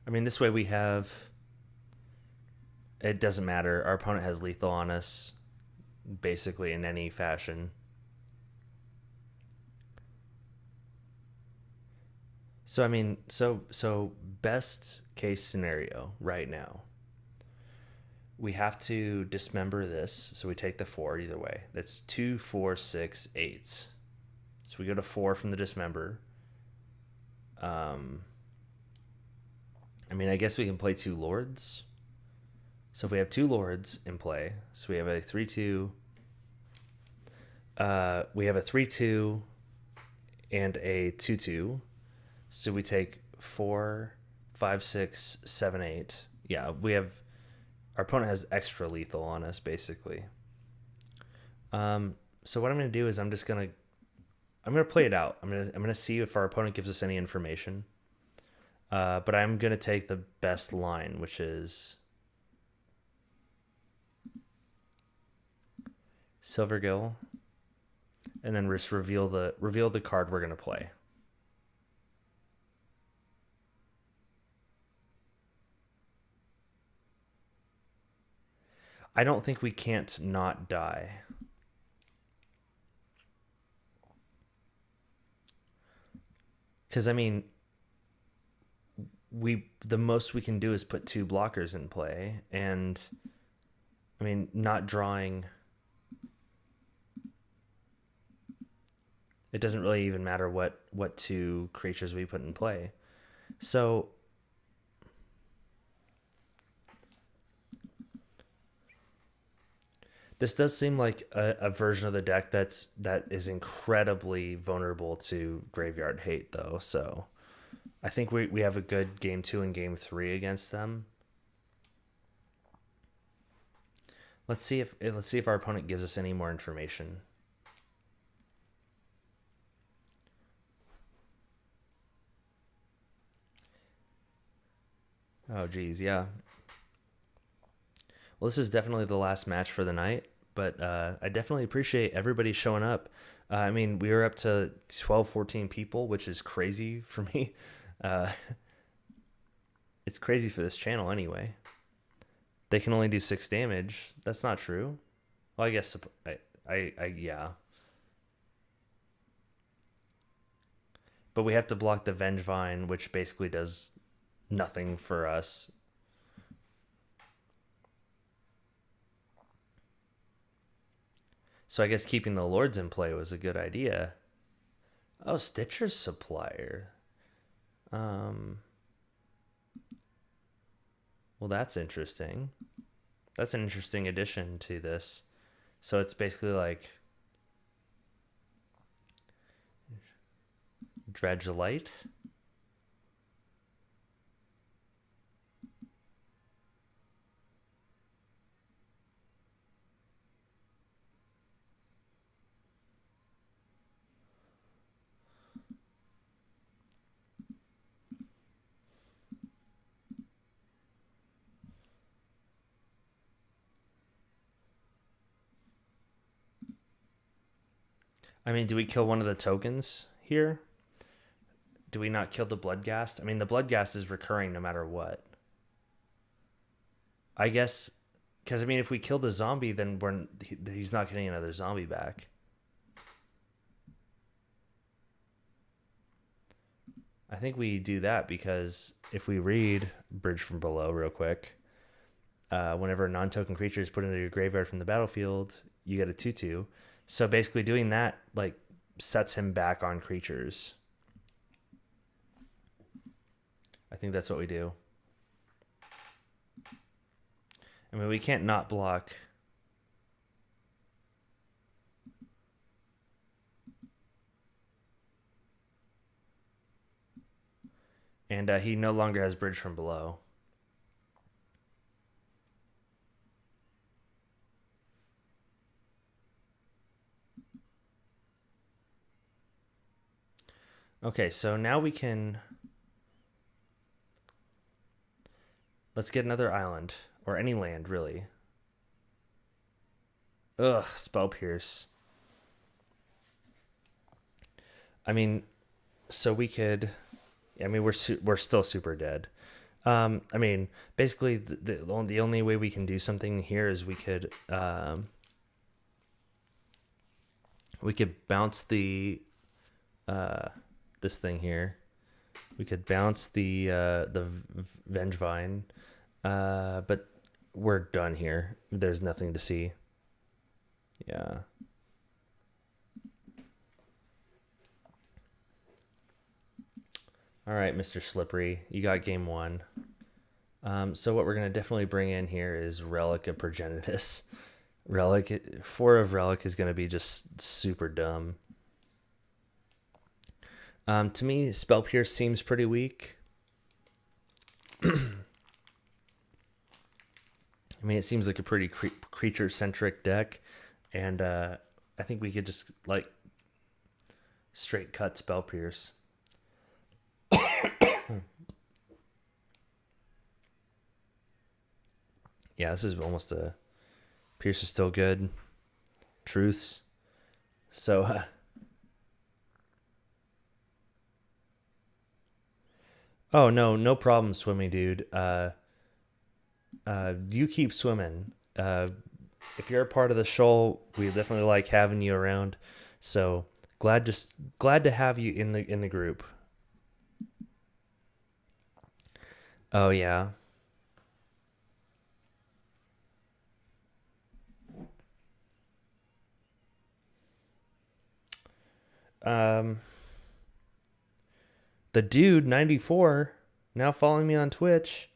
I mean, this way we have... It doesn't matter. Our opponent has lethal on us, basically in any fashion. So, I mean, so best case scenario right now, we have to dismember this. So we take the 4 either way. That's 2, 4, 6, 8. So we go to 4 from the dismember. I mean, I guess we can play 2 lords. So if we have 2 lords in play, so we have a 3/2. We have a 3/2 and a 2/2. So we take 4, 5, 6, 7, 8. Yeah, we have... Our opponent has extra lethal on us, basically. So what I'm going to do is I'm going to play it out. I'm going to see if our opponent gives us any information. But I'm going to take the best line, which is Silvergill, and then just reveal the card we're going to play. I don't think we can't not die. Because, I mean, the most we can do is put 2 blockers in play, and I mean, not drawing... It doesn't really even matter what 2 creatures we put in play. So this does seem like a version of the deck that is incredibly vulnerable to graveyard hate, though. So I think we have a good game 2 and game 3 against them. Let's see if our opponent gives us any more information. Oh, geez, yeah. Well, this is definitely the last match for the night, but I definitely appreciate everybody showing up. I mean, we were up to 12, 14 people, which is crazy for me. It's crazy for this channel anyway. They can only do 6 damage. That's not true. Well, I guess yeah. But we have to block the Vengevine, which basically does nothing for us. So I guess keeping the lords in play was a good idea. Oh, Stitcher's Supplier. Well, that's interesting. That's an interesting addition to this. So it's basically like Dredge Light. I mean, do we kill one of the tokens here? Do we not kill the Bloodghast? I mean, the Bloodghast is recurring no matter what. I guess, because I mean, if we kill the zombie, then he's not getting another zombie back. I think we do that because if we read Bridge from Below real quick, whenever a non-token creature is put into your graveyard from the battlefield, you get a 2/2. So basically doing that like sets him back on creatures. I think that's what we do. I mean, we can't not block. And he no longer has Bridge from Below. Okay, so now we can... Let's get another island. Or any land, really. Ugh, Spell Pierce. I mean, so we could... I mean, we're still super dead. I mean, basically, the only way we can do something here is we could bounce the this thing here. We could bounce the Vengevine, but we're done here. There's nothing to see. Yeah. All right, Mr. Slippery, you got game one. So what we're going to definitely bring in here is Relic of Progenitus. 4 of Relic is going to be just super dumb. To me, Spell Pierce seems pretty weak. I mean, it seems like a pretty creature-centric deck. And I think we could just, like, straight cut Spell Pierce. Yeah, this is almost a... Pierce is still good. Truths. So, oh, no problem swimming, dude. You keep swimming. If you're a part of the show, we definitely like having you around. So, glad to have you in the group. Oh, yeah. The dude 94 now following me on Twitch.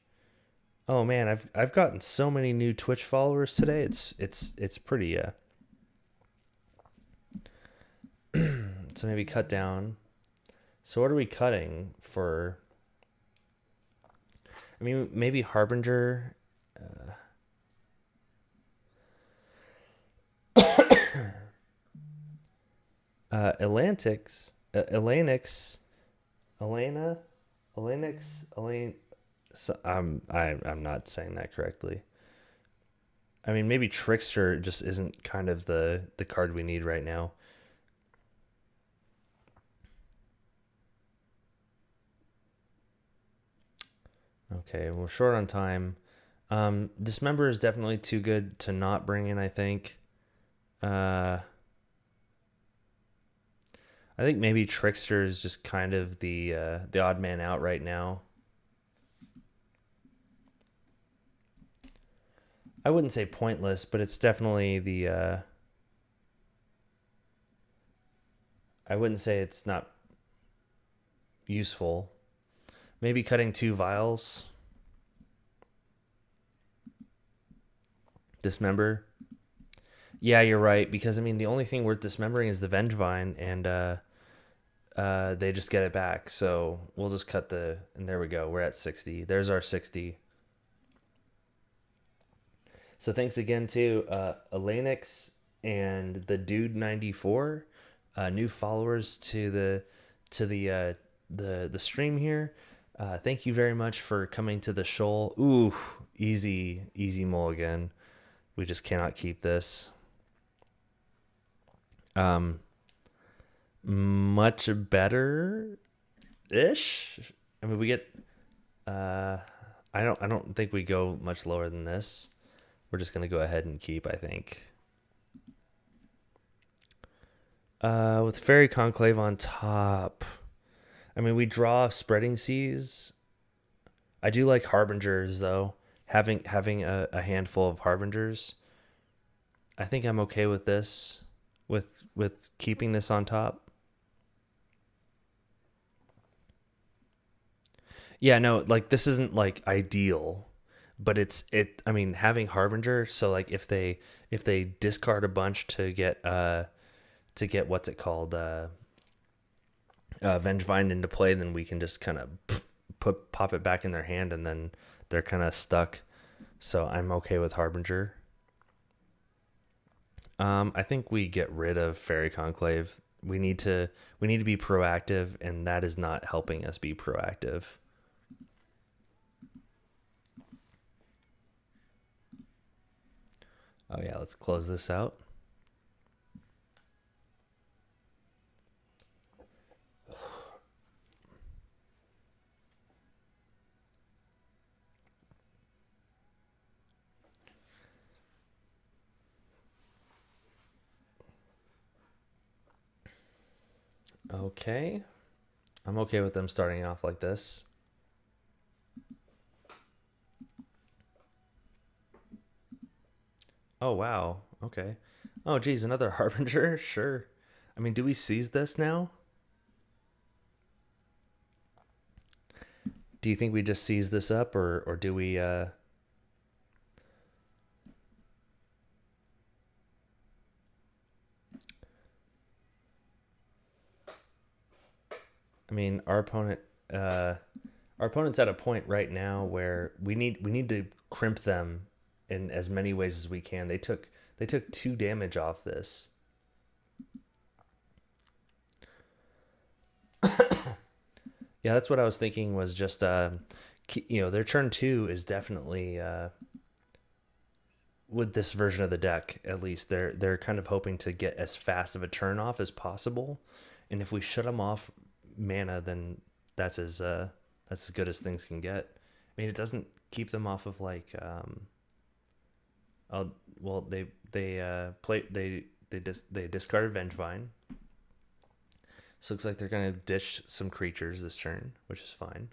Oh man, I've gotten so many new Twitch followers today. It's pretty so maybe cut down. So what are we cutting for? I mean, maybe Harbinger. Atlantics, Elanix, Elena, Elanix, Elaine. So I'm not saying that correctly. I mean, maybe Trickster just isn't kind of the card we need right now. Okay, we're short on time. Dismember is definitely too good to not bring in, I think. I think maybe Trickster is just kind of the odd man out right now. I wouldn't say pointless, but it's definitely the... I wouldn't say it's not useful. Maybe cutting 2 vials. Dismember. Yeah, you're right, because I mean the only thing worth dismembering is the Vengevine, and they just get it back. So we'll just cut and there we go. We're at 60. There's our 60. So thanks again to Elanix and the Dude 94, new followers to the stream here. Thank you very much for coming to the show. Ooh, easy mulligan. We just cannot keep this. Much better ish. I mean, we get I don't think we go much lower than this. We're just gonna go ahead and keep, I think. With Fairy Conclave on top. I mean, we draw Spreading Seas. I do like Harbingers though. Having a handful of Harbingers. I think I'm okay with this. With keeping this on top. Yeah, no, like this isn't like ideal, but I mean, having Harbinger, so like if they discard a bunch to get what's it called, Vengevine into play, then we can just kind of pop it back in their hand, and then they're kind of stuck. So I'm okay with Harbinger. I think we get rid of Fairy Conclave We need to be proactive, and that is not helping us be proactive. Oh yeah, let's close this out. Okay. I'm okay with them starting off like this. Oh, wow. Okay. Oh, geez, another Harbinger? Sure. I mean, do we seize this now? Do you think we just seize this up, or do we... I mean, our opponent's at a point right now where we need to crimp them in as many ways as we can. They took 2 damage off this. Yeah, that's what I was thinking. Was just their turn 2 is definitely with this version of the deck, at least they're kind of hoping to get as fast of a turn off as possible, and if we shut them off mana, then that's as good as things can get. I mean, it doesn't keep them off of like they discarded Vengevine. So it looks like they're gonna ditch some creatures this turn, which is fine.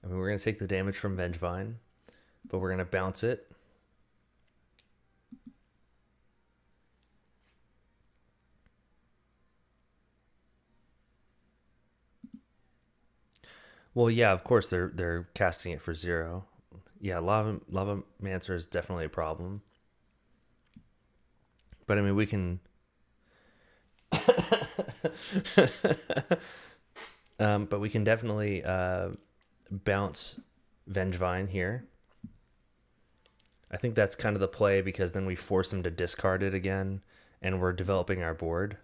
I mean, we're going to take the damage from Vengevine, but we're going to bounce it. Well, yeah, of course they're casting it for 0. Yeah, Lava Mancer is definitely a problem. But I mean, we can but we can definitely bounce Vengevine here. I think that's kind of the play, because then we force him to discard it again, and we're developing our board.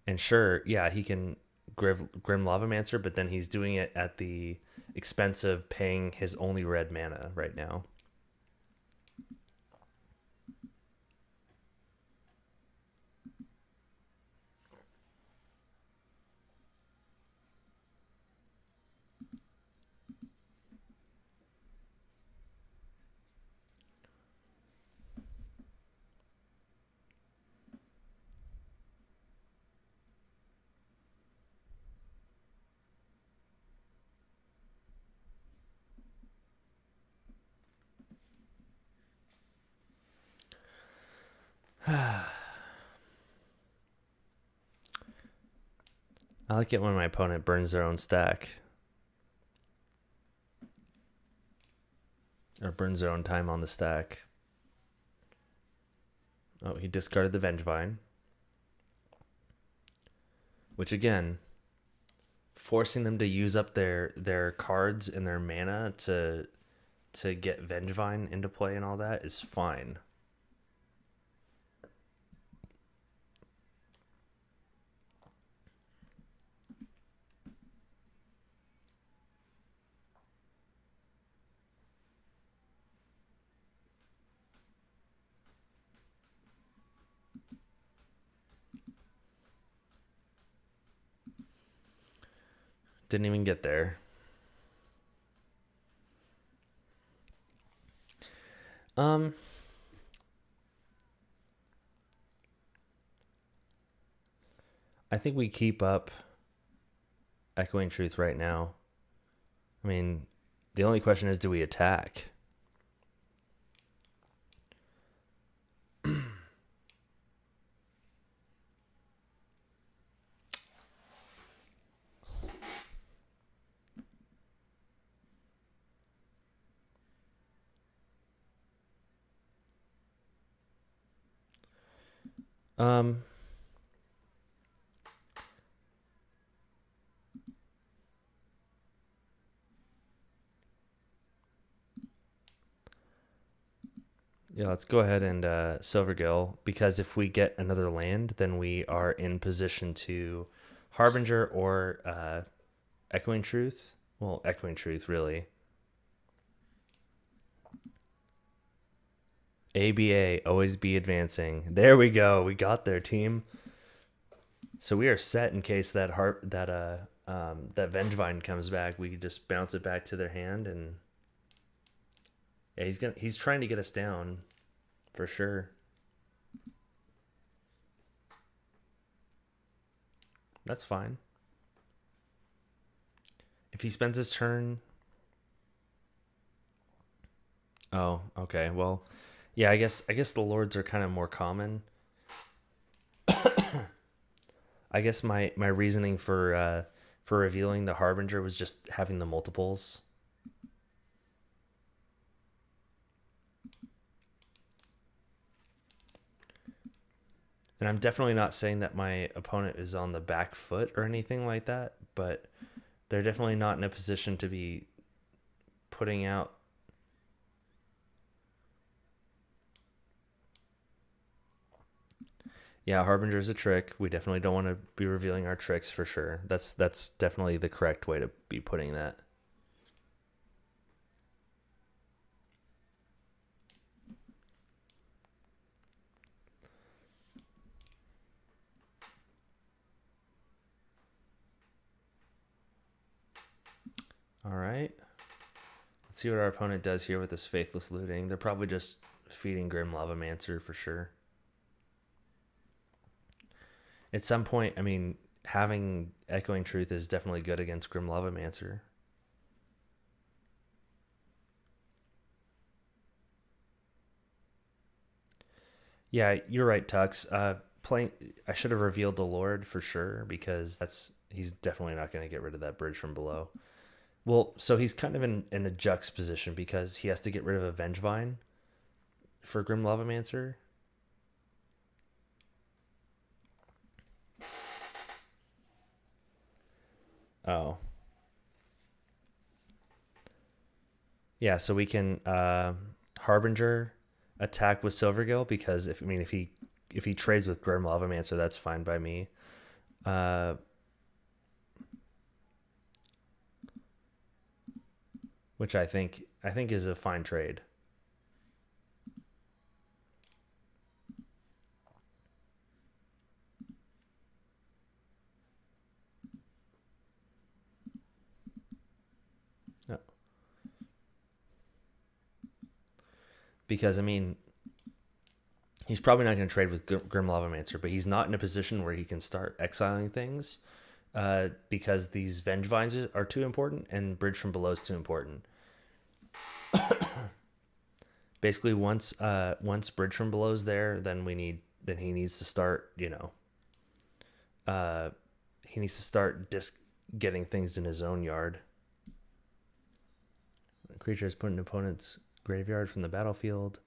And sure, yeah, he can Grim Lavamancer, but then he's doing it at the expense of paying his only red mana right now. I like it when my opponent burns their own stack. Or burns their own time on the stack. Oh, he discarded the Vengevine. Which again, forcing them to use up their cards and their mana to get Vengevine into play and all that is fine. Didn't even get there. I think we keep up Echoing Truth right now. I mean, the only question is, do we attack? Um, yeah, let's go ahead and Silvergill, because if we get another land, then we are in position to Harbinger or Echoing Truth. Well, Echoing Truth, really. ABA, always be advancing. There we go. We got there, team. So we are set in case that that Vengevine comes back. We can just bounce it back to their hand, and yeah, he's trying to get us down for sure. That's fine. If he spends his turn, oh, okay. Well, yeah, I guess the lords are kind of more common. I guess my reasoning for revealing the Harbinger was just having the multiples. And I'm definitely not saying that my opponent is on the back foot or anything like that, but they're definitely not in a position to be putting out. Yeah, Harbinger's a trick. We definitely don't want to be revealing our tricks for sure. That's definitely the correct way to be putting that. All right. Let's see what our opponent does here with this Faithless Looting. They're probably just feeding Grim Lavamancer for sure. At some point, I mean, having Echoing Truth is definitely good against Grim Lavamancer. Yeah, you're right, Tux. Playing, I should have revealed the Lord for sure, because he's definitely not going to get rid of that bridge from below. Well, so he's kind of in a juxtaposition because he has to get rid of a Vengevine for Grim Lavamancer. Oh. Yeah, so we can Harbinger attack with Silvergill, because if he trades with Grim Lavamancer, that's fine by me. Which I think is a fine trade. Yeah. Because I mean, he's probably not going to trade with Grim Lavamancer, but he's not in a position where he can start exiling things, because these Vengevines are too important and Bridge from Below is too important. Basically, once Bridge from Below is there, then he needs to start, he needs to start getting things in his own yard. Creature is put in opponent's graveyard from the battlefield.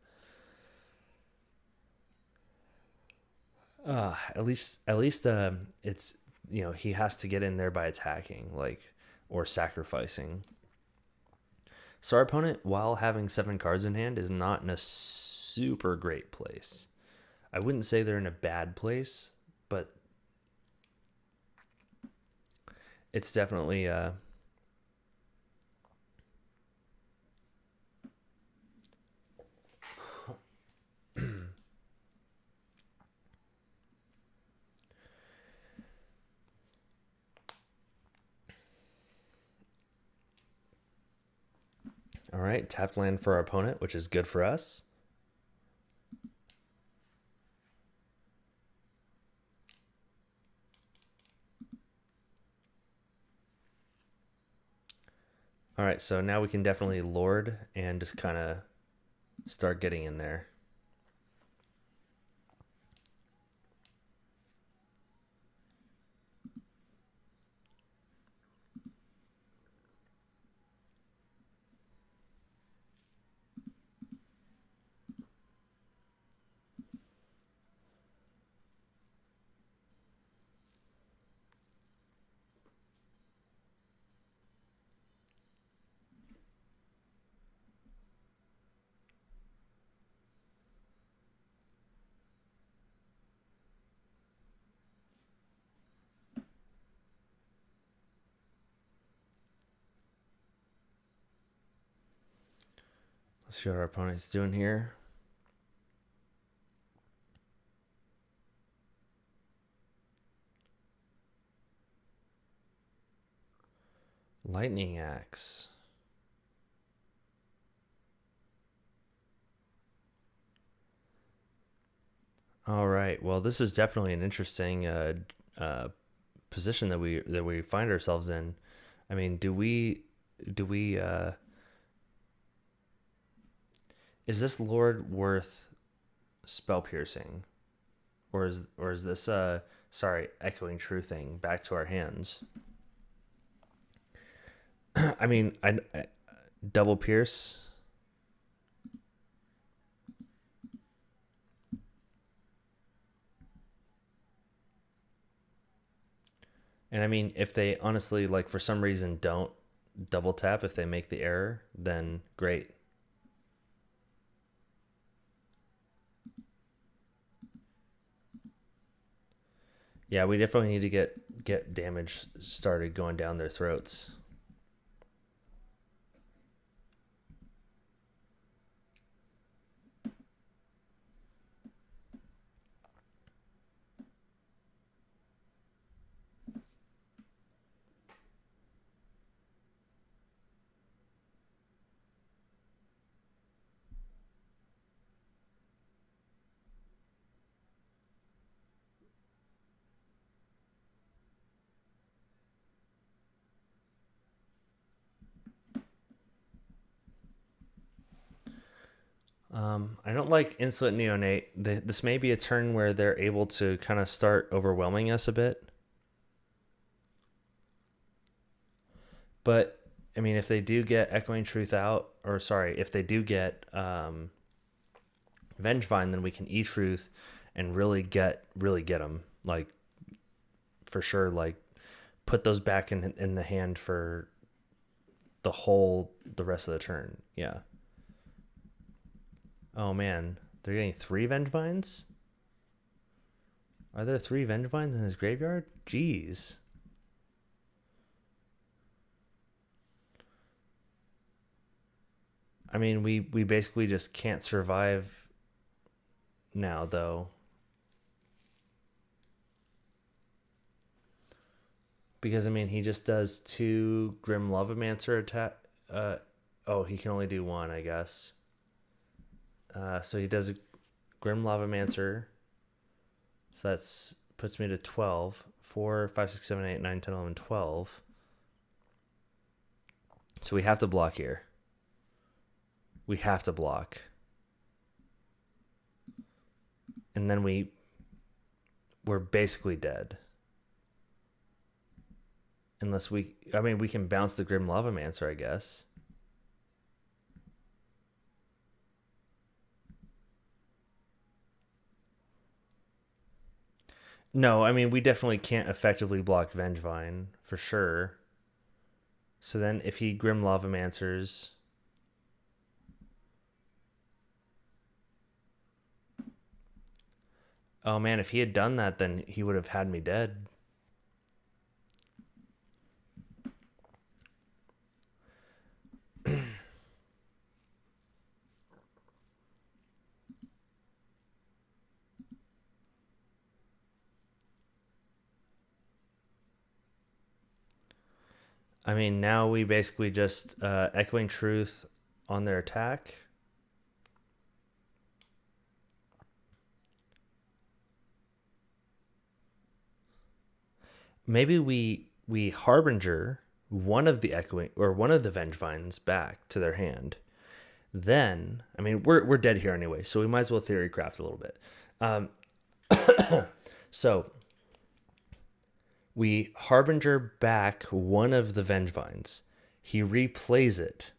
At least it's, he has to get in there by attacking, or sacrificing. So our opponent, while having 7 cards in hand, is not in a super great place. I wouldn't say they're in a bad place, but it's definitely all right. Tapped land for our opponent, which is good for us. All right, so now we can definitely Lord and just kind of start getting in there. Let's see what our opponent's doing here. Lightning Axe. All right. Well, this is definitely an interesting position that we find ourselves in. I mean, do we is this Lord worth spell piercing, or is this echoing truthing back to our hands? I mean, I double pierce. And I mean, if they honestly, like, for some reason don't double tap, if they make the error, then great. Yeah, we definitely need to get damage started going down their throats. I don't like Insolent Neonate. This may be a turn where they're able to kind of start overwhelming us a bit. But, I mean, if they do get Echoing Truth out, or sorry, if they do get Vengevine, then we can E-Truth and really get them. Like, for sure, like, put those back in the hand for the rest of the turn. Yeah. Oh man, they're getting 3 Vengevines? Are there 3 Vengevines in his graveyard? Jeez. I mean, we basically just can't survive now, though. Because, I mean, he just does 2 Grim Lavamancer attack. He can only do 1, I guess. So he does a Grim Lavamancer. So that's puts me to 12. 4, 5, 6, 7, 8, 9, 10, 11, 12. So we have to block here. We have to block. And then we're basically dead. Unless we can bounce the Grim Lavamancer, I guess. No, I mean, we definitely can't effectively block Vengevine, for sure. So then if he Grim Lavamancers... Oh man, if he had done that, then he would have had me dead. I mean, now we basically just Echoing Truth on their attack. Maybe we Harbinger one of the Vengevines back to their hand. Then, I mean, we're dead here anyway, so we might as well theory craft a little bit. So we Harbinger back one of the Vengevines. He replays it.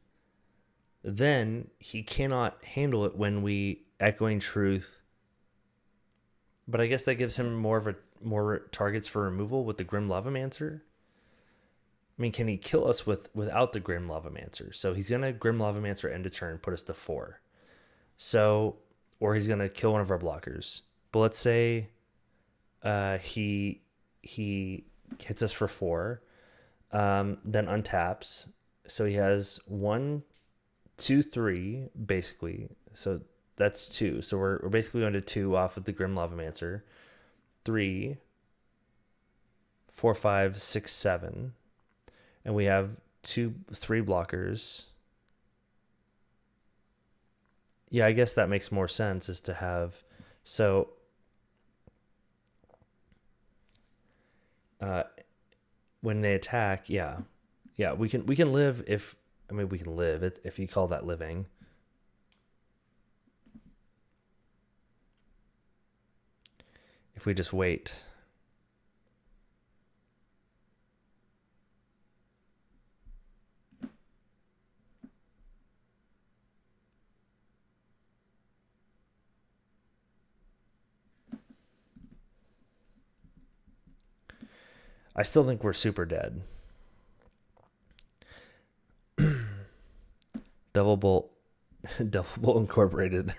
Then he cannot handle it when we Echoing Truth. But I guess that gives him more targets for removal with the Grim Lavamancer. I mean, can he kill us without the Grim Lavamancer? So he's gonna Grim Lavamancer end of turn, put us to 4. So, or he's gonna kill one of our blockers. But let's say he hits us for 4, then untaps. So he has 1, 2, 3, basically. So that's 2. So we're basically going to 2 off of the Grim Lavamancer. 3, 4, 5, 6, 7. And we have 3 blockers. Yeah, I guess that makes more sense is to have... So... when they attack, yeah, we can live if we can live it if you call that living. If we just wait. I still think we're super dead. Double Bolt Incorporated.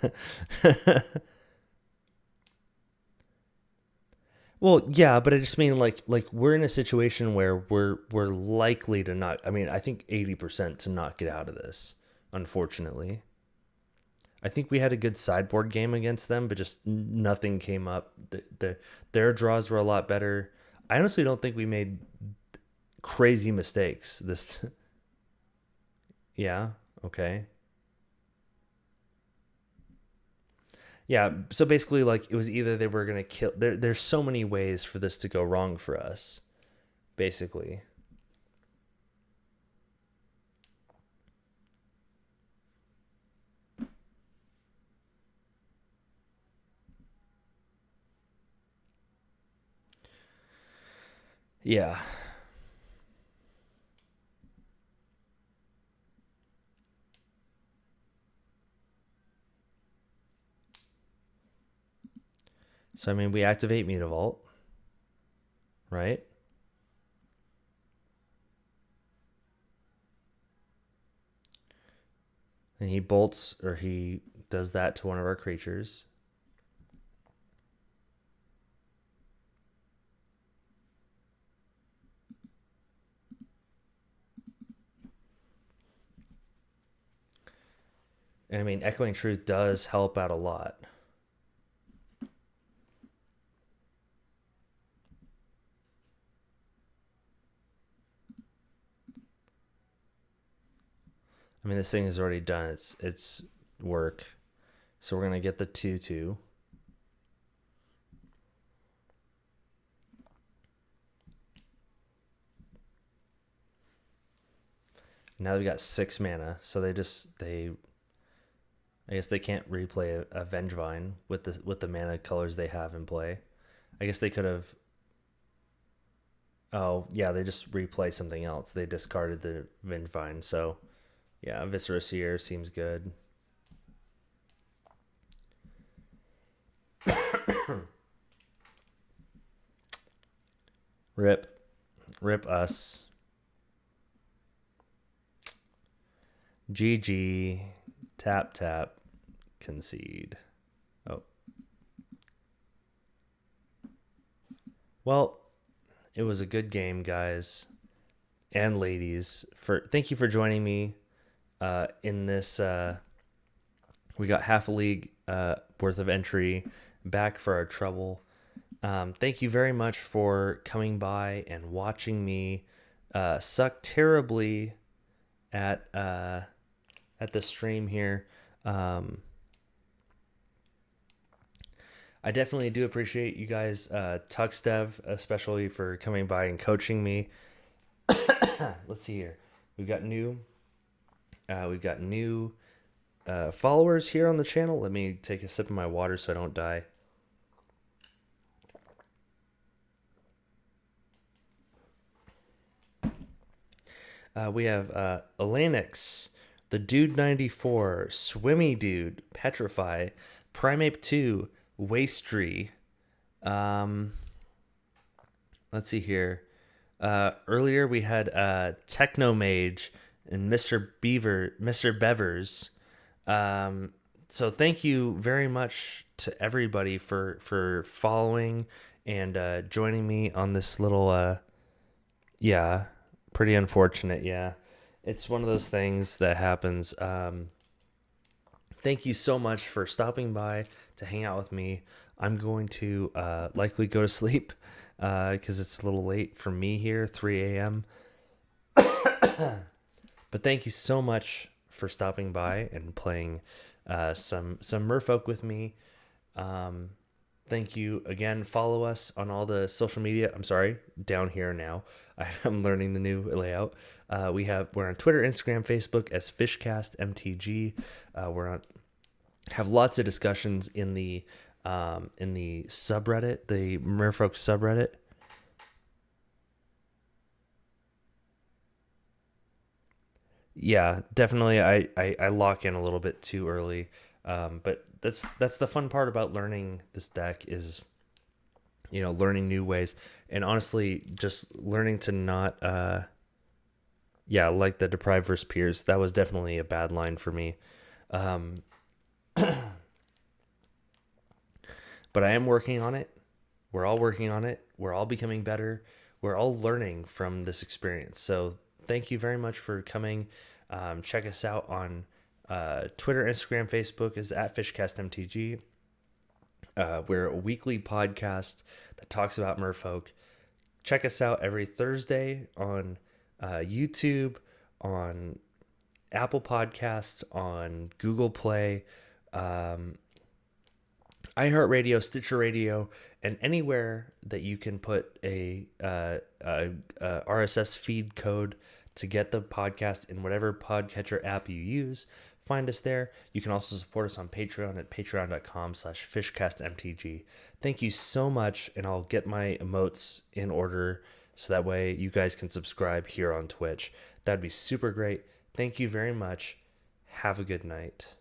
Well, yeah, but I just mean like we're in a situation where we're likely to not. I think 80% to not get out of this. Unfortunately, I think we had a good sideboard game against them, but just nothing came up. Their draws were a lot better. I honestly don't think we made crazy mistakes this. Yeah. Okay. Yeah. So basically, like, it was either they were going to kill. There's so many ways for this to go wrong for us, basically. Yeah. So, we activate Mutavault, right? And he bolts, or he does that to one of our creatures. And Echoing Truth does help out a lot. This thing is already done its work. So we're going to get the 2/2. Now they've got 6 mana, so I guess they can't replay a Vengevine with the mana colors they have in play. I guess they could have. Oh yeah, they just replay something else. They discarded the Vengevine, so yeah, Viscera Seer seems good. Rip us. GG. Tap, concede. Oh. Well, it was a good game, guys and ladies. Thank you for joining me in this. We got half a league worth of entry back for our trouble. Thank you very much for coming by and watching me suck terribly at the stream here. I definitely do appreciate you guys, Tuxdev, especially for coming by and coaching me. Let's see here. We've got new followers here on the channel. Let me take a sip of my water so I don't die. We have Elanix, the Dude 94, Swimmy Dude, Petrify, Primeape 2, Wastree. Let's see here. Earlier we had Technomage and Mr. Bevers. So thank you very much to everybody for following and joining me on this little pretty unfortunate, yeah. It's one of those things that happens. Thank you so much for stopping by to hang out with me. I'm going to likely go to sleep because it's a little late for me here, 3 a.m. But thank you so much for stopping by and playing some Merfolk with me. Thank you again. Follow us on all the social media. I'm sorry, down here now. I'm learning the new layout. We're on Twitter, Instagram, Facebook as FishcastMTG. Have lots of discussions in the subreddit, the Merfolk subreddit. Yeah, definitely. I lock in a little bit too early, but that's the fun part about learning this deck is, learning new ways, and honestly, just learning to not, like the deprived versus peers. That was definitely a bad line for me, but I am working on it. We're all working on it. We're all becoming better. We're all learning from this experience. So thank you very much for coming. Check us out on Twitter, Instagram, Facebook is at FishcastMTG. We're a weekly podcast that talks about Merfolk. Check us out every Thursday on YouTube, on Apple Podcasts, on Google Play, iHeartRadio, Stitcher Radio, and anywhere that you can put a RSS feed code to get the podcast in whatever podcatcher app you use. Find us there. You can also support us on Patreon at patreon.com/fishcastmtg. Thank you so much, and I'll get my emotes in order so that way you guys can subscribe here on Twitch. That'd be super great. Thank you very much. Have a good night.